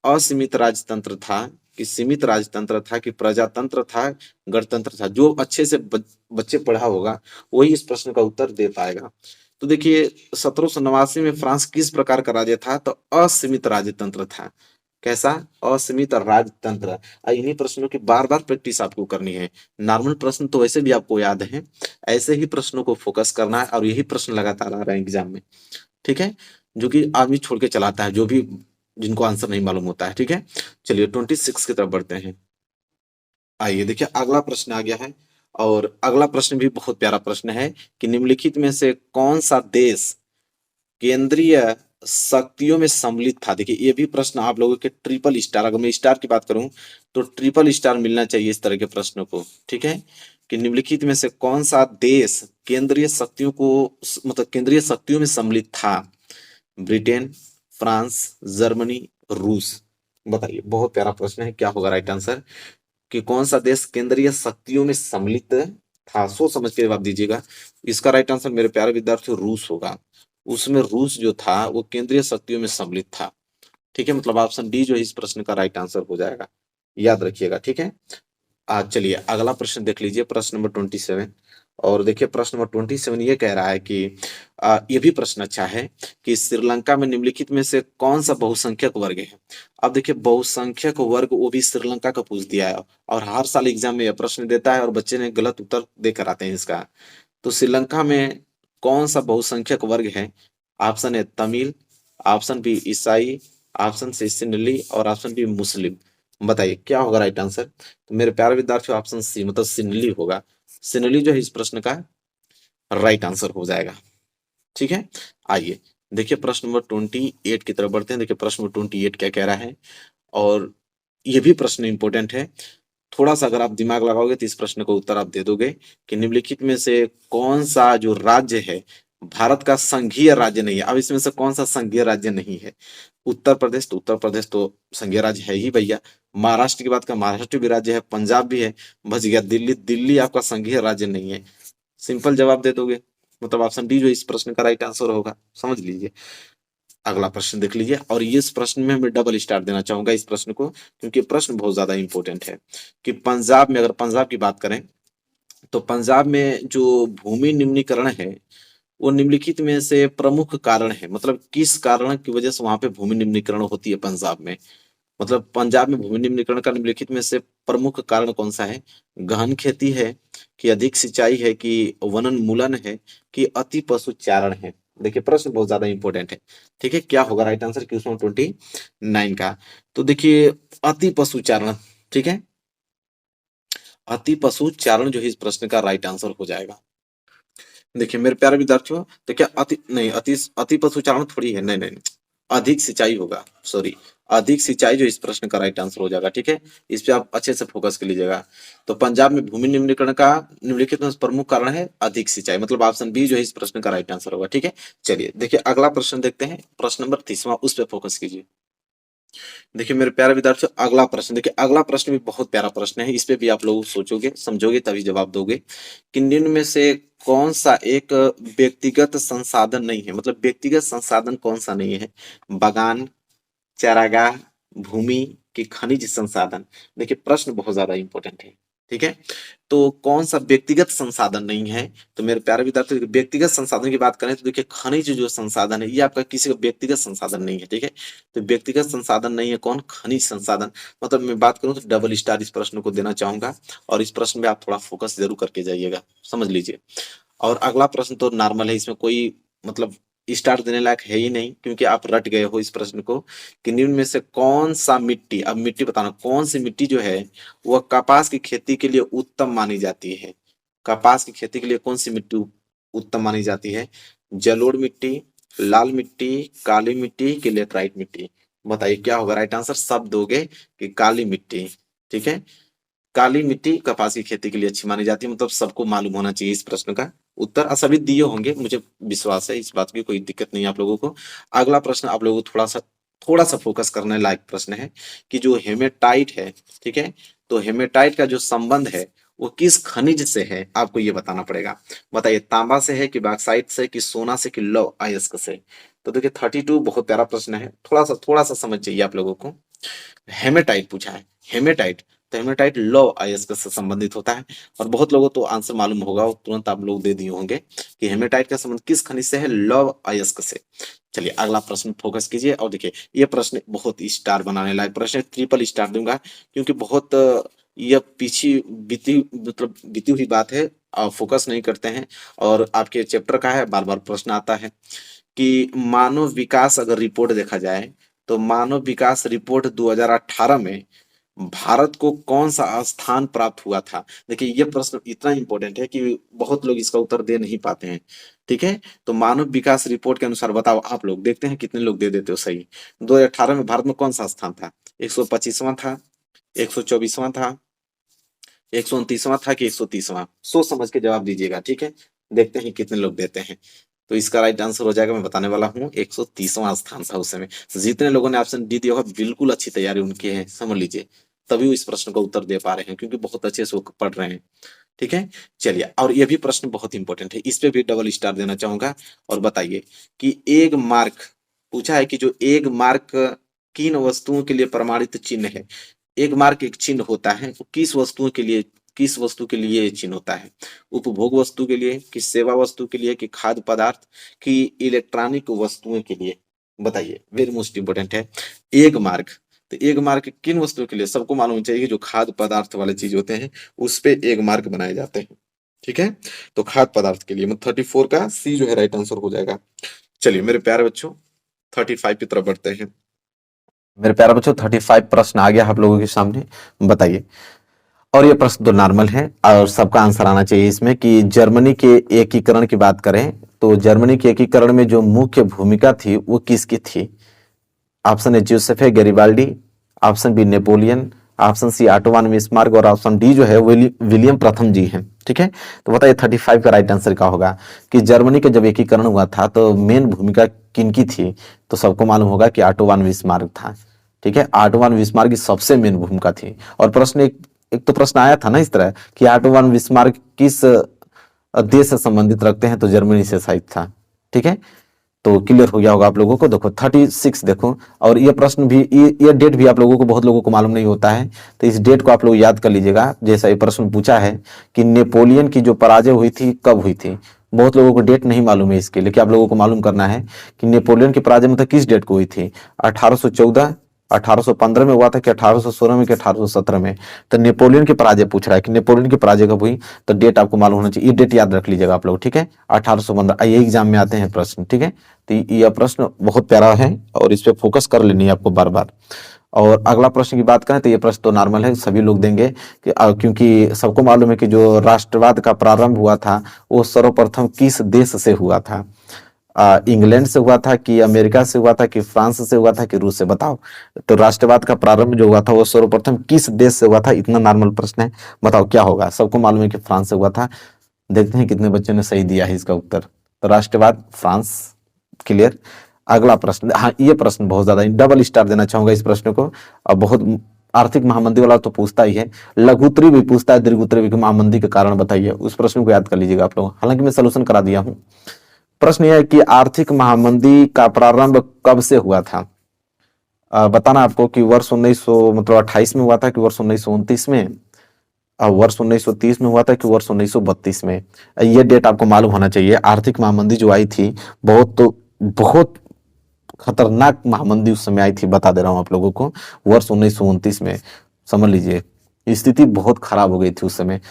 असीमित राजतंत्र था कि सीमित राजतंत्र था कि प्रजातंत्र था, गणतंत्र था? जो अच्छे से बच्चे पढ़ा होगा वही इस प्रश्न का उत्तर दे पाएगा। तो देखिए 1789 में फ्रांस किस प्रकार का राज्य था? तो असीमित राजतंत्र था। कैसा? असीमित राजतंत्र। इन्हीं प्रश्नों की बार बार प्रैक्टिस आपको करनी है। नॉर्मल प्रश्न तो वैसे भी आपको याद है, ऐसे ही प्रश्नों को फोकस करना है, और यही प्रश्न लगातार आ रहे हैं एग्जाम में। ठीक है, जो कि आदमी छोड़ के चलाता है, जो भी जिनको आंसर नहीं मालूम होता है। ठीक है, चलिए 26 की तरफ बढ़ते हैं। आइए देखिए अगला प्रश्न आ गया है, और अगला प्रश्न भी बहुत प्यारा प्रश्न है कि निम्नलिखित में से कौन सा देश केंद्रीय शक्तियों में सम्मिलित था? देखिए ये भी प्रश्न आप लोगों के ट्रिपल स्टार, अगर मैं स्टार की बात करूं तो ट्रिपल स्टार मिलना चाहिए इस तरह के प्रश्नों को। ठीक है, कि निम्नलिखित में से कौन सा देश केंद्रीय शक्तियों को, मतलब केंद्रीय शक्तियों में सम्मिलित था? ब्रिटेन, फ्रांस, जर्मनी, रूस। बताइए, बहुत प्यारा प्रश्न है, क्या होगा राइट आंसर कि कौन सा देश केंद्रीय शक्तियों में सम्मिलित था? सोच समझ के जवाब दीजिएगा। इसका राइट आंसर मेरे प्यारे विद्यार्थियों रूस होगा। उसमें रूस जो था वो केंद्रीय शक्तियों में सम्मिलित था। ठीक है, मतलब ऑप्शन डी जो है इस प्रश्न का राइट आंसर हो जाएगा, याद रखिएगा। ठीक है, आज चलिए अगला प्रश्न देख लीजिए, प्रश्न नंबर 27। और देखिए प्रश्न नंबर 27 ये कह रहा है कि ये भी प्रश्न अच्छा है कि श्रीलंका में निम्नलिखित में से कौन सा बहुसंख्यक वर्ग है। अब देखिए बहुसंख्यक वर्ग वो भी श्रीलंका का पूछ दिया है, और हर साल एग्जाम में यह प्रश्न देता है और बच्चे ने गलत उत्तर देकर आते हैं इसका। तो श्रीलंका में कौन सा बहुसंख्यक वर्ग है। Option A Tamil, option B ईसाई, ऑप्शन सी सिंहली और ऑप्शन बी मुस्लिम। बताइए क्या होगा राइट आंसर। तो मेरे प्यारे विद्यार्थियों ऑप्शन सी मतलब सिंहली होगा। सिंहली जो है इस प्रश्न का राइट आंसर हो जाएगा। ठीक है, आइए देखिए प्रश्न नंबर 28 की तरफ बढ़ते हैं। देखिए प्रश्न नंबर 28 क्या कह रहा है, और ये भी प्रश्न इंपॉर्टेंट है। थोड़ा सा अगर आप दिमाग लगाओगे तो इस प्रश्न का उत्तर आप दे दोगे कि निम्नलिखित में से कौन सा जो राज्य है भारत का संघीय राज्य नहीं है। अब इसमें से कौन सा संघीय राज्य नहीं है। उत्तर प्रदेश, तो उत्तर प्रदेश तो संघीय राज्य है ही भैया। महाराष्ट्र की बात का महाराष्ट्र भी राज्य है, पंजाब भी है। बच गया दिल्ली, दिल्ली आपका संघीय राज्य नहीं है। सिंपल जवाब दे दोगे, मतलब ऑप्शन डी जो इस प्रश्न का राइट आंसर होगा, समझ लीजिए। अगला प्रश्न देख लीजिए, और इस प्रश्न में मैं डबल स्टार देना चाहूंगा इस प्रश्न को, क्योंकि प्रश्न बहुत ज्यादा इंपॉर्टेंट है। कि पंजाब में, अगर पंजाब की बात करें तो पंजाब में जो भूमि निम्नीकरण है वो निम्नलिखित में से प्रमुख कारण है। मतलब किस कारण की वजह से वहां पे भूमि निम्नीकरण होती है पंजाब में। मतलब पंजाब में भूमि निम्नीकरण का निम्नलिखित में से प्रमुख कारण कौन सा है। गहन खेती है, कि अधिक सिंचाई है, कि वनोन्मूलन है, कि अति पशुचारण है। देखिए प्रश्न बहुत ज्यादा इंपॉर्टेंट है। ठीक है, क्या होगा राइट आंसर क्वेश्चन 29 का। तो देखिए अति पशुचारण, ठीक है, अति पशुचारण जो है इस प्रश्न का राइट आंसर हो जाएगा। देखिए मेरे प्यारे विद्यार्थियों, तो क्या अति नहीं, अति अति पशुचारण थोड़ी है, नहीं नहीं नहीं। अधिक सिंचाई होगा, सॉरी, अधिक सिंचाई जो इस प्रश्न का राइट आंसर हो जाएगा। ठीक है, इस पे आप अच्छे से फोकस कर लीजिएगा। तो पंजाब में भूमि निम्नीकरण का निम्नलिखित में प्रमुख कारण है अधिक सिंचाई, मतलब ऑप्शन बी जो है इस प्रश्न का राइट आंसर होगा। ठीक है, चलिए देखिए अगला प्रश्न देखते हैं, प्रश्न नंबर 30वां, उस पर फोकस कीजिए। देखिए मेरे प्यारे विद्यार्थियों अगला प्रश्न देखिए, अगला प्रश्न भी बहुत प्यारा प्रश्न है। इस पे भी आप लोग सोचोगे समझोगे तभी जवाब दोगे कि निम्न में से कौन सा एक व्यक्तिगत संसाधन नहीं है। मतलब व्यक्तिगत संसाधन कौन सा नहीं है। बागान, चारागाह, भूमि के खनिज संसाधन। देखिए प्रश्न बहुत ज्यादा इंपॉर्टेंट है। ठीक है, तो कौन सा व्यक्तिगत संसाधन नहीं है। तो मेरे प्यारे विद्यार्थी व्यक्तिगत संसाधन की बात करें तो देखिए खनिज जो संसाधन है ये आपका किसी का व्यक्तिगत संसाधन नहीं है। ठीक है, तो व्यक्तिगत संसाधन नहीं है कौन, खनिज संसाधन। मतलब मैं बात करूं तो डबल स्टार इस प्रश्न को देना चाहूंगा, और इस प्रश्न में आप थोड़ा फोकस जरूर करके जाइएगा, समझ लीजिए। और अगला प्रश्न तो नॉर्मल है, इसमें कोई मतलब स्टार देने लायक है ही नहीं, क्योंकि आप रट गए हो इस प्रश्न को कि निम्न में से कौन सा मिट्टी, अब मिट्टी बताना कौन सी मिट्टी जो है वह कपास की खेती के लिए उत्तम मानी जाती है। कपास की खेती के लिए कौन सी मिट्टी उत्तम मानी जाती है। जलोढ़ मिट्टी, लाल मिट्टी, काली मिट्टी की लेटराइट मिट्टी। बताइए क्या होगा राइट आंसर। सब दोगे कि काली मिट्टी। ठीक है, काली मिट्टी कपास की खेती के लिए अच्छी मानी जाती है, मतलब सबको मालूम होना चाहिए इस प्रश्न का उत्तर। सभी दिए होंगे, मुझे विश्वास है, इस बात की कोई दिक्कत नहीं है आप लोगों को। अगला प्रश्न आप लोगों को थोड़ा सा फोकस करने लायक प्रश्न है कि जो हेमेटाइट है, ठीक है, तो हेमेटाइट का जो संबंध है वो किस खनिज से है, आपको ये बताना पड़ेगा। बताइए तांबा से है, कि बॉक्साइट से, कि सोना से, कि लौह अयस्क से। तो देखिए 32 बहुत प्यारा प्रश्न है, थोड़ा सा समझ चाहिए आप लोगों को। हेमेटाइट पूछा है, हेमेटाइट, तो हेमेटाइट लौह अयस्क से संबंधित होता है। और बहुत लोगों तो आंसर मालूम होगा, वो तुरंत आप लोग दे दिए होंगे कि हेमेटाइट का संबंध किस खनिज से है, लौह अयस्क से। चलिए अगला प्रश्न फोकस कीजिए, और देखिए ये प्रश्न बहुत स्टार बनाने लायक प्रश्न है, ट्रिपल स्टार दूंगा, क्योंकि बहुत यह पीछे बीती हुई बात है, आप फोकस नहीं करते हैं। और आपके चैप्टर का है, बार बार प्रश्न आता है कि मानव विकास अगर रिपोर्ट देखा जाए तो मानव विकास रिपोर्ट 2018 में भारत को कौन सा स्थान प्राप्त हुआ था। देखिए ये प्रश्न इतना इंपॉर्टेंट है कि बहुत लोग इसका उत्तर दे नहीं पाते हैं। ठीक है, तो मानव विकास रिपोर्ट के अनुसार बताओ आप लोग, देखते हैं कितने लोग दे देते हो सही। 2018 में भारत में कौन सा स्थान था, 125वां था, 124वां था, 129वां था, कि 130वां। सोच समझ के जवाब दीजिएगा। ठीक है, देखते हैं कितने लोग देते हैं। तो इसका राइट आंसर हो जाएगा, मैं बताने वाला हूँ, 130वां स्थान था उस समय। जितने लोगों ने ऑप्शन डी दिया होगा बिल्कुल अच्छी तैयारी उनकी है, समझ लीजिए, तभी वो इस प्रश्न का उत्तर दे पा रहे हैं, क्योंकि बहुत अच्छे से वो पढ़ रहे हैं। ठीक है। चलिए, और ये भी प्रश्न बहुत इंपॉर्टेंट है, इस पे भी डबल स्टार देना चाहूंगा। और बताइए कि एक मार्क पूछा है कि जो एक मार्क किन वस्तुओं के लिए प्रमाणित चिन्ह है। एक मार्क एक चिन्ह होता है, वो किस वस्तुओं के लिए, किस वस्तु के लिए ये चिन्ह होता है। उपभोग वस्तु के लिए, कि सेवा वस्तु के लिए, कि खाद्य पदार्थ, कि इलेक्ट्रॉनिक वस्तुओं के लिए। बताइए, वेरी मोस्ट इंपोर्टेंट है एक मार्क। तो एक मार्क किन वस्तुओं के लिए, सबको मालूम चाहिए कि जो खाद्य पदार्थ वाले चीज होते हैं उस पे एक मार्क बनाए जाते हैं। ठीक है, तो खाद्य पदार्थ के लिए मतलब 34 का सी जो है राइट आंसर हो जाएगा। चलिए मेरे प्यारे बच्चों, 35 की तरफ बढ़ते हैं। मेरे प्यारे बच्चों, 35 प्रश्न आ गया आप लोगों के सामने। बताइए, और ये प्रश्न तो नॉर्मल है और सबका आंसर आना चाहिए इसमें, कि जर्मनी के एकीकरण की बात करें तो जर्मनी के एकीकरण में जो मुख्य भूमिका थी वो किसकी थी। ऑप्शन ए जोसेफ है Garibaldi, option B Napoleon, option C Otto von Bismarck और ऑप्शन डी जो है विलियम प्रथम जी हैं। ठीक है, तो बताइए 35 का राइट आंसर क्या होगा। कि जर्मनी का जब एकीकरण हुआ था तो मेन भूमिका किनकी थी, तो सबको मालूम होगा कि ऑटो वन बिस्मार्क था। ठीक है, ऑटो वन बिस्मार्क की सबसे मेन भूमिका थी। और प्रश्न एक तो प्रश्न आया था ना इस तरह कि ऑटो वन बिस्मार्क किस देश से संबंधित रखते हैं, तो जर्मनी से शायद था। ठीक है, तो क्लियर हो गया होगा आप लोगों को। देखो 36 देखो, और ये प्रश्न भी ये डेट भी आप लोगों को, बहुत लोगों को मालूम नहीं होता है, तो इस डेट को आप लोग याद कर लीजिएगा। जैसा ये प्रश्न पूछा है कि नेपोलियन की जो पराजय हुई थी कब हुई थी, बहुत लोगों को डेट नहीं मालूम है इसके, लेकिन आप लोगों को मालूम करना है कि नेपोलियन की पराजय मतलब किस डेट को हुई थी। 1814, 1815 में हुआ था, कि 1816 में, कि 1817 में। तो नेपोलियन की पराजय पूछ रहा है कि नेपोलियन की पराजय कब हुई, तो डेट आपको मालूम होना चाहिए। ये डेट याद रख लीजिएगा आप लोग। ठीक है, 1815, ये एग्जाम में आते हैं प्रश्न। ठीक है, तो यह प्रश्न बहुत प्यारा है और इस पे फोकस कर लेनी है आपको बार बार। और अगला प्रश्न की बात करें तो ये प्रश्न तो नॉर्मल है, सभी लोग देंगे कि क्योंकि सबको मालूम है कि जो राष्ट्रवाद का प्रारंभ हुआ था वो सर्वप्रथम किस देश से हुआ था। इंग्लैंड से हुआ था, कि अमेरिका से हुआ था, कि फ्रांस से हुआ था, कि रूस से। बताओ, तो राष्ट्रवाद का प्रारंभ जो हुआ था वो सर्वप्रथम किस देश से हुआ था। इतना नॉर्मल प्रश्न है, बताओ क्या होगा। सबको मालूम है कि फ्रांस से हुआ था। देखते हैं कितने बच्चों ने सही दिया है इसका उत्तर। तो राष्ट्रवाद फ्रांस, क्लियर। अगला प्रश्न, हाँ ये प्रश्न बहुत ज्यादा, डबल स्टार देना चाहूंगा इस प्रश्न को। और बहुत आर्थिक महामंदी वाला तो पूछता ही है, लघुत्तरी भी पूछता है, दीर्घोत्तरी भी। महामंदी के कारण बताइए, उस प्रश्न को याद कर लीजिएगा आप लोग, हालांकि मैं सोल्यूशन करा दिया हूं। प्रश्न यह है कि आर्थिक महामंदी का प्रारंभ कब से हुआ था। बताना आपको कि वर्ष 1928 में हुआ था, कि वर्ष 1929 में, वर्ष 1930 में हुआ था, कि वर्ष 1932 में। ये डेट आपको मालूम होना चाहिए। आर्थिक महामंदी जो आई थी बहुत खतरनाक महामंदी उस समय आई थी, बता दे रहा हूं आप लोगों को, वर्ष 1929 में। समझ लीजिए, स्थिति बहुत खराब हो गई थी उस समय।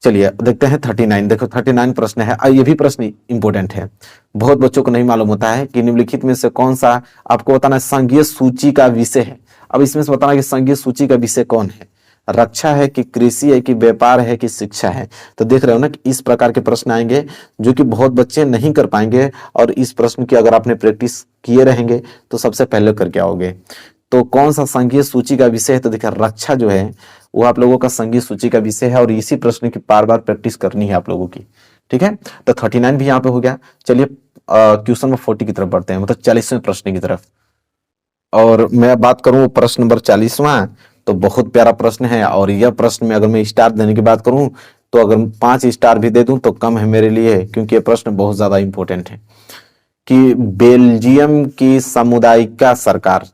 चलिए देखते हैं 39। देखो 39 प्रश्न है, ये भी प्रश्न इंपोर्टेंट है, बहुत बच्चों को नहीं मालूम होता है कि निम्नलिखित में से कौन सा, आपको बताना है संघीय सूची का विषय है। अब इसमें से बताना कि संघीय सूची का विषय कौन है, रक्षा है, कि कृषि है, कि व्यापार है, कि शिक्षा है। तो देख रहे हो ना कि इस प्रकार के प्रश्न आएंगे जो कि बहुत बच्चे नहीं कर पाएंगे, और इस प्रश्न की अगर आपने प्रैक्टिस किए रहेंगे तो सबसे पहले करके आओगे। तो कौन सा संघीय सूची का विषय है, तो देखिए रक्षा जो है वो आप लोगों का संघीय सूची का विषय है, और इसी प्रश्न की बार बार प्रैक्टिस करनी है आप लोगों की। ठीक है, तो 39 भी यहाँ पे हो गया। चलिए क्वेश्चन नंबर 40 की तरफ बढ़ते हैं, मतलब 40वें प्रश्न की तरफ। और मैं बात करूं प्रश्न नंबर 40वां, तो बहुत प्यारा प्रश्न है। और यह प्रश्न में अगर मैं स्टार देने की बात करूं तो अगर 5 स्टार भी दे दूं तो कम है मेरे लिए, क्योंकि यह प्रश्न बहुत ज्यादा इंपॉर्टेंट है। कि बेल्जियम की सामुदायिक सरकार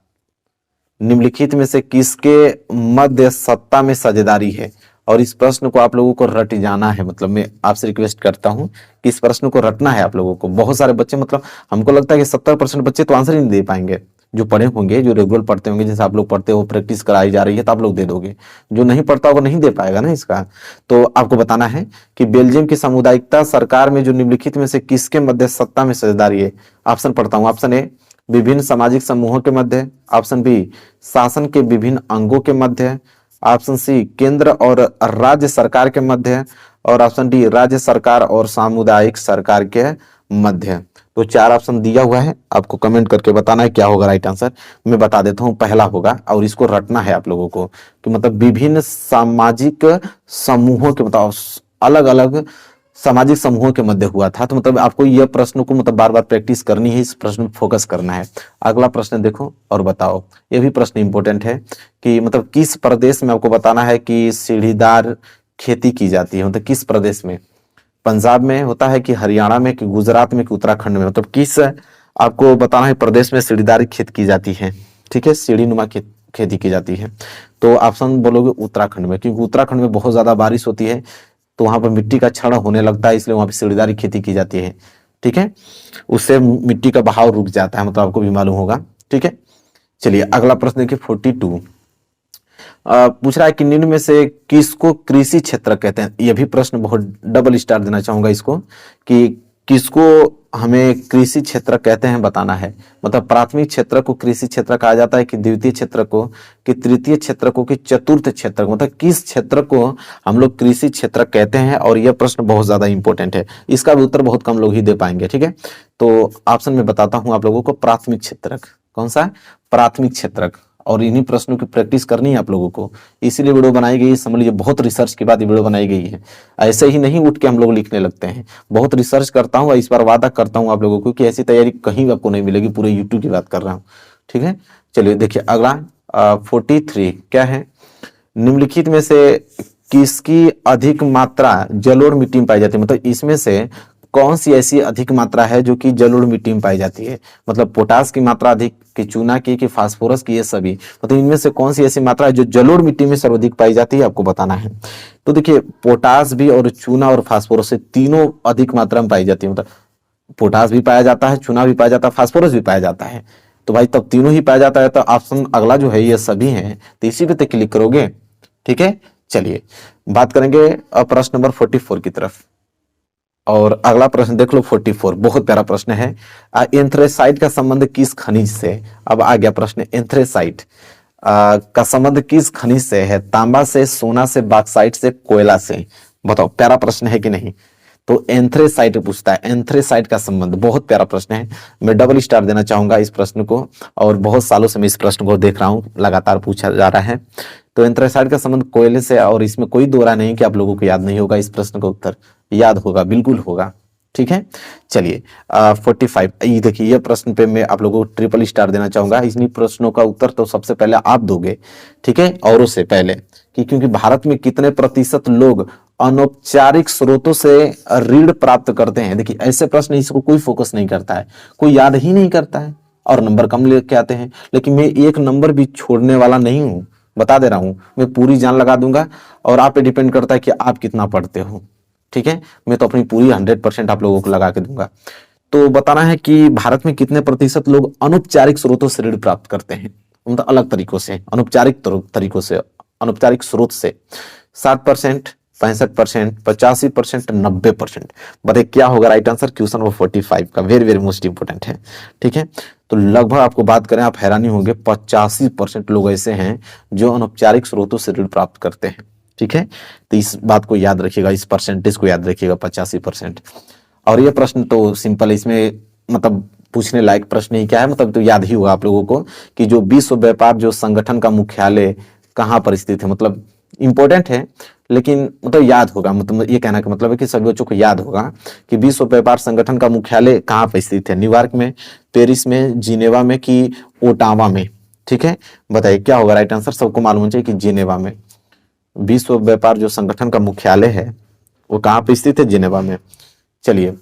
निम्नलिखित में से किसके मध्य सत्ता में साझेदारी है। और इस प्रश्न को आप लोगों को रट जाना है, मतलब मैं आपसे रिक्वेस्ट करता हूं कि इस प्रश्न को रटना है आप लोगों को। बहुत सारे बच्चे, मतलब हमको लगता है कि 70% बच्चे तो आंसर ही नहीं दे पाएंगे, जो पढ़े होंगे, जो रेगुलर पढ़ते होंगे, जैसे आप लोग पढ़ते हो, प्रैक्टिस कराई जा रही है तो आप लोग दे दोगे। जो नहीं पढ़ता होगा नहीं दे पाएगा ना इसका। तो आपको बताना है कि बेल्जियम की सामुदायिकता सरकार में जो निम्नलिखित में से किसके मध्य सत्ता में साझेदारी है। ऑप्शन पढ़ता हूं, ऑप्शन ए विभिन्न सामाजिक समूहों के मध्य, ऑप्शन बी शासन के विभिन्न अंगों के मध्य, ऑप्शन सी केंद्र और राज्य सरकार के मध्य, और ऑप्शन डी राज्य सरकार और सामुदायिक सरकार के मध्य। तो 4 ऑप्शन दिया हुआ है, आपको कमेंट करके बताना है क्या होगा राइट आंसर। मैं बता देता हूं, पहला होगा, और इसको रटना है आप लोगों को, कि मतलब विभिन्न सामाजिक समूहों के, मतलब अलग अलग सामाजिक समूहों के मध्य हुआ था। तो मतलब आपको यह प्रश्न को मतलब बार बार प्रैक्टिस करनी है, इस प्रश्न पर फोकस करना है। अगला प्रश्न देखो और बताओ, यह भी प्रश्न इंपॉर्टेंट है कि मतलब किस प्रदेश में, आपको बताना है कि सीढ़ीदार खेती की जाती है, मतलब किस प्रदेश में? पंजाब में होता है कि हरियाणा में कि गुजरात में कि उत्तराखंड में, मतलब किस आपको बताना है प्रदेश में सीढ़ीदार खेती की जाती है। ठीक है, सीढ़ी नुमा खेती की जाती है। तो ऑप्शन बोलोगे उत्तराखंड में, क्योंकि उत्तराखंड में बहुत ज्यादा बारिश होती है तो वहां पर मिट्टी का क्षरण होने लगता है, इसलिए वहां पर सीढ़ीदारी खेती की जाती है। ठीक है, उससे मिट्टी का बहाव रुक जाता है, मतलब आपको भी मालूम होगा। ठीक है, चलिए अगला प्रश्न देखिए 42। पूछ रहा है कि निम्न में से किसको कृषि क्षेत्र कहते हैं। यह भी प्रश्न बहुत डबल स्टार देना चाहूंगा इसको, कि किसको हमें कृषि क्षेत्र कहते हैं बताना है। मतलब प्राथमिक क्षेत्र को कृषि क्षेत्र कहा जाता है, कि द्वितीय क्षेत्र को, कि तृतीय क्षेत्र को, कि चतुर्थ क्षेत्र को, मतलब किस क्षेत्र को हम लोग कृषि क्षेत्र कहते हैं। और यह प्रश्न बहुत ज्यादा इंपॉर्टेंट है, इसका भी उत्तर बहुत कम लोग ही दे पाएंगे। ठीक है, तो ऑप्शन में बताता हूं आप लोगों को, प्राथमिक क्षेत्रक। कौन सा? प्राथमिक क्षेत्रक। और इन्हीं प्रश्नों की प्रैक्टिस करनी है आप लोगों को, इसीलिए वीडियो बनाई गई है। समझ लीजिए बहुत रिसर्च के बाद ये वीडियो बनाई गई है, ऐसे ही नहीं उठ के हम लोग लिखने लगते हैं। बहुत रिसर्च करता हूँ, इस बार वादा करता हूँ आप लोगों को कि ऐसी तैयारी कहीं आपको नहीं मिलेगी, पूरे यूट्यूब की बात कर रहा हूँ। ठीक है, चलिए देखिए अगला 43 क्या है। निम्नलिखित में से किसकी अधिक मात्रा जलोढ़ मिट्टी में पाई जाती है। मतलब इसमें से कौन सी ऐसी अधिक मात्रा है जो कि जलोढ़ मिट्टी में पाई जाती है। मतलब पोटास की मात्रा अधिक, कि चूना की, कि फास्फोरस की, ये सभी। मतलब इनमें से कौन सी ऐसी मात्रा है जो जलोढ़ मिट्टी में सर्वाधिक पाई जाती है, आपको बताना है। तो देखिए पोटास भी और चूना और फास्फोरस से तीनों अधिक मात्रा में पाई जाती है। मतलब पोटास भी पाया जाता है, चूना भी पाया जाता है, फास्फोरस भी पाया जाता है। तो भाई तब तीनों ही पाया जाता है, तो ऑप्शन अगला जो है ये सभी है, तो इसी पे तो क्लिक करोगे। ठीक है, चलिए बात करेंगे प्रश्न नंबर 44 की तरफ। और अगला प्रश्न देख लो 44, बहुत प्यारा प्रश्न है। एंथ्रेसाइट का संबंध किस खनिज से। अब आ गया प्रश्न, एंथ्रेसाइट का संबंध किस खनिज से है। तांबा से, सोना से, बॉक्साइट से, कोयला से। बताओ, प्यारा प्रश्न है कि नहीं। तो एंथ्रेसाइट पूछता है, एंथ्रेसाइट का संबंध, बहुत प्यारा प्रश्न है। मैं डबल स्टार देना चाहूंगा इस प्रश्न को, और बहुत सालों से मैं इस प्रश्न को देख रहा हूं, लगातार पूछा जा रहा है। तो एंथ्रेसाइट का संबंध कोयले से, और इसमें कोई दो राय नहीं कि आप लोगों को याद नहीं होगा, इस प्रश्न का उत्तर याद होगा, बिल्कुल होगा। ठीक है, चलिए 45 ये देखिए, ये प्रश्न पे मैं आप लोगों को ट्रिपल स्टार देना चाहूंगा। इन्हीं प्रश्नों का उत्तर तो सबसे पहले आप दोगे। ठीक है, औरों से पहले, कि क्योंकि भारत में कितने प्रतिशत लोग अनौपचारिक स्रोतों से ऋण प्राप्त करते हैं। देखिए ऐसे प्रश्न इसको कोई फोकस नहीं करता है, कोई याद ही नहीं करता है, और नंबर कम लेके आते हैं। लेकिन मैं एक नंबर भी छोड़ने वाला नहीं हूं, बता दे रहा हूं, मैं पूरी जान लगा दूंगा। और आप पे डिपेंड करता है कि आप कितना पढ़ते हो। ठीक है, मैं तो अपनी पूरी 100% आप लोगों को लगा के दूंगा। तो बताना है कि भारत में कितने प्रतिशत लोग अनौपचारिक स्रोतों से ऋण प्राप्त करते हैं, मतलब अलग तरीकों से, अनौपचारिक तरीकों से, अनौपचारिक स्रोत से। 7%, 65%, 85%, 90%। बताइए क्या होगा राइट आंसर क्वेश्चन नंबर 45 का, वेरी वेरी मोस्ट इंपोर्टेंट है। ठीक है, तो लगभग आपको बात करें, आप हैरानी होंगे, 85% लोग ऐसे हैं जो अनौपचारिक स्रोतों से ऋण प्राप्त करते हैं। ठीक है, तो इस बात को याद रखिएगा, इस परसेंटेज को याद रखिएगा, 85%। और ये प्रश्न तो सिंपल है, इसमें मतलब पूछने लायक प्रश्न ही क्या है, मतलब तो याद ही होगा आप लोगों को, कि जो विश्व व्यापार जो संगठन का मुख्यालय कहाँ पर स्थित है। मतलब इंपॉर्टेंट है, लेकिन मतलब याद होगा, मतलब ये कहना का मतलब है कि सभी बच्चों को याद होगा कि विश्व व्यापार संगठन का मुख्यालय कहाँ पर स्थित है। न्यूयॉर्क में, पेरिस में, जिनेवा में, कि ओटावा में। ठीक है, बताइए क्या होगा राइट आंसर। सबको मालूम होना चाहिए कि जिनेवा में विश्व व्यापार जो संगठन का मुख्यालय है वो कहाँ पे स्थित है, जिनेवा में। चलिए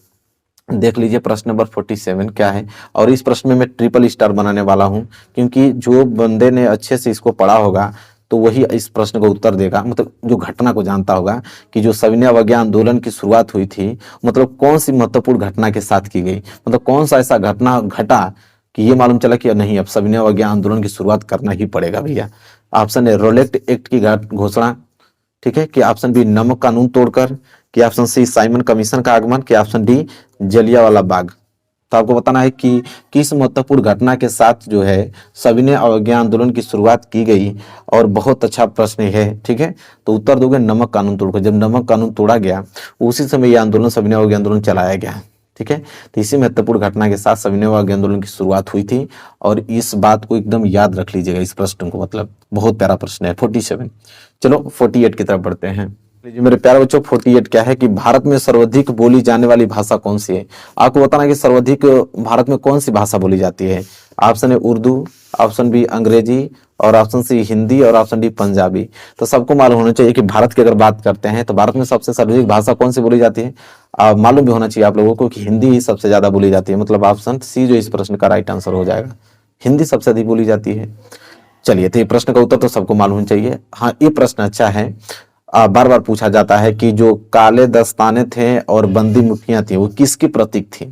देख लीजिए प्रश्न नंबर 47 क्या है। और इस प्रश्न में मैं ट्रिपल स्टार बनाने वाला हूं, क्योंकि जो बंदे ने अच्छे से इसको पढ़ा होगा तो वही इस प्रश्न का उत्तर देगा। मतलब जो घटना को जानता होगा कि जो सविनय अवज्ञा आंदोलन की शुरुआत हुई थी, मतलब कौन सी महत्वपूर्ण घटना के साथ की गई, मतलब कौन सा ऐसा घटना घटा कि ये मालूम चला कि नहीं अब सविनय अवज्ञा आंदोलन की शुरुआत करना ही पड़ेगा भैया। ऑप्शन है रोलेट एक्ट की घोषणा, ठीक है, कि ऑप्शन बी नमक कानून तोड़कर, कि ऑप्शन सी साइमन कमीशन का आगमन, कि ऑप्शन डी जलियांवाला बाग। तो आपको बताना है कि किस महत्वपूर्ण घटना के साथ जो है सविनय अवज्ञा आंदोलन की शुरुआत की गई। और बहुत अच्छा प्रश्न है। ठीक है, तो उत्तर दोगे नमक कानून तोड़कर। जब नमक कानून तोड़ा गया उसी समय यह आंदोलन सविनय अवज्ञा आंदोलन चलाया गया। ठीक है, तो इसी महत्वपूर्ण घटना के साथ सविनय अवज्ञा आंदोलन की शुरुआत हुई थी। और इस बात को एकदम याद रख लीजिएगा इस प्रश्न को, मतलब बहुत प्यारा प्रश्न है 47। चलो 48 की तरफ बढ़ते हैं। लीजिए मेरे प्यारे बच्चों, 48 क्या है कि भारत में सर्वाधिक बोली जाने वाली भाषा कौन सी है। आपको बताना है कि सर्वाधिक भारत में कौन सी भाषा बोली जाती है। Option A Urdu, option B अंग्रेजी, और ऑप्शन सी हिंदी, और ऑप्शन डी पंजाबी। तो सबको मालूम होना चाहिए कि भारत की अगर बात करते हैं तो भारत में सबसे सर्वाधिक भाषा कौन सी बोली जाती है। मालूम भी होना चाहिए आप लोगों को कि हिंदी ही सबसे ज्यादा बोली जाती है। मतलब ऑप्शन सी जो इस प्रश्न का राइट आंसर हो जाएगा, हिंदी सबसे अधिक बोली जाती है। चलिए, तो ये प्रश्न का उत्तर तो सबको मालूम होना चाहिए। हाँ, ये प्रश्न अच्छा है। बार बार पूछा जाता है कि जो काले दस्ताने थे और बंदी मुठ्ठियां थी वो किसकी प्रतीक थी।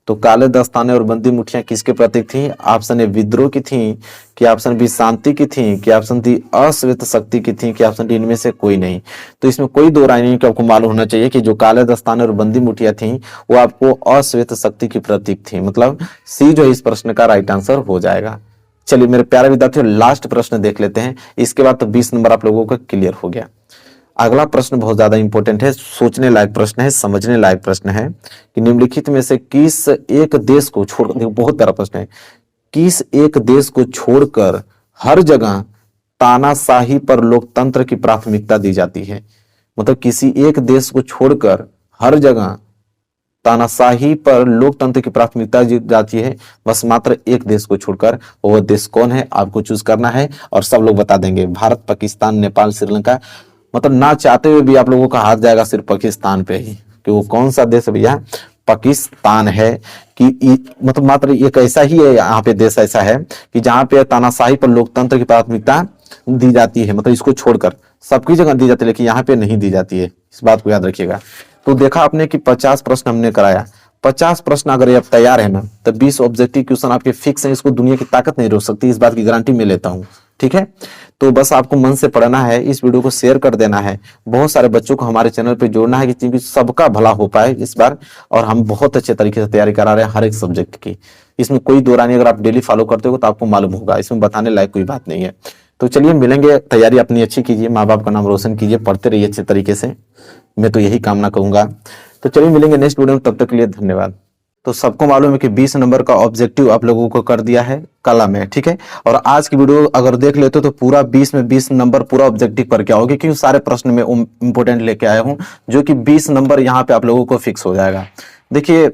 तो काले दस्ताने और बंदी मुठ्ठियां किसके प्रतीक थी। ऑप्शन ए विद्रोह की थी, कि ऑप्शन बी शांति की थी, कि ऑप्शन डी अश्वेत शक्ति की थी, कि ऑप्शन डी इनमें से कोई नहीं। तो इसमें कोई दो राय नहीं कि आपको मालूम होना चाहिए कि जो काले दस्ताने और बंदी मुठ्ठियां थी वो आपको अश्वेत शक्ति की प्रतीक थी। मतलब सी जो इस प्रश्न का राइट आंसर हो जाएगा। चलिए मेरे प्यारे विद्यार्थियों, लास्ट प्रश्न देख लेते हैं, इसके बाद तो 20 नंबर आप लोगों का क्लियर हो गया। अगला प्रश्न बहुत ज्यादा इंपॉर्टेंट है, सोचने लायक प्रश्न है, समझने लायक प्रश्न है कि निम्नलिखित में से किस एक देश को छोड़, देखो बहुत प्यारा प्रश्न है, किस एक देश को छोड़कर हर जगह तानाशाही पर लोकतंत्र की प्राथमिकता दी जाती है। मतलब किसी एक देश को छोड़कर हर जगह तानाशाही पर लोकतंत्र की प्राथमिकता दी जाती है, बस मात्र एक देश को छोड़कर। वो देश कौन है आपको चूज करना है और सब लोग बता देंगे। भारत, पाकिस्तान, नेपाल, श्रीलंका। मतलब ना चाहते हुए भी आप लोगों का हाथ जाएगा सिर्फ पाकिस्तान पे ही, कि वो कौन सा देश है भैया, पाकिस्तान है। कि मतलब मात्र एक ऐसा ही है, यहाँ पे देश ऐसा है कि जहाँ पे तानाशाही पर लोकतंत्र की प्राथमिकता दी जाती है। मतलब इसको छोड़कर सबकी जगह दी जाती है, लेकिन यहाँ पे नहीं दी जाती है। इस बात को याद रखिएगा। तो देखा आपने कि 50 प्रश्न हमने कराया। 50 प्रश्न अगर आप तैयार है ना, तो 20 ऑब्जेक्टिव क्वेश्चन आपके फिक्स हैं। इसको दुनिया की ताकत नहीं रोक सकती, इस बात की गारंटी मैं लेता हूँ। ठीक है, तो बस आपको मन से पढ़ना है, इस वीडियो को शेयर कर देना है, बहुत सारे बच्चों को हमारे चैनल पे जोड़ना है, कि सबका भला हो पाए इस बार। और हम बहुत अच्छे तरीके से तैयारी करा रहे हैं हर एक सब्जेक्ट की, इसमें कोई दो राय नहीं। अगर आप डेली फॉलो करते हो तो आपको मालूम होगा, इसमें बताने लायक कोई बात नहीं है। तो चलिए मिलेंगे, तैयारी अपनी अच्छी कीजिए, माँ बाप का नाम रोशन कीजिए, पढ़ते रहिए अच्छे तरीके से, मैं तो यही कामना कहूंगा। तो चलिए मिलेंगे नेक्स्ट वीडियो में, तब तक के लिए धन्यवाद। तो सबको मालूम है कि 20 नंबर का ऑब्जेक्टिव आप लोगों को कर दिया है कला में, ठीक है। और आज की वीडियो अगर देख लेते हो तो पूरा 20 में 20 नंबर पूरा ऑब्जेक्टिव करके आओगे, क्योंकि सारे प्रश्न में इंपोर्टेंट लेके आया हूं, जो कि 20 नंबर यहाँ पे आप लोगों को फिक्स हो जाएगा। देखिए,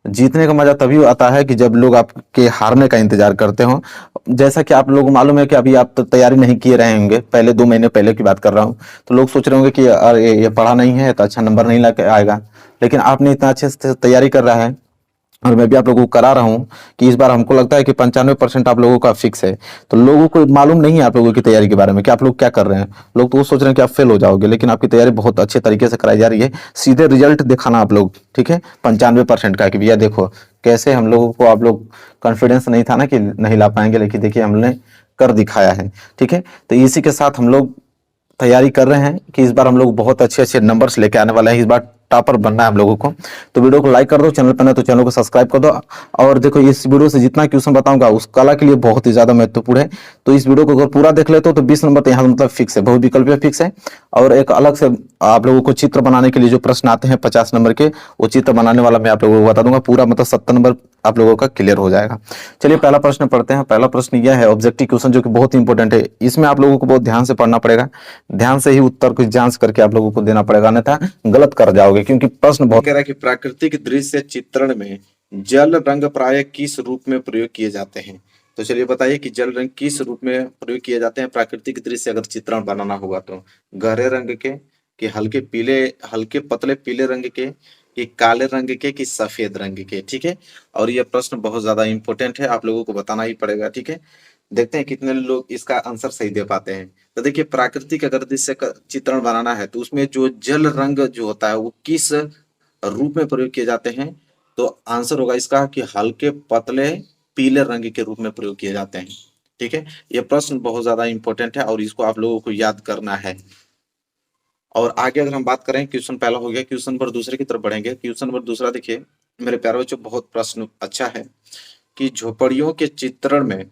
जीतने का मजा तभी आता है कि जब लोग आपके हारने का इंतजार करते हो। जैसा कि आप लोगों को मालूम है कि अभी आप तो तैयारी नहीं किए रहे होंगे, पहले 2 महीने पहले की बात कर रहा हूँ, तो लोग सोच रहे होंगे कि अरे ये पढ़ा नहीं है तो अच्छा नंबर नहीं ला आएगा। लेकिन आपने इतना अच्छे से तैयारी कर रहा है, और मैं भी आप लोगों को करा रहा हूँ कि इस बार हमको लगता है कि 95% आप लोगों का फिक्स है। तो लोगों को मालूम नहीं है आप लोगों की तैयारी के बारे में कि आप लोग क्या कर रहे हैं। लोग तो वो सोच रहे हैं कि आप फेल हो जाओगे, लेकिन आपकी तैयारी बहुत अच्छे तरीके से कराई जा रही है। सीधे रिजल्ट दिखाना आप लोग, ठीक है, 95% का, कि भैया देखो कैसे हम लोगों को, आप लोग कॉन्फिडेंस नहीं था ना कि नहीं ला पाएंगे, लेकिन देखिए हमने कर दिखाया है। ठीक है, तो इसी के साथ हम लोग तैयारी कर रहे हैं कि इस बार हम लोग बहुत अच्छे अच्छे नंबर्स लेके आने वाले हैं। इस बार टॉपर बनना है हम लोगों को। तो वीडियो को लाइक कर दो, चैनल पर ना तो चैनल को सब्सक्राइब कर दो। और देखो, इस वीडियो से जितना क्वेश्चन बताऊंगा उस कला के लिए बहुत ही ज्यादा महत्वपूर्ण है। तो इस वीडियो को अगर पूरा देख लेते हो तो 20 नंबर तो यहाँ मतलब फिक्स है, बहुविकल्पीय फिक्स है। और एक अलग से आप लोगों को चित्र बनाने के लिए जो प्रश्न आते हैं 50 नंबर के, वो चित्र बनाने वाला मैं आप लोगों को बता दूंगा। पूरा मतलब 70 नंबर आप लोगों का क्लियर हो जाएगा। चलिए पहला प्रश्न पढ़ते हैं। पहला प्रश्न यह है ऑब्जेक्टिव क्वेश्चन, जो कि बहुत इंपॉर्टेंट है। इसमें आप लोगों को बहुत ध्यान से पढ़ना पड़ेगा, ध्यान से ही उत्तर को जांच करके आप लोगों को देना पड़ेगा, अन्यथा गलत कर जाओगे, क्योंकि प्रश्न बहुत कह रहा है कि प्राकृतिक दृश्य चित्रण में जल रंग प्राय किस रूप में प्रयोग किए जाते हैं। तो चलिए बताइए कि जल रंग किस रूप में प्रयोग किए जाते हैं प्राकृतिक दृश्य अगर चित्रण बनाना होगा तो। गहरे रंग के, कि हल्के पीले, हल्के पतले पीले रंग के, कि काले रंग के, कि सफेद रंग के। ठीक है, और यह प्रश्न बहुत ज्यादा इंपॉर्टेंट है, आप लोगों को बताना ही पड़ेगा। ठीक है, देखते हैं कितने लोग इसका आंसर सही दे पाते हैं। तो देखिए, प्राकृतिक अगर दृश्य का चित्रण बनाना है तो उसमें जो जल रंग जो होता है वो किस रूप में प्रयोग किए जाते हैं। तो आंसर होगा इसका कि हल्के पतले पीले रंग के रूप में प्रयोग किए जाते हैं। ठीक है, यह प्रश्न बहुत ज्यादा इंपॉर्टेंट है और इसको आप लोगों को याद करना है। और आगे अगर हम बात करें, क्वेश्चन पहला हो गया, क्वेश्चन नंबर दूसरे की तरफ बढ़ेंगे। क्वेश्चन नंबर दूसरा देखिए मेरे प्यारे बच्चों, बहुत प्रश्न अच्छा है कि झोपड़ियों के चित्रण में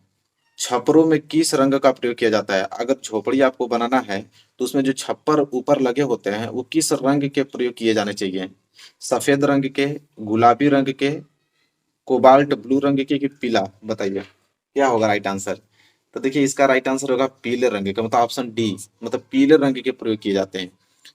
छपरों में किस रंग का प्रयोग किया जाता है। अगर झोपड़ी आपको बनाना है तो उसमें जो छप्पर ऊपर लगे होते हैं वो किस रंग के प्रयोग किए जाने चाहिए। सफेद रंग के, गुलाबी रंग के, कोबाल्ट ब्लू रंग के, कि पीला। बताइए क्या होगा राइट आंसर। तो देखिए इसका राइट आंसर होगा पीले रंग का, मतलब ऑप्शन डी, मतलब पीले रंग के प्रयोग किए जाते हैं।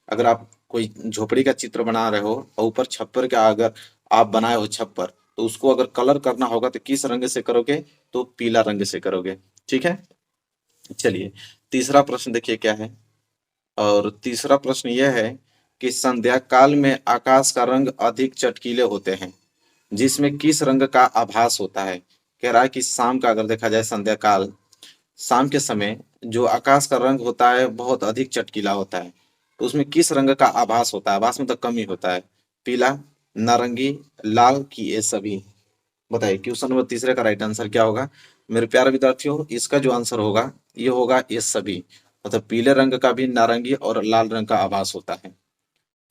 अगर आप कोई झोपड़ी का चित्र बना रहे हो और ऊपर छप्पर का अगर आप बनाए हो छप्पर, तो उसको अगर कलर करना होगा तो किस रंग से करोगे? तो पीला रंग से करोगे। ठीक है, चलिए तीसरा प्रश्न देखिए क्या है। और तीसरा प्रश्न यह है कि संध्या काल में आकाश का रंग अधिक चटकीले होते हैं, जिसमें किस रंग का आभास होता है? कह रहा है कि शाम का अगर देखा जाए संध्या काल, शाम के समय जो आकाश का रंग होता है बहुत अधिक चटकीला होता है, तो उसमें किस रंग का आभास होता है? आभास मतलब कमी होता है। पीला, नारंगी, लाल की ये सभी? बताइए क्वेश्चन नंबर तीसरे का राइट आंसर क्या होगा मेरे प्यारे विद्यार्थियों? इसका जो आंसर होगा ये होगा ये सभी, मतलब पीले रंग का भी नारंगी और लाल रंग का आभास होता है।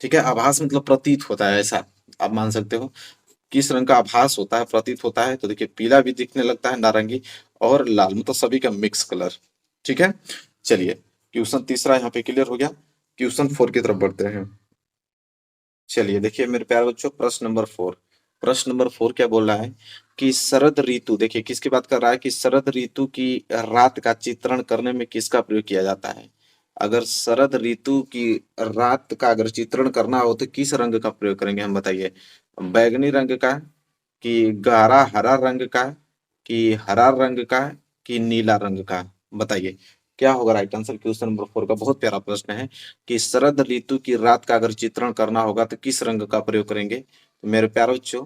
ठीक है, आभास मतलब प्रतीत होता है, ऐसा आप मान सकते हो। किस रंग का आभास होता है, प्रतीत होता है? तो देखिए पीला भी दिखने लगता है, नारंगी और लाल, मतलब सभी का मिक्स कलर। ठीक है, चलिए क्वेश्चन तीसरा यहाँ पे क्लियर हो गया। क्वेश्चन 4 की तरफ बढ़ते हैं। चलिए देखिए मेरे प्यारे बच्चों, प्रश्न नंबर 4। प्रश्न नंबर 4 क्या बोल रहा है कि शरद ऋतु, देखिए किसकी बात कर रहा है कि शरद ऋतु की रात का चित्रण करने में किसका प्रयोग किया जाता है? अगर शरद ऋतु की रात का अगर चित्रण करना हो तो किस रंग का प्रयोग करेंगे हम, बताइए? बैगनी रंग का, कि गहरा हरा रंग का, कि हरा रंग का, कि नीला रंग का? बताइए क्या होगा राइट आंसर क्वेश्चन नंबर 4 का। बहुत प्यारा प्रश्न है कि शरद ऋतु की रात का अगर चित्रण करना होगा तो किस रंग का प्रयोग करेंगे? तो मेरे प्यारे बच्चों,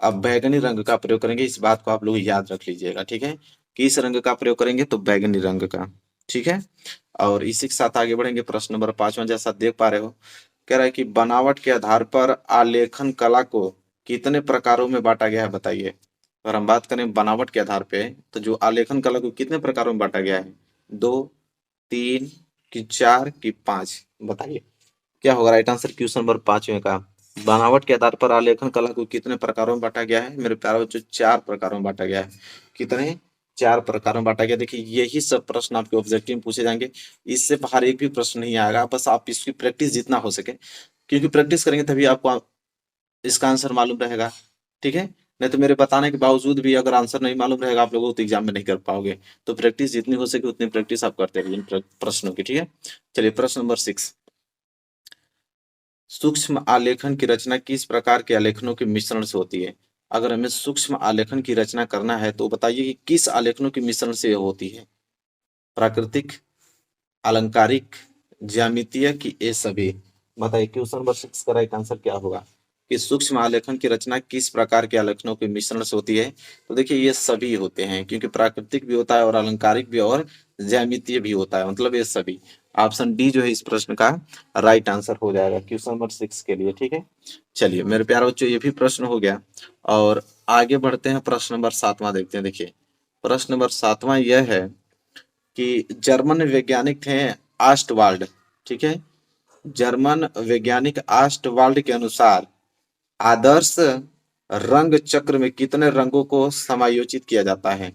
अब बैगनी रंग का प्रयोग करेंगे, इस बात को आप लोग याद रख लीजिएगा। ठीक है, किस रंग का प्रयोग करेंगे? तो बैगनी रंग का। ठीक है, और इसी के साथ आगे बढ़ेंगे। प्रश्न नंबर 5 जैसा देख पा रहे हो, कह रहा है कि बनावट के आधार पर आलेखन कला को कितने प्रकारों में बांटा गया है? बताइए। अगर हम बात करें बनावट के आधार पे, तो जो आलेखन कला को कितने प्रकारों में बांटा गया है? 2, 3, कि 4, कि 5? बताइए क्या होगा राइट आंसर क्वेश्चन नंबर 5 का। बनावट के आधार पर आलेखन कला को कितने प्रकारों में बांटा गया है मेरे प्यारे बच्चों? 4 प्रकारों में बांटा गया है। कितने? 4 प्रकारों में बांटा गया। देखिए यही सब प्रश्न आपके ऑब्जेक्टिव में पूछे जाएंगे, इससे बाहर एक भी प्रश्न नहीं आएगा। बस आप इसकी प्रैक्टिस जितना हो सके, क्योंकि प्रैक्टिस करेंगे तभी आपको इसका आंसर मालूम रहेगा। ठीक है, नहीं तो मेरे बताने के बावजूद भी अगर आंसर नहीं मालूम रहेगा आप लोगों को, तो एग्जाम में नहीं कर पाओगे। तो प्रैक्टिस जितनी हो सके उतनी प्रैक्टिस आप करते रहिए इन प्रश्नों की। ठीक है, चलिए प्रश्न नंबर 6। सूक्ष्म आलेखन की रचना किस प्रकार के आलेखनों के मिश्रण से होती है? अगर हमें सूक्ष्म आलेखन की रचना करना है तो बताइए कि किस आलेखनों के मिश्रण से यह होती है? प्राकृतिक, अलंकारिक, ज्यामितीय, कि ये सभी? बताइए क्वेश्चन नंबर 6 का राइट आंसर क्या होगा कि सूक्ष्म आलेखन की रचना किस प्रकार के आलेखनों के मिश्रण से होती है? तो देखिए ये सभी होते हैं, क्योंकि प्राकृतिक भी होता है और अलंकारिक भी और ज्यामितीय भी होता है, मतलब ये सभी। ऑप्शन डी जो है इस प्रश्न का राइट आंसर हो जाएगा क्वेश्चन नंबर 6 के लिए। ठीक है, चलिए मेरे प्यारे बच्चों ये भी प्रश्न हो गया, और आगे बढ़ते हैं। प्रश्न नंबर 7वां देखते हैं। देखिए प्रश्न नंबर 7वां यह है कि जर्मन वैज्ञानिक थे आस्टवाल्ड। ठीक है, जर्मन वैज्ञानिक आस्टवाल्ड के अनुसार आदर्श रंग चक्र में कितने रंगों को समायोजित किया जाता है?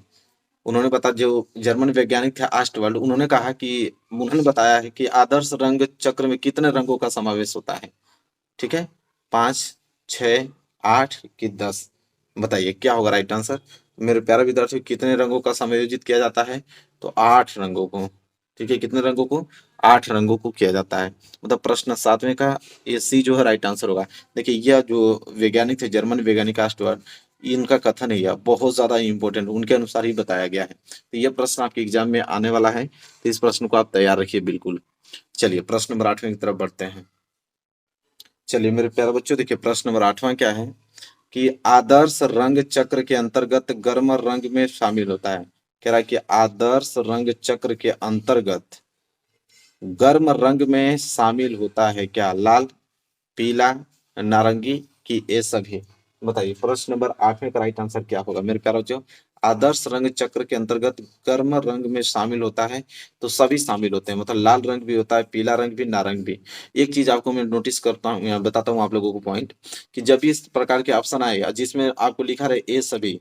उन्होंने बता जो जर्मन वैज्ञानिक थे आस्टवाल्ड, उन्होंने कहा कि उन्होंने बताया है कि आदर्श रंग चक्र में कितने रंगों का समावेश होता है? ठीक है, 5, 6, 8, कि 10? बताइए क्या होगा राइट आंसर मेरे प्यारे विद्यार्थियों? कितने रंगों का समायोजित किया जाता है? तो 8 रंगों को। ठीक है, कितने रंगों को? 8 रंगों को किया जाता है। मतलब प्रश्न 7वें का ये सी जो है राइट आंसर होगा। देखिए यह जो वैज्ञानिक थे जर्मन वैज्ञानिक आस्टवाल्ड, इनका कथन है यह बहुत ज्यादा इंपॉर्टेंट, उनके अनुसार ही बताया गया है। तो यह प्रश्न आपके एग्जाम में आने वाला है, तो इस प्रश्न को आप तैयार रखिए बिल्कुल। चलिए प्रश्न नंबर 8वें की तरफ बढ़ते हैं। चलिए मेरे प्यारे बच्चों देखिए प्रश्न नंबर 8वां क्या है कि आदर्श रंग चक्र के अंतर्गत गर्म रंग में शामिल होता है। कह रहा है कि आदर्श रंग चक्र के अंतर्गत गर्म रंग में शामिल होता है क्या? लाल, पीला, नारंगी, कि ये सभी? बताइए प्रश्न नंबर 8वें का राइट आंसर क्या होगा मेरे प्यारे बच्चों? आदर्श रंग चक्र के अंतर्गत गर्म रंग में शामिल होता है, तो सभी शामिल होते हैं, मतलब लाल रंग भी होता है, पीला रंग भी, नारंग भी। एक चीज आपको मैं नोटिस करता हूँ, बताता हूँ आप लोगों को पॉइंट, कि जब भी इस प्रकार के ऑप्शन आएगा जिसमें आपको लिखा रहे ये सभी,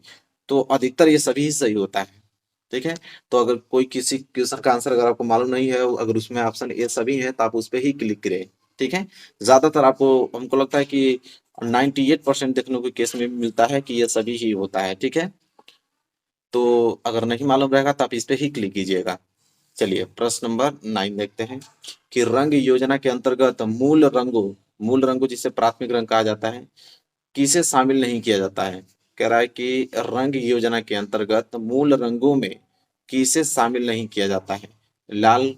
तो अधिकतर ये सभी ही सही होता है। ठीक है, तो अगर कोई किसी क्वेश्चन का आंसर अगर आपको मालूम नहीं है, अगर उसमें ऑप्शन ये सभी है, तो आप उस पर ही क्लिक करें। ठीक है, ज्यादातर आपको, हमको लगता है कि 98% देखने को केस में मिलता है कि ये सभी ही होता है। ठीक है, तो अगर नहीं मालूम रहेगा तो आप इस पे ही क्लिक कीजिएगा। चलिए प्रश्न नंबर 9 देखते हैं कि रंग योजना के अंतर्गत मूल रंगों जिसे प्राथमिक रंग कहा जाता है, किसे शामिल नहीं किया जाता है। कह रहा है कि रंग योजना के अंतर्गत मूल रंगों में किसे शामिल नहीं किया जाता है। लाल,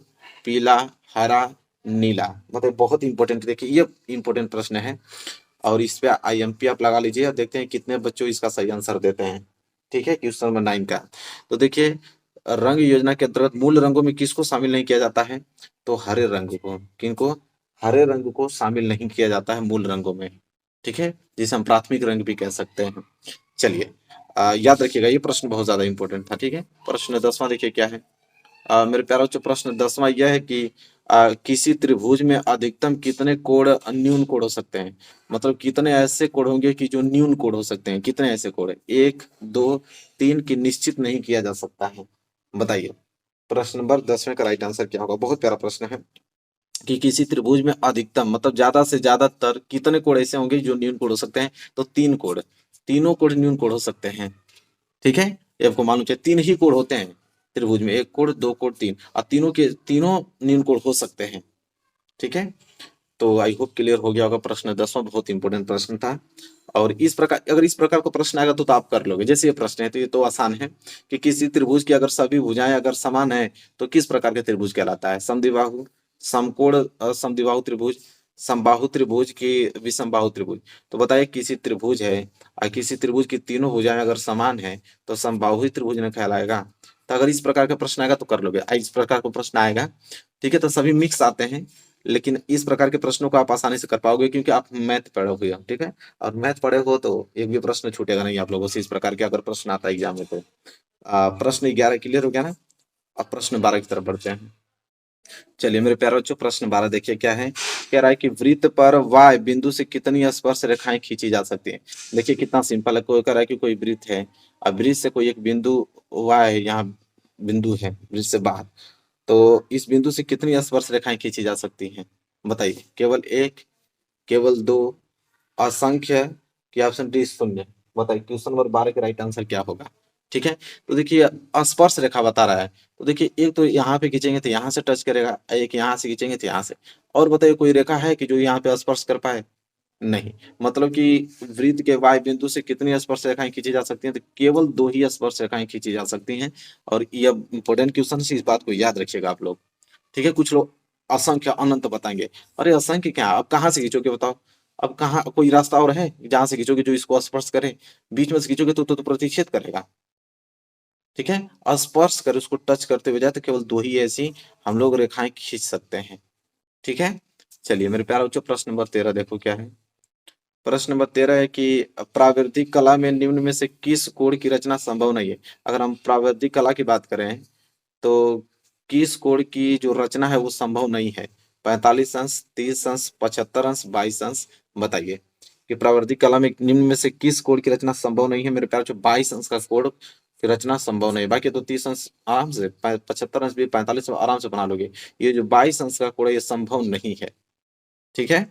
पीला, हरा, नीला। मतलब बहुत इंपॉर्टेंट, देखिए ये इंपॉर्टेंट प्रश्न है और इस पे IMP आप लगा लीजिए और देखते हैं कितने बच्चों इसका सही आंसर देते हैं। ठीक है, क्वेश्चन नंबर 9 का। तो देखिए रंग योजना के अंतर्गत मूल रंगों में किसको शामिल नहीं किया जाता है, तो हरे रंग को। किनको? हरे रंग को शामिल नहीं किया जाता है मूल रंगों में। ठीक है, जिसे हम प्राथमिक रंग भी कह सकते हैं। चलिए याद रखिएगा ये प्रश्न बहुत ज्यादा इंपॉर्टेंट था। ठीक है, प्रश्न 10वां देखिए क्या है। मेरे प्यारे बच्चों प्रश्न 10वां यह है कि किसी त्रिभुज में अधिकतम कितने कोण न्यून कोण हो सकते हैं। मतलब कितने ऐसे कोण होंगे कि जो न्यून कोण हो सकते हैं। कितने ऐसे कोण? 1, 2, 3 की निश्चित नहीं किया जा सकता है। बताइए प्रश्न नंबर 10वें का राइट आंसर क्या होगा। बहुत प्यारा प्रश्न है कि किसी त्रिभुज में अधिकतम मतलब ज्यादा से ज्यादातर कितने कोण ऐसे होंगे जो न्यून कोण हो सकते हैं। तो 3 कोण, तीनों कोण न्यून कोण हो सकते हैं। ठीक है, ये आपको मालूम चाहिए 3 ही कोण होते हैं त्रिभुज में, 1 कोण, 2 कोण, 3, और तीनों के तीनों न्यून कोण हो सकते हैं। ठीक है, तो आई होप क्लियर हो गया होगा। प्रश्न 10वां बहुत इंपॉर्टेंट प्रश्न था और इस प्रकार अगर इस प्रकार का प्रश्न आएगा तो आप कर लोगे। जैसे ये प्रश्न है तो ये तो आसान है कि किसी त्रिभुज की अगर सभी भुजाएं अगर समान है तो किस प्रकार के त्रिभुज कहलाता है। समद्विबाहु, समकोण समद्विबाहु त्रिभुज, समबाहु त्रिभुज की विषमबाहु त्रिभुज। तो बताइए किसी त्रिभुज है और किसी त्रिभुज की तीनों भुजाएं अगर समान है तो समबाहु ही त्रिभुज न कहलाएगा। तो अगर इस प्रकार का प्रश्न आएगा तो कर लोगे। इस प्रकार का प्रश्न आएगा, ठीक है, तो सभी मिक्स आते हैं लेकिन इस प्रकार के प्रश्नों को आप आसानी से कर पाओगे क्योंकि आप मैथ पढ़े हुए हो। ठीक है, और मैथ पढ़े हो तो एक भी प्रश्न छूटेगा नहीं आप लोगों से। इस प्रकार के अगर प्रश्न आता है एग्जाम में तो प्रश्न 11 क्लियर हो गया ना। अब प्रश्न 12 की तरफ बढ़ते हैं। चलिए मेरे प्यारे बच्चों प्रश्न 12 देखिए क्या है। कह रहा है कि वृत्त पर y बिंदु से कितनी स्पर्श रेखाएं खींची जा सकती हैं। देखिए कितना सिंपल है। कोई कह रहा है कि कोई वृत्त है और वृत्त से कोई एक बिंदु y यहाँ बिंदु है वृत्त से बाहर, तो इस बिंदु से कितनी स्पर्श रेखाएं खींची जा सकती हैं। बताइए केवल एक, केवल दो, असंख्य, कि ऑप्शन डी शून्य। बताइए क्वेश्चन नंबर 12 का राइट आंसर क्या होगा। ठीक है, तो देखिए स्पर्श रेखा बता रहा है तो देखिए एक तो यहाँ पे खींचेंगे तो यहाँ से टच करेगा, एक यहाँ से खींचेंगे तो यहाँ से। और बताइए कोई रेखा है कि जो यहाँ पे स्पर्श कर पाए? नहीं। मतलब कि वृत्त के वाय बिंदु से कितनी स्पर्श रेखाएं खींची जा सकती हैं, तो केवल 2 ही स्पर्श रेखाएं खींची जा सकती हैं। और ये इंपॉर्टेंट क्वेश्चन है, इस बात को याद रखिएगा आप लोग। ठीक है, कुछ लोग असंख्य अनंत बताएंगे। अरे असंख्य क्या, अब कहाँ से खींचोगे बताओ। अब कहाँ कोई रास्ता और है जहां से खींचोगे जो इसको स्पर्श करे? बीच में से खींचोगे तो प्रतिच्छेद करेगा। ठीक है, स्पर्श कर उसको टच करते हुए जाए तो केवल 2 ही ऐसी हम लोग रेखाएं खींच सकते हैं। ठीक है, चलिए मेरे प्यारे बच्चों प्रश्न नंबर 13 देखो क्या है। प्रश्न नंबर 13 है कि प्रावैधिक कला में निम्न में से किस कोण की रचना संभव नहीं है। अगर हम प्रावैधिक कला की बात करें तो किस कोण की जो रचना है वो संभव नहीं है। 45 अंश, 30 अंश, 75 अंश, 22 अंश। बताइए कि प्रावैधिक कला में निम्न में से किस कोण की रचना संभव नहीं है। मेरे प्यारे बच्चों 22 अंश का कोण की रचना संभव नहीं है। बाकी तो 30 अंश आराम से, 75 अंश भी 45 आराम से बना लोगे। ये जो 22 अंश का कोण है ये संभव नहीं है। ठीक है,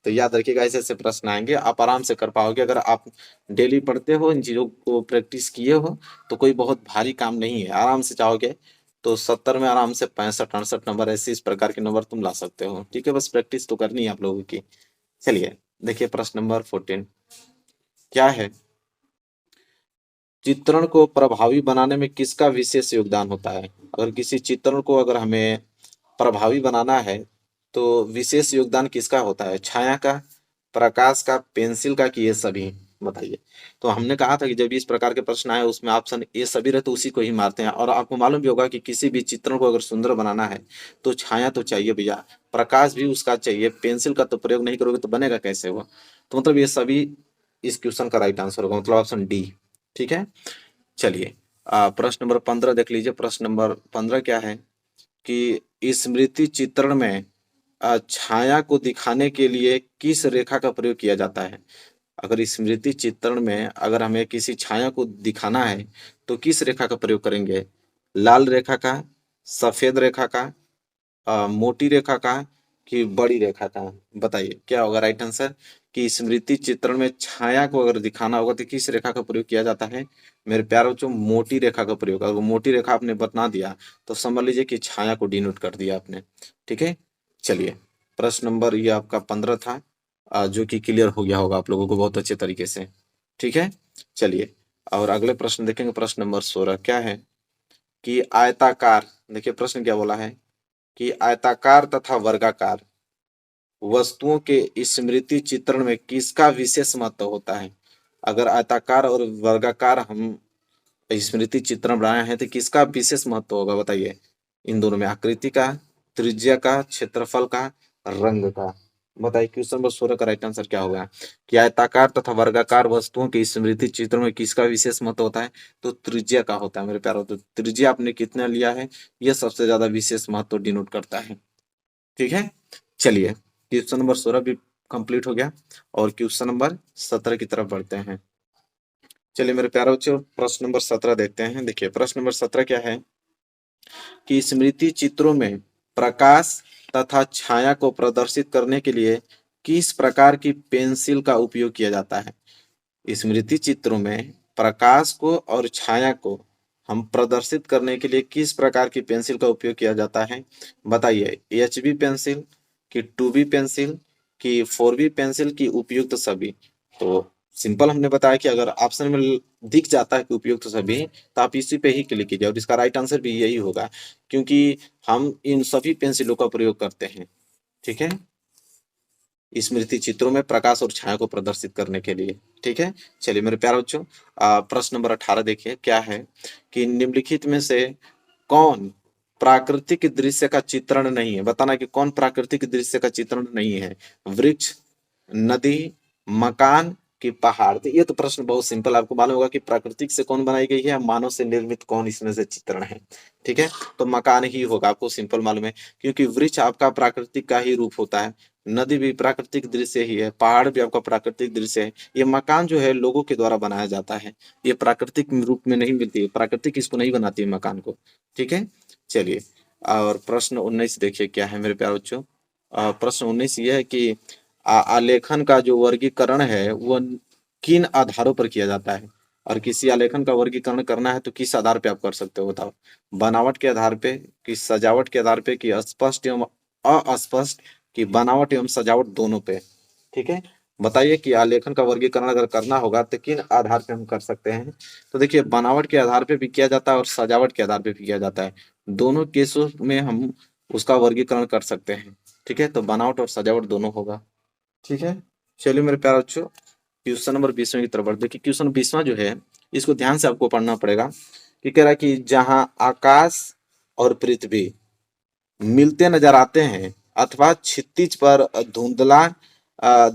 तो याद रखिएगा ऐसे ऐसे प्रश्न आएंगे, आप आराम से कर पाओगे अगर आप डेली पढ़ते हो, इन चीजों को प्रैक्टिस किए हो तो कोई बहुत भारी काम नहीं है। आराम से चाहोगे तो 70 में आराम से 65 68 नंबर ऐसे इस प्रकार के नंबर तुम ला सकते हो। ठीक है, बस प्रैक्टिस तो करनी है आप लोगों की। चलिए देखिए प्रश्न नंबर 14 क्या है। चित्रण को प्रभावी बनाने में किसका विशेष योगदान होता है। अगर किसी चित्रण को अगर हमें प्रभावी बनाना है तो विशेष योगदान किसका होता है। छाया का, प्रकाश का, पेंसिल का, कि ये सभी। बताइए। तो हमने कहा था कि जब इस प्रकार के प्रश्न आए उसमें ऑप्शन ए सभी रहे तो उसी को ही मारते हैं। और आपको मालूम भी होगा कि किसी भी चित्रण को अगर सुंदर बनाना है तो छाया तो चाहिए भैया, प्रकाश भी उसका चाहिए, पेंसिल का तो प्रयोग नहीं करोगे तो बनेगा कैसे वो। तो मतलब ये सभी इस क्वेश्चन का राइट आंसर होगा, मतलब ऑप्शन डी। ठीक है, चलिए प्रश्न नंबर 15 देख लीजिए। प्रश्न नंबर 15 क्या है कि स्मृति चित्रण में छाया को दिखाने के लिए किस रेखा का प्रयोग किया जाता है। अगर स्मृति चित्रण में अगर हमें किसी छाया को दिखाना है तो किस रेखा का प्रयोग करेंगे। लाल रेखा का, सफेद रेखा का, मोटी रेखा का, कि बड़ी रेखा का। बताइए क्या होगा राइट आंसर। कि स्मृति चित्रण में छाया को अगर दिखाना होगा तो किस रेखा का प्रयोग किया जाता है? मेरे प्यारे बच्चों, मोटी रेखा का प्रयोग। अगर मोटी रेखा आपने बता दिया तो समझ लीजिए कि छाया को डिनोट कर दिया आपने। ठीक है, चलिए प्रश्न नंबर ये आपका 15 था, जो कि क्लियर हो गया होगा आप लोगों को बहुत अच्छे तरीके से। ठीक है, चलिए और अगले प्रश्न देखेंगे। प्रश्न नंबर 16 क्या है कि आयताकार, देखिए प्रश्न क्या बोला है कि आयताकार तथा वर्गाकार वस्तुओं के स्मृति चित्रण में किसका विशेष महत्व होता है? अगर आयताकार और वर्गाकार हम स्मृति चित्रण बनाए हैं तो किसका विशेष महत्व होगा बताइए? इन दोनों में आकृति का, त्रिज्या का, क्षेत्रफल का, रंग का। बताइए क्वेश्चन नंबर 16 का राइट आंसर क्या होगा कि आयताकार तथा वर्गाकार वस्तुओं के स्मृति चित्र में किसका विशेष महत्व होता है? तो त्रिज्या का होता है मेरे प्यारों। तो त्रिज्या आपने कितना लिया है यह सबसे ज्यादा विशेष महत्व डिनोट करता है। ठीक है, चलिए क्वेश्चन नंबर 16 भी कंप्लीट हो गया और क्वेश्चन नंबर 17 की तरफ बढ़ते हैं। चलिए मेरे प्यारे बच्चों, प्रश्न नंबर 17 देखते हैं। देखिए प्रश्न नंबर 17 क्या है कि स्मृति चित्रों में प्रकाश तथा छाया को प्रदर्शित करने के लिए किस प्रकार की पेंसिल का उपयोग किया जाता है? स्मृति चित्रों में प्रकाश को और छाया को हम प्रदर्शित करने के लिए किस प्रकार की पेंसिल का उपयोग किया जाता है? बताइए, HB पेंसिल की 2B पेंसिल की 4B पेंसिल की उपयुक्त सभी। तो सिंपल हमने बताया कि अगर ऑप्शन में दिख जाता है कि उपयुक्त सभी तो आप इसी पे ही क्लिक कीजिए और इसका राइट आंसर भी यही होगा क्योंकि हम इन सभी पेंसिलों का प्रयोग करते हैं। ठीक है, स्मृति चित्रों में प्रकाश और छाया को प्रदर्शित करने के लिए। ठीक है, चलिए मेरे प्यारे बच्चों, प्रश्न नंबर 18 देखिए क्या है कि निम्नलिखित में से कौन प्राकृतिक दृश्य का चित्रण नहीं है? बताना कि कौन प्राकृतिक दृश्य का चित्रण नहीं है। वृक्ष, नदी, मकान कि पहाड़? तो ये तो प्रश्न बहुत सिंपल, आपको मालूम होगा कि प्राकृतिक से कौन बनाई गई है, मानव से निर्मित कौन इसमें से चित्रण है। ठीक है, तो मकान ही होगा, आपको सिंपल मालूम है क्योंकि वृक्ष आपका प्राकृतिक का ही रूप होता है, नदी भी प्राकृतिक दृश्य ही है, पहाड़ भी आपका प्राकृतिक दृश्य है। ये मकान जो है लोगों के द्वारा बनाया जाता है, ये प्राकृतिक रूप में नहीं मिलती है, प्राकृतिक इसको नहीं बनाती है मकान को। ठीक है, चलिए और प्रश्न 19 देखिए क्या है मेरे प्यारे बच्चों। प्रश्न 19 ये है कि आलेखन का जो वर्गीकरण है वो किन आधारों पर किया जाता है? और किसी आलेखन का वर्गीकरण करना है तो किस आधार पे आप कर सकते हो बताओ? बनावट के आधार पे, कि सजावट के आधार पे, कि स्पष्ट एवं अस्पष्ट, कि बनावट एवं सजावट दोनों पे? ठीक है, बताइए कि आलेखन का वर्गीकरण अगर करना होगा तो किन आधार पे हम कर सकते हैं? तो देखिए बनावट के आधार पे भी किया जाता है और सजावट के आधार पे भी किया जाता है, दोनों केसों में हम उसका वर्गीकरण कर सकते हैं। ठीक है, तो बनावट और सजावट दोनों होगा। ठीक है, चलिए मेरे प्यारे बच्चों क्वेश्चन नंबर 20वें की तरफ बढ़ते। देखिए क्वेश्चन 20वां जो है इसको ध्यान से आपको पढ़ना पड़ेगा कि कह रहा है कि जहां आकाश और पृथ्वी मिलते नजर आते हैं अथवा क्षितिज पर धुंधला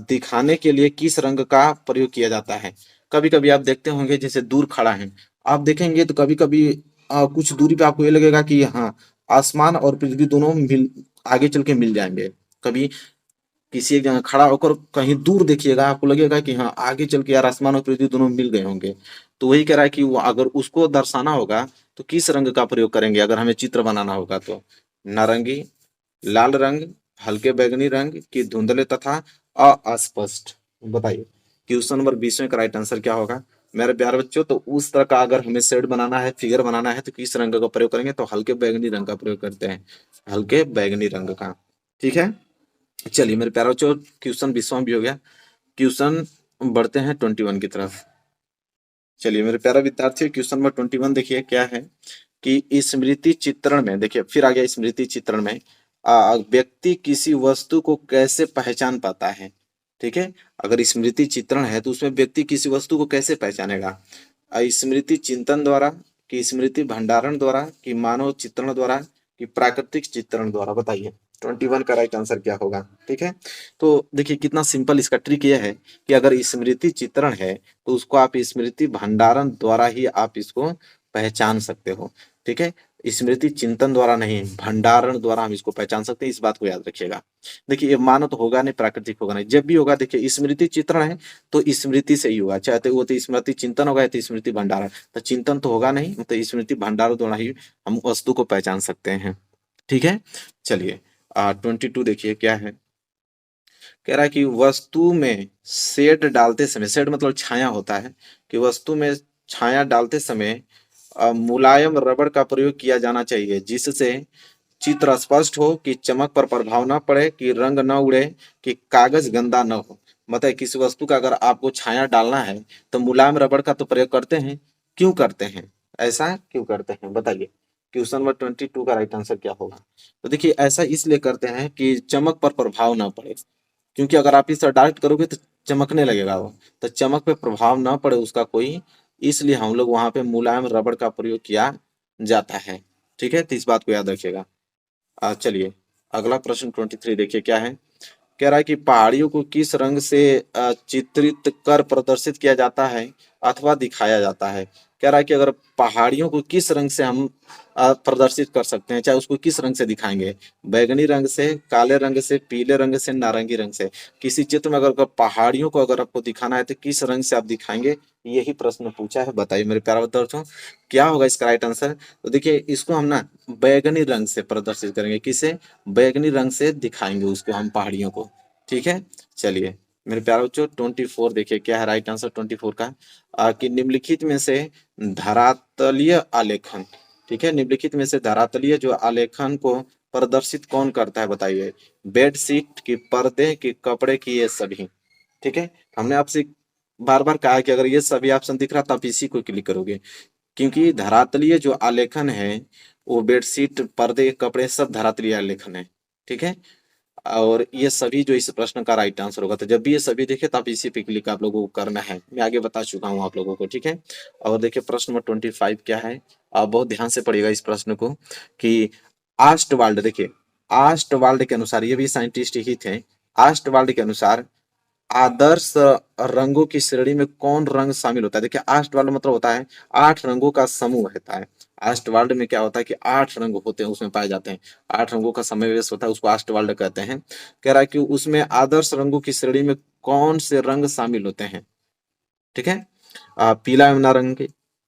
दिखाने के लिए किस रंग का प्रयोग किया जाता है? कभी कभी आप देखते होंगे जैसे दूर खड़ा है, आप देखेंगे तो कभी कभी कुछ दूरी पे आपको ये लगेगा कि हाँ आसमान और पृथ्वी दोनों मिल आगे चल के मिल जाएंगे। कभी किसी एक जगह खड़ा होकर कहीं दूर देखिएगा आपको लगेगा कि हाँ आगे चल के यार आसमान और पृथ्वी दोनों मिल गए होंगे। तो वही कह रहा है कि वो अगर उसको दर्शाना होगा तो किस रंग का प्रयोग करेंगे अगर हमें चित्र बनाना होगा? तो नारंगी, लाल रंग, हल्के बैगनी रंग, की धुंधले तथा अस्पष्ट? बताइए क्वेश्चन नंबर 20वें का राइट आंसर क्या होगा मेरे प्यारे बच्चों? तो उस तरह का अगर हमें शेड बनाना है, फिगर बनाना है तो किस रंग का प्रयोग करेंगे? तो हल्के बैगनी रंग का प्रयोग करते हैं, हल्के बैगनी रंग का। ठीक है, चलिए मेरे प्यारे बच्चों क्वेश्चन 20वां भी हो गया, क्वेश्चन बढ़ते हैं 21 की तरफ। चलिए मेरे प्यारा विद्यार्थी क्वेश्चन नंबर 21 देखिए क्या है कि स्मृति चित्रण में, देखिए फिर आ गया स्मृति चित्रण में, व्यक्ति किसी वस्तु को कैसे पहचान पाता है? ठीक है, अगर स्मृति चित्रण है तो उसमें व्यक्ति किसी वस्तु को कैसे पहचानेगा? स्मृति चिंतन द्वारा, कि स्मृति भंडारण द्वारा, कि मानव चित्रण द्वारा, कि प्राकृतिक चित्रण द्वारा? बताइए 21 का राइट आंसर क्या होगा? ठीक है, तो देखिए कितना सिंपल इसका ट्रिक यह है कि अगर स्मृति चित्रण है तो उसको आप स्मृति भंडारण द्वारा ही आप इसको पहचान सकते हो। ठीक है, स्मृति चिंतन द्वारा नहीं, भंडारण द्वारा हम इसको पहचान सकते हैं, इस बात को याद रखिएगा। देखिए ये मानव तो होगा नहीं, प्राकृतिक होगा नहीं, जब भी होगा देखिए स्मृति चित्रण है तो स्मृति से ही होगा, चाहे तो वो तो स्मृति चिंतन होगा तो स्मृति भंडारण, तो चिंतन तो होगा नहीं, तो स्मृति भंडारण द्वारा ही हम वस्तु को पहचान सकते हैं। ठीक है, चलिए 22 देखिए क्या है कह रहा है कि वस्तु में शेड डालते समय, शेड मतलब छाया होता है, कि वस्तु में छाया डालते समय मुलायम रबड़ का प्रयोग किया जाना चाहिए जिससे चित्र स्पष्ट हो, कि चमक पर प्रभाव ना पड़े, कि रंग न उड़े, कि कागज गंदा न हो। मतलब किसी वस्तु का अगर आपको छाया डालना है तो मुलायम रबड़ का तो प्रयोग करते हैं। क्यों करते हैं, ऐसा क्यों करते हैं बताइए। क्वेश्चन नंबर 22 का राइट आंसर क्या होगा। तो देखिए ऐसा इसलिए करते हैं कि चमक पर प्रभाव ना पड़े, क्योंकि अगर आप इसे डार्क करोगे तो चमकने लगेगा वो, तो चमक पे प्रभाव ना पड़े उसका कोई, इसलिए हम लोग वहां पे मुलायम रबड़ का प्रयोग किया जाता है। ठीक है, तो इस बात को याद रखिएगा। चलिए अगला प्रश्न 23 देखिए क्या है। कह रहा है कि पहाड़ियों को किस रंग से चित्रित कर प्रदर्शित किया जाता है अथवा दिखाया जाता है। कह रहा है कि अगर पहाड़ियों को किस रंग से हम प्रदर्शित कर सकते हैं, चाहे उसको किस रंग से दिखाएंगे, बैगनी रंग से, काले रंग से, पीले रंग से, नारंगी रंग से। किसी चित्र में अगर पहाड़ियों को अगर आपको दिखाना है तो किस रंग से आप दिखाएंगे, यही प्रश्न पूछा है। बताइए मेरे प्यारे विद्यार्थियों क्या होगा इसका राइट आंसर। तो देखिए इसको हम ना बैगनी रंग से प्रदर्शित करेंगे, किसे, बैगनी रंग से दिखाएंगे उसको हम पहाड़ियों को। ठीक है, चलिए मेरे प्यारे बच्चों 24 देखिए क्या है राइट आंसर 24 का। कि निम्नलिखित में से धरातलीय आलेखन, ठीक है, निम्नलिखित में से धरातलीय जो आलेखन को प्रदर्शित कौन करता है बताइए। बेडशीट की, पर्दे की, कपड़े की, ये सभी। ठीक है, हमने आपसे बार बार कहा है कि अगर ये सभी ऑप्शन दिख रहा तो आप इसी को क्लिक करोगे, क्योंकि धरातलीय जो आलेखन है वो बेडशीट, पर्दे, कपड़े सब धरातलीय आलेखन है। ठीक है, और ये सभी जो इस प्रश्न का राइट आंसर होगा। तो जब भी ये सभी देखे तो आप इसी पे क्लिक आप लोगों को करना है, मैं आगे बता चुका हूँ आप लोगों को। ठीक है, और देखिए प्रश्न नंबर 25 क्या है। आप बहुत ध्यान से पढ़िएगा इस प्रश्न को। कि आस्टवाल्ड, देखिए आस्टवाल्ड के अनुसार, ये भी साइंटिस्ट ही थे, आस्टवाल्ड के अनुसार आदर्श रंगों की श्रेणी में कौन रंग शामिल होता है। देखिए अष्टवर्ल्ड मतलब होता है 8 रंगों का समूह होता है। अष्टवर्ल्ड में क्या होता है कि 8 रंग होते हैं, उसमें पाए जाते हैं, 8 रंगों का समावेश होता है, उसको अष्टवर्ल्ड कहते हैं। कह रहा है कि उसमें आदर्श रंगों की श्रेणी में कौन से रंग शामिल होते हैं। ठीक है, पीला एवं नारंगी,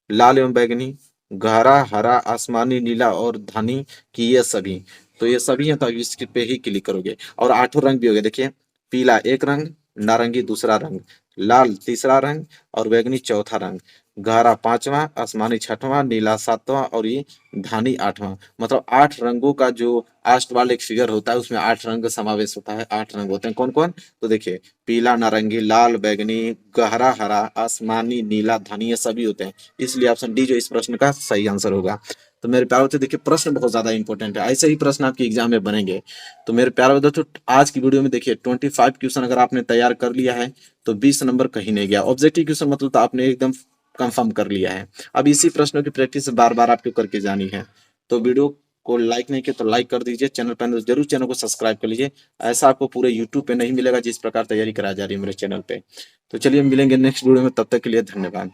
लाल एवं बैगनी, गहरा हरा, आसमानी नीला और धानी, की ये सभी। तो ये सभी है, तो आप इस पे ही क्लिक करोगे। और 8 रंग भी हो गए, देखिए पीला एक रंग, नारंगी दूसरा रंग, लाल तीसरा रंग और बैगनी चौथा रंग, गहरा पांचवा, आसमानी छठवां, नीला सातवां और ये धानी आठवां। मतलब 8 रंगों का जो अष्टवाल एक फिगर होता है उसमें 8 रंग का समावेश होता है। 8 रंग होते हैं, कौन कौन, तो देखिए पीला, नारंगी, लाल, बैगनी, गहरा हरा, आसमानी, नीला, धानी, ये सभी होते हैं। इसलिए ऑप्शन डी जो इस प्रश्न का सही आंसर होगा। तो मेरे प्यारे बच्चों देखिए प्रश्न बहुत ज्यादा इंपॉर्टेंट है, ऐसे ही प्रश्न आपके एग्जाम में बनेंगे। तो मेरे प्यारे बच्चों आज की वीडियो में देखिए 25 क्वेश्चन अगर आपने तैयार कर लिया है तो 20 नंबर कहीं नहीं गया। ऑब्जेक्टिव क्वेश्चन मतलब तो आपने एकदम कंफर्म कर लिया है। अब इसी प्रश्नों की प्रैक्टिस बार बार आपको करके जानी है। तो वीडियो को लाइक नहीं किया तो लाइक कर दीजिए, चैनल पर जरूर चैनल को सब्सक्राइब कर लीजिए। ऐसा आपको पूरे यूट्यूब पे नहीं मिलेगा जिस प्रकार तैयारी कराई जा रही है मेरे चैनल पे। तो चलिए मिलेंगे नेक्स्ट वीडियो में, तब तक के लिए धन्यवाद।